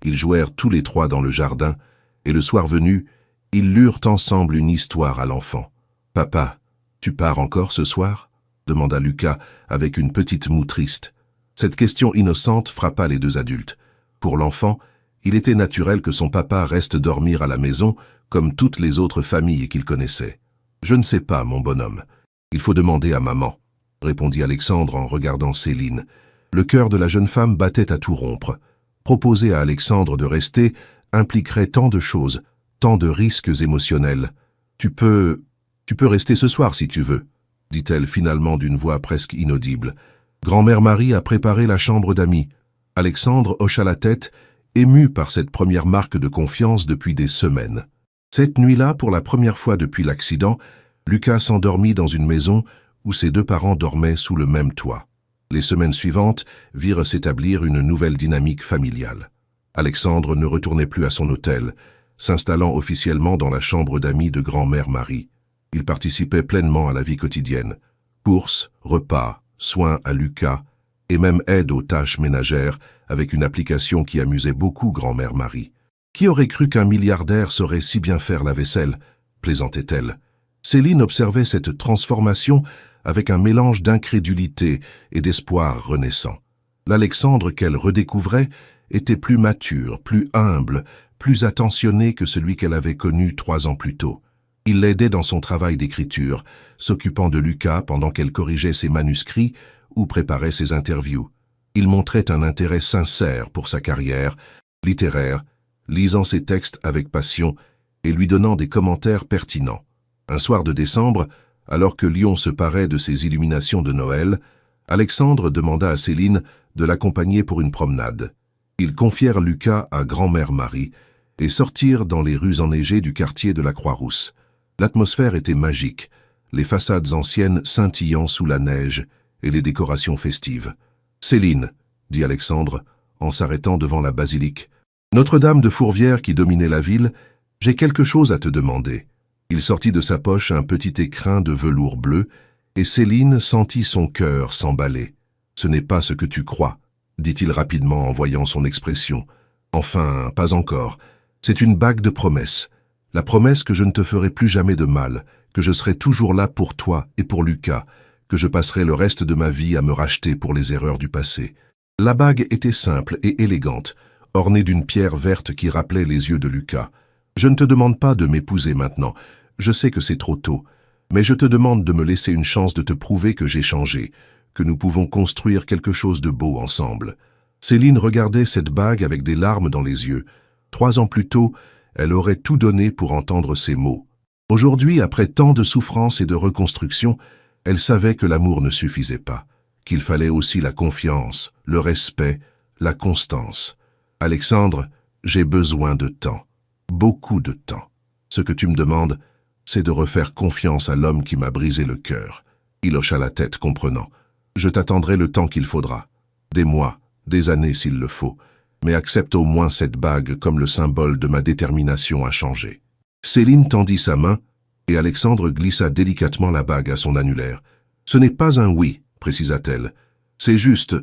Ils jouèrent tous les 3 dans le jardin, et le soir venu, ils lurent ensemble une histoire à l'enfant. « Papa, tu pars encore ce soir ?» demanda Lucas avec une petite moue triste. Cette question innocente frappa les 2 adultes. Pour l'enfant, il était naturel que son papa reste dormir à la maison comme toutes les autres familles qu'il connaissait. « Je ne sais pas, mon bonhomme. Il faut demander à maman, » répondit Alexandre en regardant Céline. Le cœur de la jeune femme battait à tout rompre. Proposer à Alexandre de rester impliquerait tant de choses, tant de risques émotionnels. « Tu peux rester ce soir si tu veux, » dit-elle finalement d'une voix presque inaudible. Grand-mère Marie a préparé la chambre d'amis. Alexandre hocha la tête ému par cette première marque de confiance depuis des semaines. Cette nuit-là, pour la première fois depuis l'accident, Lucas s'endormit dans une maison où ses deux parents dormaient sous le même toit. Les semaines suivantes virent s'établir une nouvelle dynamique familiale. Alexandre ne retournait plus à son hôtel, s'installant officiellement dans la chambre d'amis de grand-mère Marie. Il participait pleinement à la vie quotidienne. Courses, repas, soins à Lucas et même aide aux tâches ménagères avec une application qui amusait beaucoup grand-mère Marie. Qui aurait cru qu'un milliardaire saurait si bien faire la vaisselle, plaisantait-elle. Céline observait cette transformation avec un mélange d'incrédulité et d'espoir renaissant. L'Alexandre qu'elle redécouvrait était plus mature, plus humble, plus attentionné que celui qu'elle avait connu 3 ans plus tôt. Il l'aidait dans son travail d'écriture, s'occupant de Lucas pendant qu'elle corrigeait ses manuscrits ou préparait ses interviews. Il montrait un intérêt sincère pour sa carrière littéraire, lisant ses textes avec passion et lui donnant des commentaires pertinents. Un soir de décembre, alors que Lyon se parait de ses illuminations de Noël, Alexandre demanda à Céline de l'accompagner pour une promenade. Ils confièrent Lucas à grand-mère Marie et sortirent dans les rues enneigées du quartier de la Croix-Rousse. L'atmosphère était magique, les façades anciennes scintillant sous la neige et les décorations festives. « Céline, » dit Alexandre, en s'arrêtant devant la basilique, « Notre-Dame de Fourvière qui dominait la ville, j'ai quelque chose à te demander. » Il sortit de sa poche un petit écrin de velours bleu, et Céline sentit son cœur s'emballer. « Ce n'est pas ce que tu crois, » dit-il rapidement en voyant son expression. « Enfin, pas encore. C'est une bague de promesse. La promesse que je ne te ferai plus jamais de mal, que je serai toujours là pour toi et pour Lucas, que je passerai le reste de ma vie à me racheter pour les erreurs du passé. » La bague était simple et élégante, ornée d'une pierre verte qui rappelait les yeux de Lucas. « Je ne te demande pas de m'épouser maintenant. Je sais que c'est trop tôt, mais je te demande de me laisser une chance de te prouver que j'ai changé, que nous pouvons construire quelque chose de beau ensemble. » Céline regardait cette bague avec des larmes dans les yeux. 3 ans plus tôt, elle aurait tout donné pour entendre ces mots. Aujourd'hui, après tant de souffrances et de reconstruction, elle savait que l'amour ne suffisait pas, qu'il fallait aussi la confiance, le respect, la constance. « Alexandre, j'ai besoin de temps, beaucoup de temps. Ce que tu me demandes, c'est de refaire confiance à l'homme qui m'a brisé le cœur. » Il hocha la tête, comprenant. « Je t'attendrai le temps qu'il faudra. Des mois, des années s'il le faut. Mais accepte au moins cette bague comme le symbole de ma détermination à changer. » Céline tendit sa main et Alexandre glissa délicatement la bague à son annulaire. « Ce n'est pas un oui, » précisa-t-elle. « C'est juste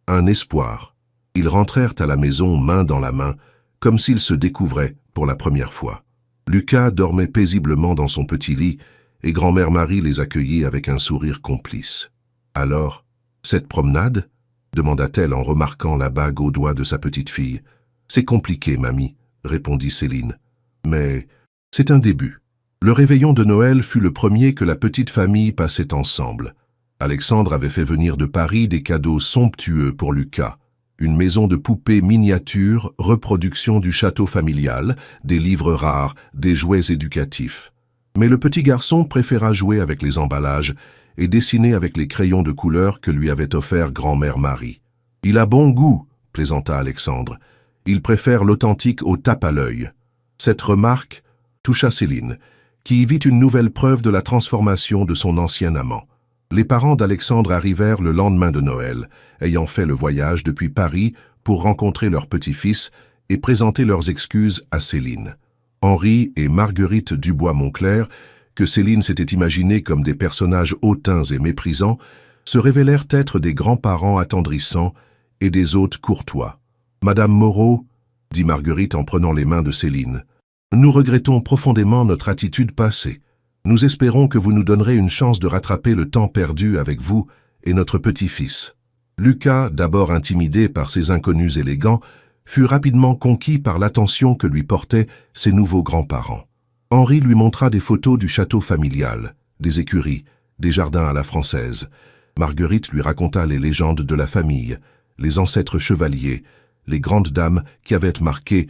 un espoir. » Ils rentrèrent à la maison main dans la main, comme s'ils se découvraient pour la première fois. Lucas dormait paisiblement dans son petit lit et grand-mère Marie les accueillit avec un sourire complice. « Alors, cette promenade ?» demanda-t-elle en remarquant la bague au doigt de sa petite fille. « C'est compliqué, mamie, » répondit Céline. « Mais c'est un début. » Le réveillon de Noël fut le premier que la petite famille passait ensemble. Alexandre avait fait venir de Paris des cadeaux somptueux pour Lucas. Une maison de poupées miniatures, reproduction du château familial, des livres rares, des jouets éducatifs. Mais le petit garçon préféra jouer avec les emballages et dessiner avec les crayons de couleur que lui avait offert grand-mère Marie. « Il a bon goût, » plaisanta Alexandre. « Il préfère l'authentique au tape à l'œil. » Cette remarque toucha Céline, qui y vit une nouvelle preuve de la transformation de son ancien amant. Les parents d'Alexandre arrivèrent le lendemain de Noël, ayant fait le voyage depuis Paris pour rencontrer leur petit-fils et présenter leurs excuses à Céline. Henri et Marguerite Dubois-Monclerc, que Céline s'était imaginés comme des personnages hautains et méprisants, se révélèrent être des grands-parents attendrissants et des hôtes courtois. « Madame Moreau, » dit Marguerite en prenant les mains de Céline, « nous regrettons profondément notre attitude passée. Nous espérons que vous nous donnerez une chance de rattraper le temps perdu avec vous et notre petit-fils. » Lucas, d'abord intimidé par ces inconnus élégants, fut rapidement conquis par l'attention que lui portaient ses nouveaux grands-parents. Henri lui montra des photos du château familial, des écuries, des jardins à la française. Marguerite lui raconta les légendes de la famille, les ancêtres chevaliers, les grandes dames qui avaient marqué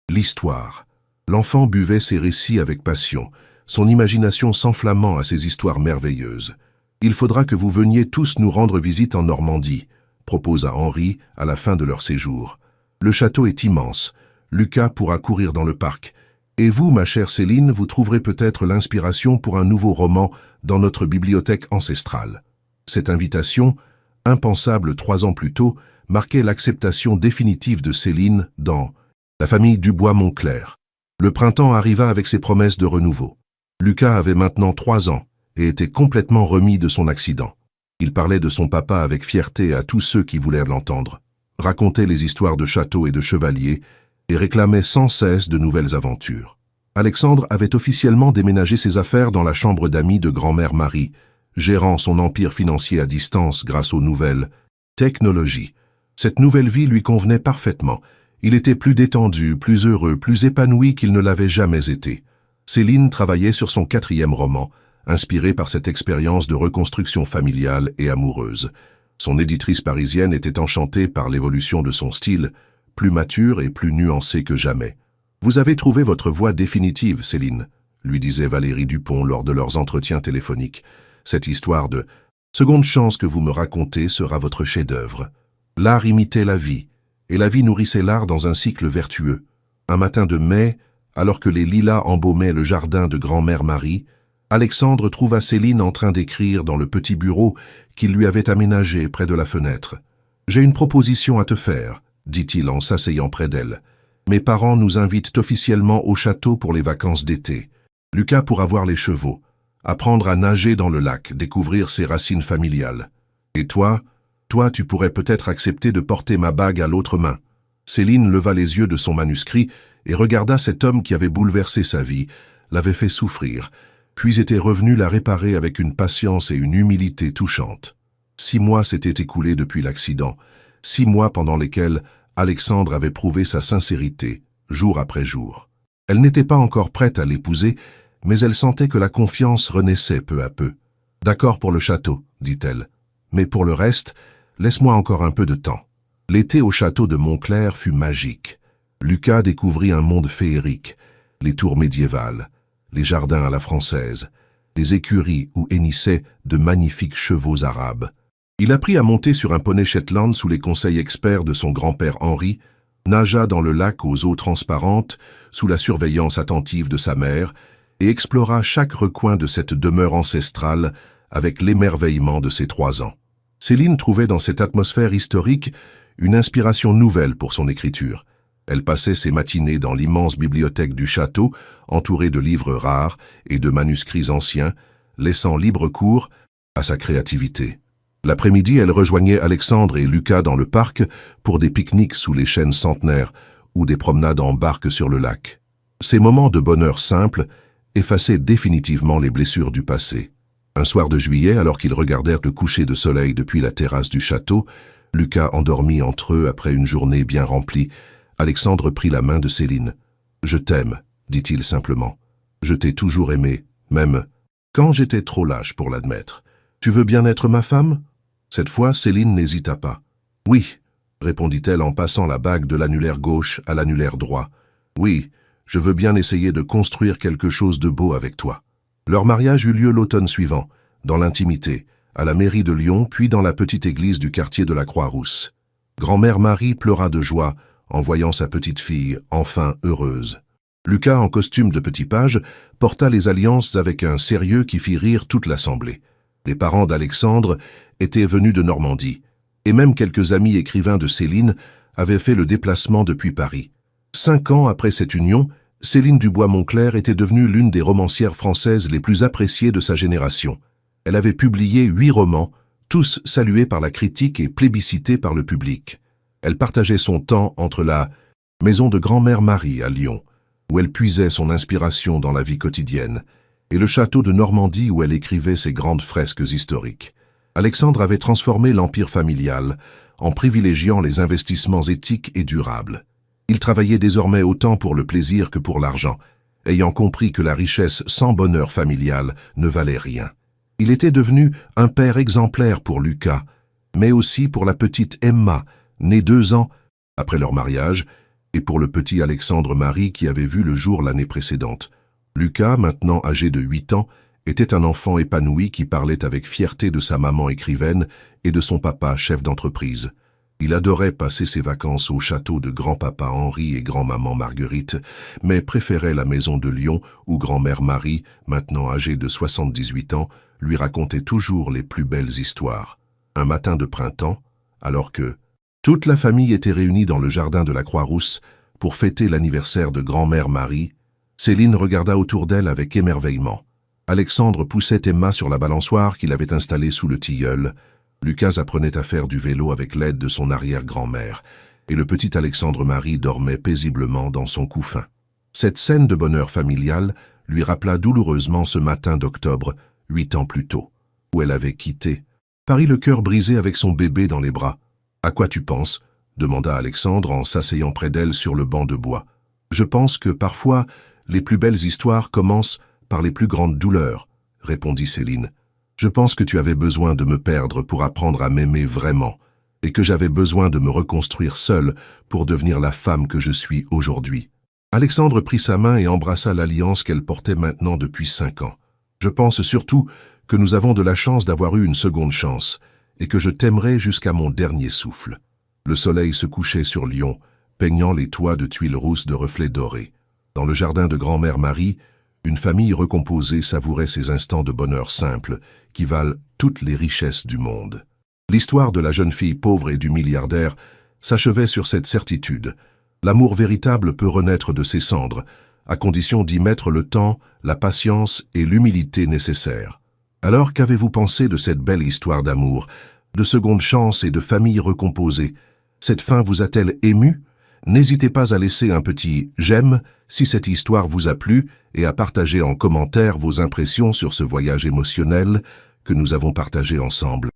l'histoire. L'enfant buvait ses récits avec passion, son imagination s'enflammant à ces histoires merveilleuses. « Il faudra que vous veniez tous nous rendre visite en Normandie », proposa Henri à la fin de leur séjour. Le château est immense. Lucas pourra courir dans le parc. Et vous, ma chère Céline, vous trouverez peut-être l'inspiration pour un nouveau roman dans notre bibliothèque ancestrale. » Cette invitation, impensable 3 ans plus tôt, marquait l'acceptation définitive de Céline dans la famille Dubois-Moncler. Le printemps arriva avec ses promesses de renouveau. Lucas avait maintenant 3 ans et était complètement remis de son accident. Il parlait de son papa avec fierté à tous ceux qui voulaient l'entendre, racontait les histoires de châteaux et de chevaliers et réclamait sans cesse de nouvelles aventures. Alexandre avait officiellement déménagé ses affaires dans la chambre d'amis de grand-mère Marie, gérant son empire financier à distance grâce aux nouvelles technologies. Cette nouvelle vie lui convenait parfaitement. Il était plus détendu, plus heureux, plus épanoui qu'il ne l'avait jamais été. Céline travaillait sur son 4e roman, inspiré par cette expérience de reconstruction familiale et amoureuse. Son éditrice parisienne était enchantée par l'évolution de son style, plus mature et plus nuancé que jamais. « Vous avez trouvé votre voie définitive, Céline », lui disait Valérie Dupont lors de leurs entretiens téléphoniques. « Cette histoire de seconde chance que vous me racontez sera votre chef-d'œuvre. » L'art imitait la vie, et la vie nourrissait l'art dans un cycle vertueux. Un matin de mai, alors que les lilas embaumaient le jardin de grand-mère Marie, Alexandre trouva Céline en train d'écrire dans le petit bureau qu'il lui avait aménagé près de la fenêtre. « J'ai une proposition à te faire, » dit-il en s'asseyant près d'elle. « Mes parents nous invitent officiellement au château pour les vacances d'été. Lucas pourra voir les chevaux, apprendre à nager dans le lac, découvrir ses racines familiales. Et toi, tu pourrais peut-être accepter de porter ma bague à l'autre main. » Céline leva les yeux de son manuscrit et regarda cet homme qui avait bouleversé sa vie, l'avait fait souffrir, puis était revenu la réparer avec une patience et une humilité touchantes. 6 mois s'étaient écoulés depuis l'accident, 6 mois pendant lesquels Alexandre avait prouvé sa sincérité, jour après jour. Elle n'était pas encore prête à l'épouser, mais elle sentait que la confiance renaissait peu à peu. « D'accord pour le château, » dit-elle, « mais pour le reste, laisse-moi encore un peu de temps. » L'été au château de Moncler fut magique. Lucas découvrit un monde féerique, les tours médiévales, les jardins à la française, les écuries où hennissaient de magnifiques chevaux arabes. Il apprit à monter sur un poney Shetland sous les conseils experts de son grand-père Henri, nagea dans le lac aux eaux transparentes sous la surveillance attentive de sa mère et explora chaque recoin de cette demeure ancestrale avec l'émerveillement de ses 3 ans. Céline trouvait dans cette atmosphère historique une inspiration nouvelle pour son écriture. Elle passait ses matinées dans l'immense bibliothèque du château, entourée de livres rares et de manuscrits anciens, laissant libre cours à sa créativité. L'après-midi, elle rejoignait Alexandre et Lucas dans le parc pour des pique-niques sous les chênes centenaires ou des promenades en barque sur le lac. Ces moments de bonheur simple effaçaient définitivement les blessures du passé. Un soir de juillet, alors qu'ils regardèrent le coucher de soleil depuis la terrasse du château, Lucas endormi entre eux après une journée bien remplie, Alexandre prit la main de Céline. « Je t'aime, » dit-il simplement. « Je t'ai toujours aimé, même quand j'étais trop lâche pour l'admettre. Tu veux bien être ma femme ?» Cette fois, Céline n'hésita pas. « Oui, » répondit-elle en passant la bague de l'annulaire gauche à l'annulaire droit. « Oui, je veux bien essayer de construire quelque chose de beau avec toi. » Leur mariage eut lieu l'automne suivant, dans l'intimité, à la mairie de Lyon, puis dans la petite église du quartier de la Croix-Rousse. Grand-mère Marie pleura de joie en voyant sa petite-fille, enfin heureuse. Lucas, en costume de petit page, porta les alliances avec un sérieux qui fit rire toute l'assemblée. Les parents d'Alexandre étaient venus de Normandie, et même quelques amis écrivains de Céline avaient fait le déplacement depuis Paris. 5 ans après cette union, Céline Dubois-Moncler était devenue l'une des romancières françaises les plus appréciées de sa génération. Elle avait publié 8 romans, tous salués par la critique et plébiscités par le public. Elle partageait son temps entre la maison de grand-mère Marie à Lyon, où elle puisait son inspiration dans la vie quotidienne, et le château de Normandie où elle écrivait ses grandes fresques historiques. Alexandre avait transformé l'empire familial en privilégiant les investissements éthiques et durables. Il travaillait désormais autant pour le plaisir que pour l'argent, ayant compris que la richesse sans bonheur familial ne valait rien. Il était devenu un père exemplaire pour Lucas, mais aussi pour la petite Emma, née 2 ans après leur mariage, et pour le petit Alexandre-Marie qui avait vu le jour l'année précédente. Lucas, maintenant âgé de 8 ans, était un enfant épanoui qui parlait avec fierté de sa maman écrivaine et de son papa chef d'entreprise. Il adorait passer ses vacances au château de grand-papa Henri et grand-maman Marguerite, mais préférait la maison de Lyon où grand-mère Marie, maintenant âgée de 78 ans, lui racontait toujours les plus belles histoires. Un matin de printemps, alors que toute la famille était réunie dans le jardin de la Croix-Rousse pour fêter l'anniversaire de grand-mère Marie, Céline regarda autour d'elle avec émerveillement. Alexandre poussait Emma sur la balançoire qu'il avait installée sous le tilleul. Lucas apprenait à faire du vélo avec l'aide de son arrière-grand-mère, et le petit Alexandre-Marie dormait paisiblement dans son couffin. Cette scène de bonheur familial lui rappela douloureusement ce matin d'octobre, 8 ans plus tôt, où elle avait quitté Paris le cœur brisé avec son bébé dans les bras. « À quoi tu penses ?» demanda Alexandre en s'asseyant près d'elle sur le banc de bois. « Je pense que parfois, les plus belles histoires commencent par les plus grandes douleurs, » répondit Céline. Je pense que tu avais besoin de me perdre pour apprendre à m'aimer vraiment, et que j'avais besoin de me reconstruire seule pour devenir la femme que je suis aujourd'hui. Alexandre prit sa main et embrassa l'alliance qu'elle portait maintenant depuis 5 ans. Je pense surtout que nous avons de la chance d'avoir eu une seconde chance, et que je t'aimerai jusqu'à mon dernier souffle. Le soleil se couchait sur Lyon, peignant les toits de tuiles rousses de reflets dorés. Dans le jardin de grand-mère Marie, une famille recomposée savourait ces instants de bonheur simple qui valent toutes les richesses du monde. L'histoire de la jeune fille pauvre et du milliardaire s'achevait sur cette certitude. L'amour véritable peut renaître de ses cendres, à condition d'y mettre le temps, la patience et l'humilité nécessaires. Alors qu'avez-vous pensé de cette belle histoire d'amour, de seconde chance et de famille recomposée? Cette fin vous a-t-elle ému? N'hésitez pas à laisser un petit « j'aime » si cette histoire vous a plu et à partager en commentaire vos impressions sur ce voyage émotionnel que nous avons partagé ensemble.